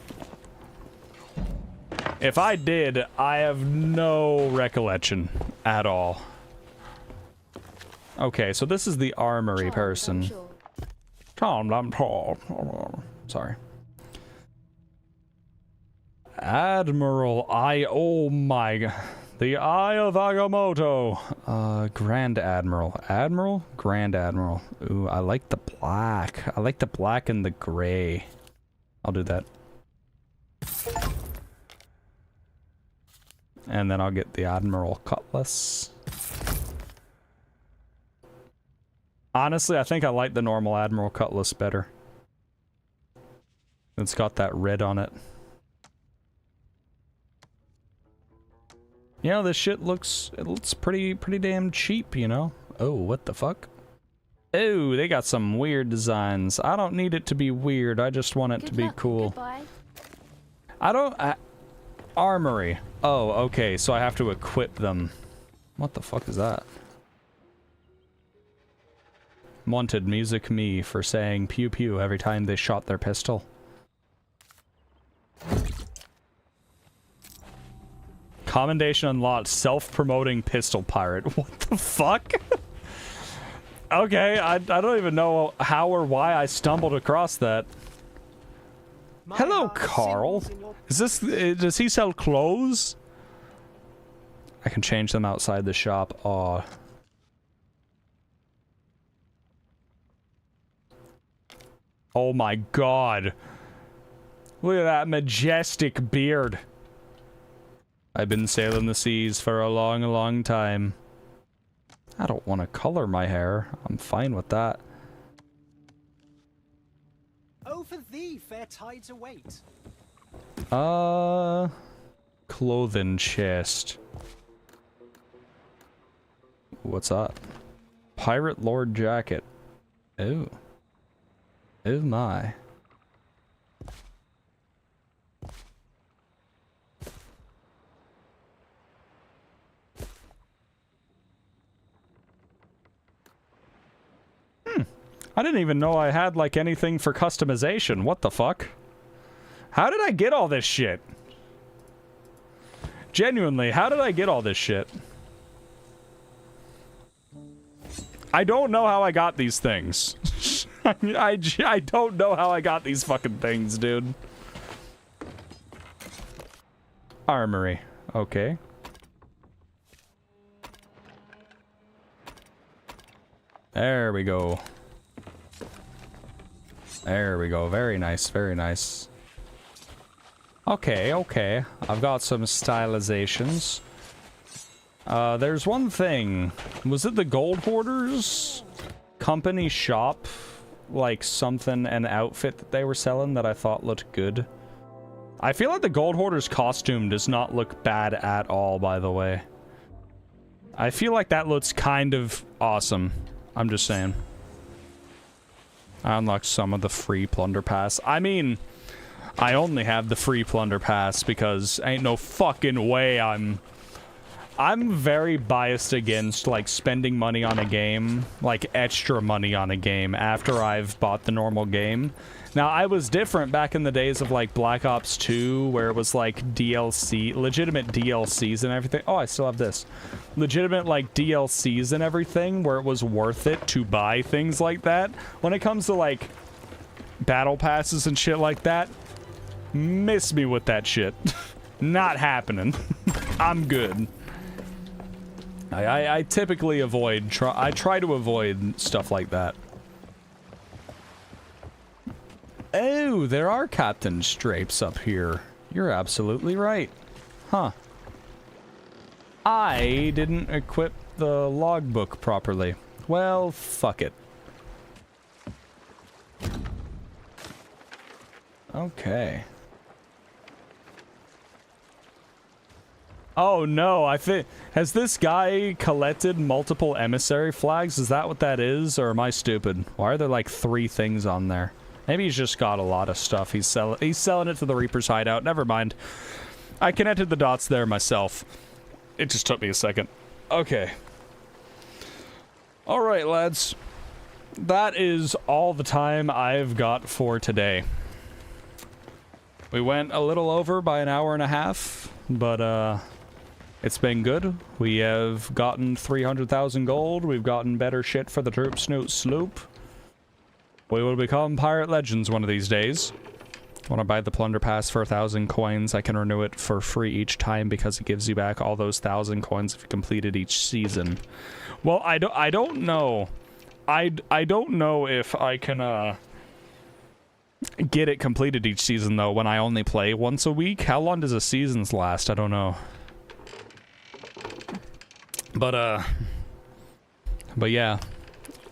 If I did, I have no recollection at all. Okay, so this is the armory person. Sorry. Admiral, oh my god. The Eye of Agamotto. Grand Admiral. Admiral? Grand Admiral. Ooh, I like the black. I like the black and the gray. I'll do that. And then I'll get the Admiral Cutlass. Honestly, I think I like the normal Admiral Cutlass better. It's got that red on it. You know, this shit looks pretty damn cheap, you know? Oh, what the fuck? Oh, they got some weird designs. I don't need it to be weird, I just want it to be cool. Goodbye. Armory. Oh, okay, so I have to equip them. What the fuck is that? Wanted music me for saying pew pew every time they shot their pistol. Commendation unlocked, self-promoting pistol pirate. What the fuck? Okay, I don't even know how or why I stumbled across that. Hello, Carl. Does he sell clothes? I can change them outside the shop. Aw. Oh my god. Look at that majestic beard. I've been sailing the seas for a long time. I don't want to color my hair. I'm fine with that. Oh, for thee, fair tides await. Clothing chest. What's that? Pirate Lord jacket. Oh. Oh my. I didn't even know I had, like, anything for customization. What the fuck? How did I get all this shit? Genuinely, how did I get all this shit? I don't know how I got these things. I don't know how I got these fucking things, dude. Armory. Okay. There we go. There we go. Very nice, very nice. Okay, okay. I've got some stylizations. There's one thing. Was it the Gold Hoarders company shop? Like something, an outfit that they were selling that I thought looked good? I feel like the Gold Hoarders costume does not look bad at all, by the way. I feel like that looks kind of awesome. I'm just saying. I unlocked some of the free plunder pass. I mean, I only have the free plunder pass because ain't no fucking way I'm very biased against, like, spending money on a game, like, extra money on a game after I've bought the normal game. Now, I was different back in the days of, like, Black Ops 2, where it was, like, DLC, legitimate DLCs and everything. Oh, I still have this. Legitimate, like, DLCs and everything, where it was worth it to buy things like that. When it comes to, like, battle passes and shit like that, miss me with that shit. Not happening. I'm good. I typically avoid, I try to avoid stuff like that. Oh, there are captain's drapes up here. You're absolutely right. Huh. I didn't equip the logbook properly. Well, fuck it. Okay. Oh no, I think... Has this guy collected multiple emissary flags? Is that what that is? Or am I stupid? Why are there like 3 things on there? Maybe he's just got a lot of stuff. He's selling it to the Reaper's hideout. Never mind. I connected the dots there myself. It just took me a second. Okay. Alright, lads. That is all the time I've got for today. We went a little over by an hour and a half, but, it's been good. We have gotten 300,000 gold. We've gotten better shit for the Droop Snoot sloop. We will become pirate legends one of these days. Want to buy the plunder pass for 1,000 coins? I can renew it for free each time because it gives you back all those 1,000 coins if you completed each season. Well, I don't know. I don't know if I can get it completed each season though when I only play once a week. How long does a season's last? I don't know. But yeah.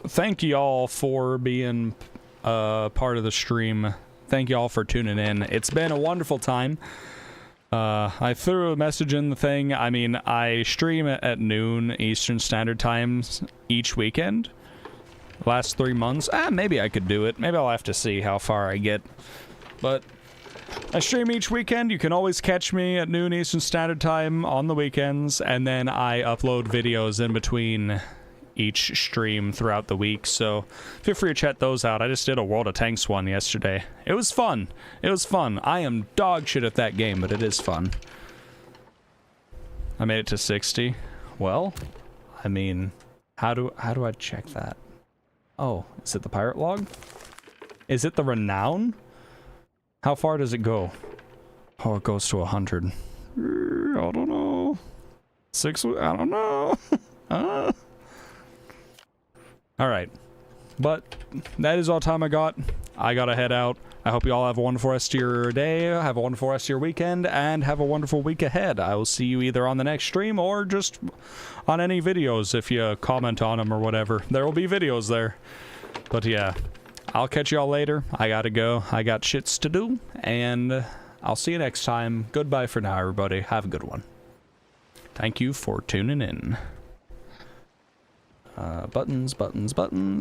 Thank y'all for being part of the stream. Thank y'all for tuning in. It's been a wonderful time. I threw a message in the thing. I mean, I stream at noon Eastern Standard Times each weekend. Last 3 months. Maybe I could do it. Maybe I'll have to see how far I get. But I stream each weekend. You can always catch me at noon Eastern Standard Time on the weekends. And then I upload videos in between each stream throughout the week, so feel free to check those out. I just did a World of Tanks one yesterday. It was fun. It was fun. I am dog shit at that game, but it is fun. I made it to 60. Well, I mean, how do I check that? Oh, is it the pirate log? Is it the renown? How far does it go? Oh, it goes to 100. I don't know. 6? I don't know. Alright, but that is all the time I got. I gotta head out. I hope you all have a wonderful rest of your day, have a wonderful rest of your weekend, and have a wonderful week ahead. I will see you either on the next stream or just on any videos if you comment on them or whatever. There will be videos there. But yeah, I'll catch y'all later. I gotta go. I got shits to do, and I'll see you next time. Goodbye for now, everybody. Have a good one. Thank you for tuning in. Buttons, buttons, buttons.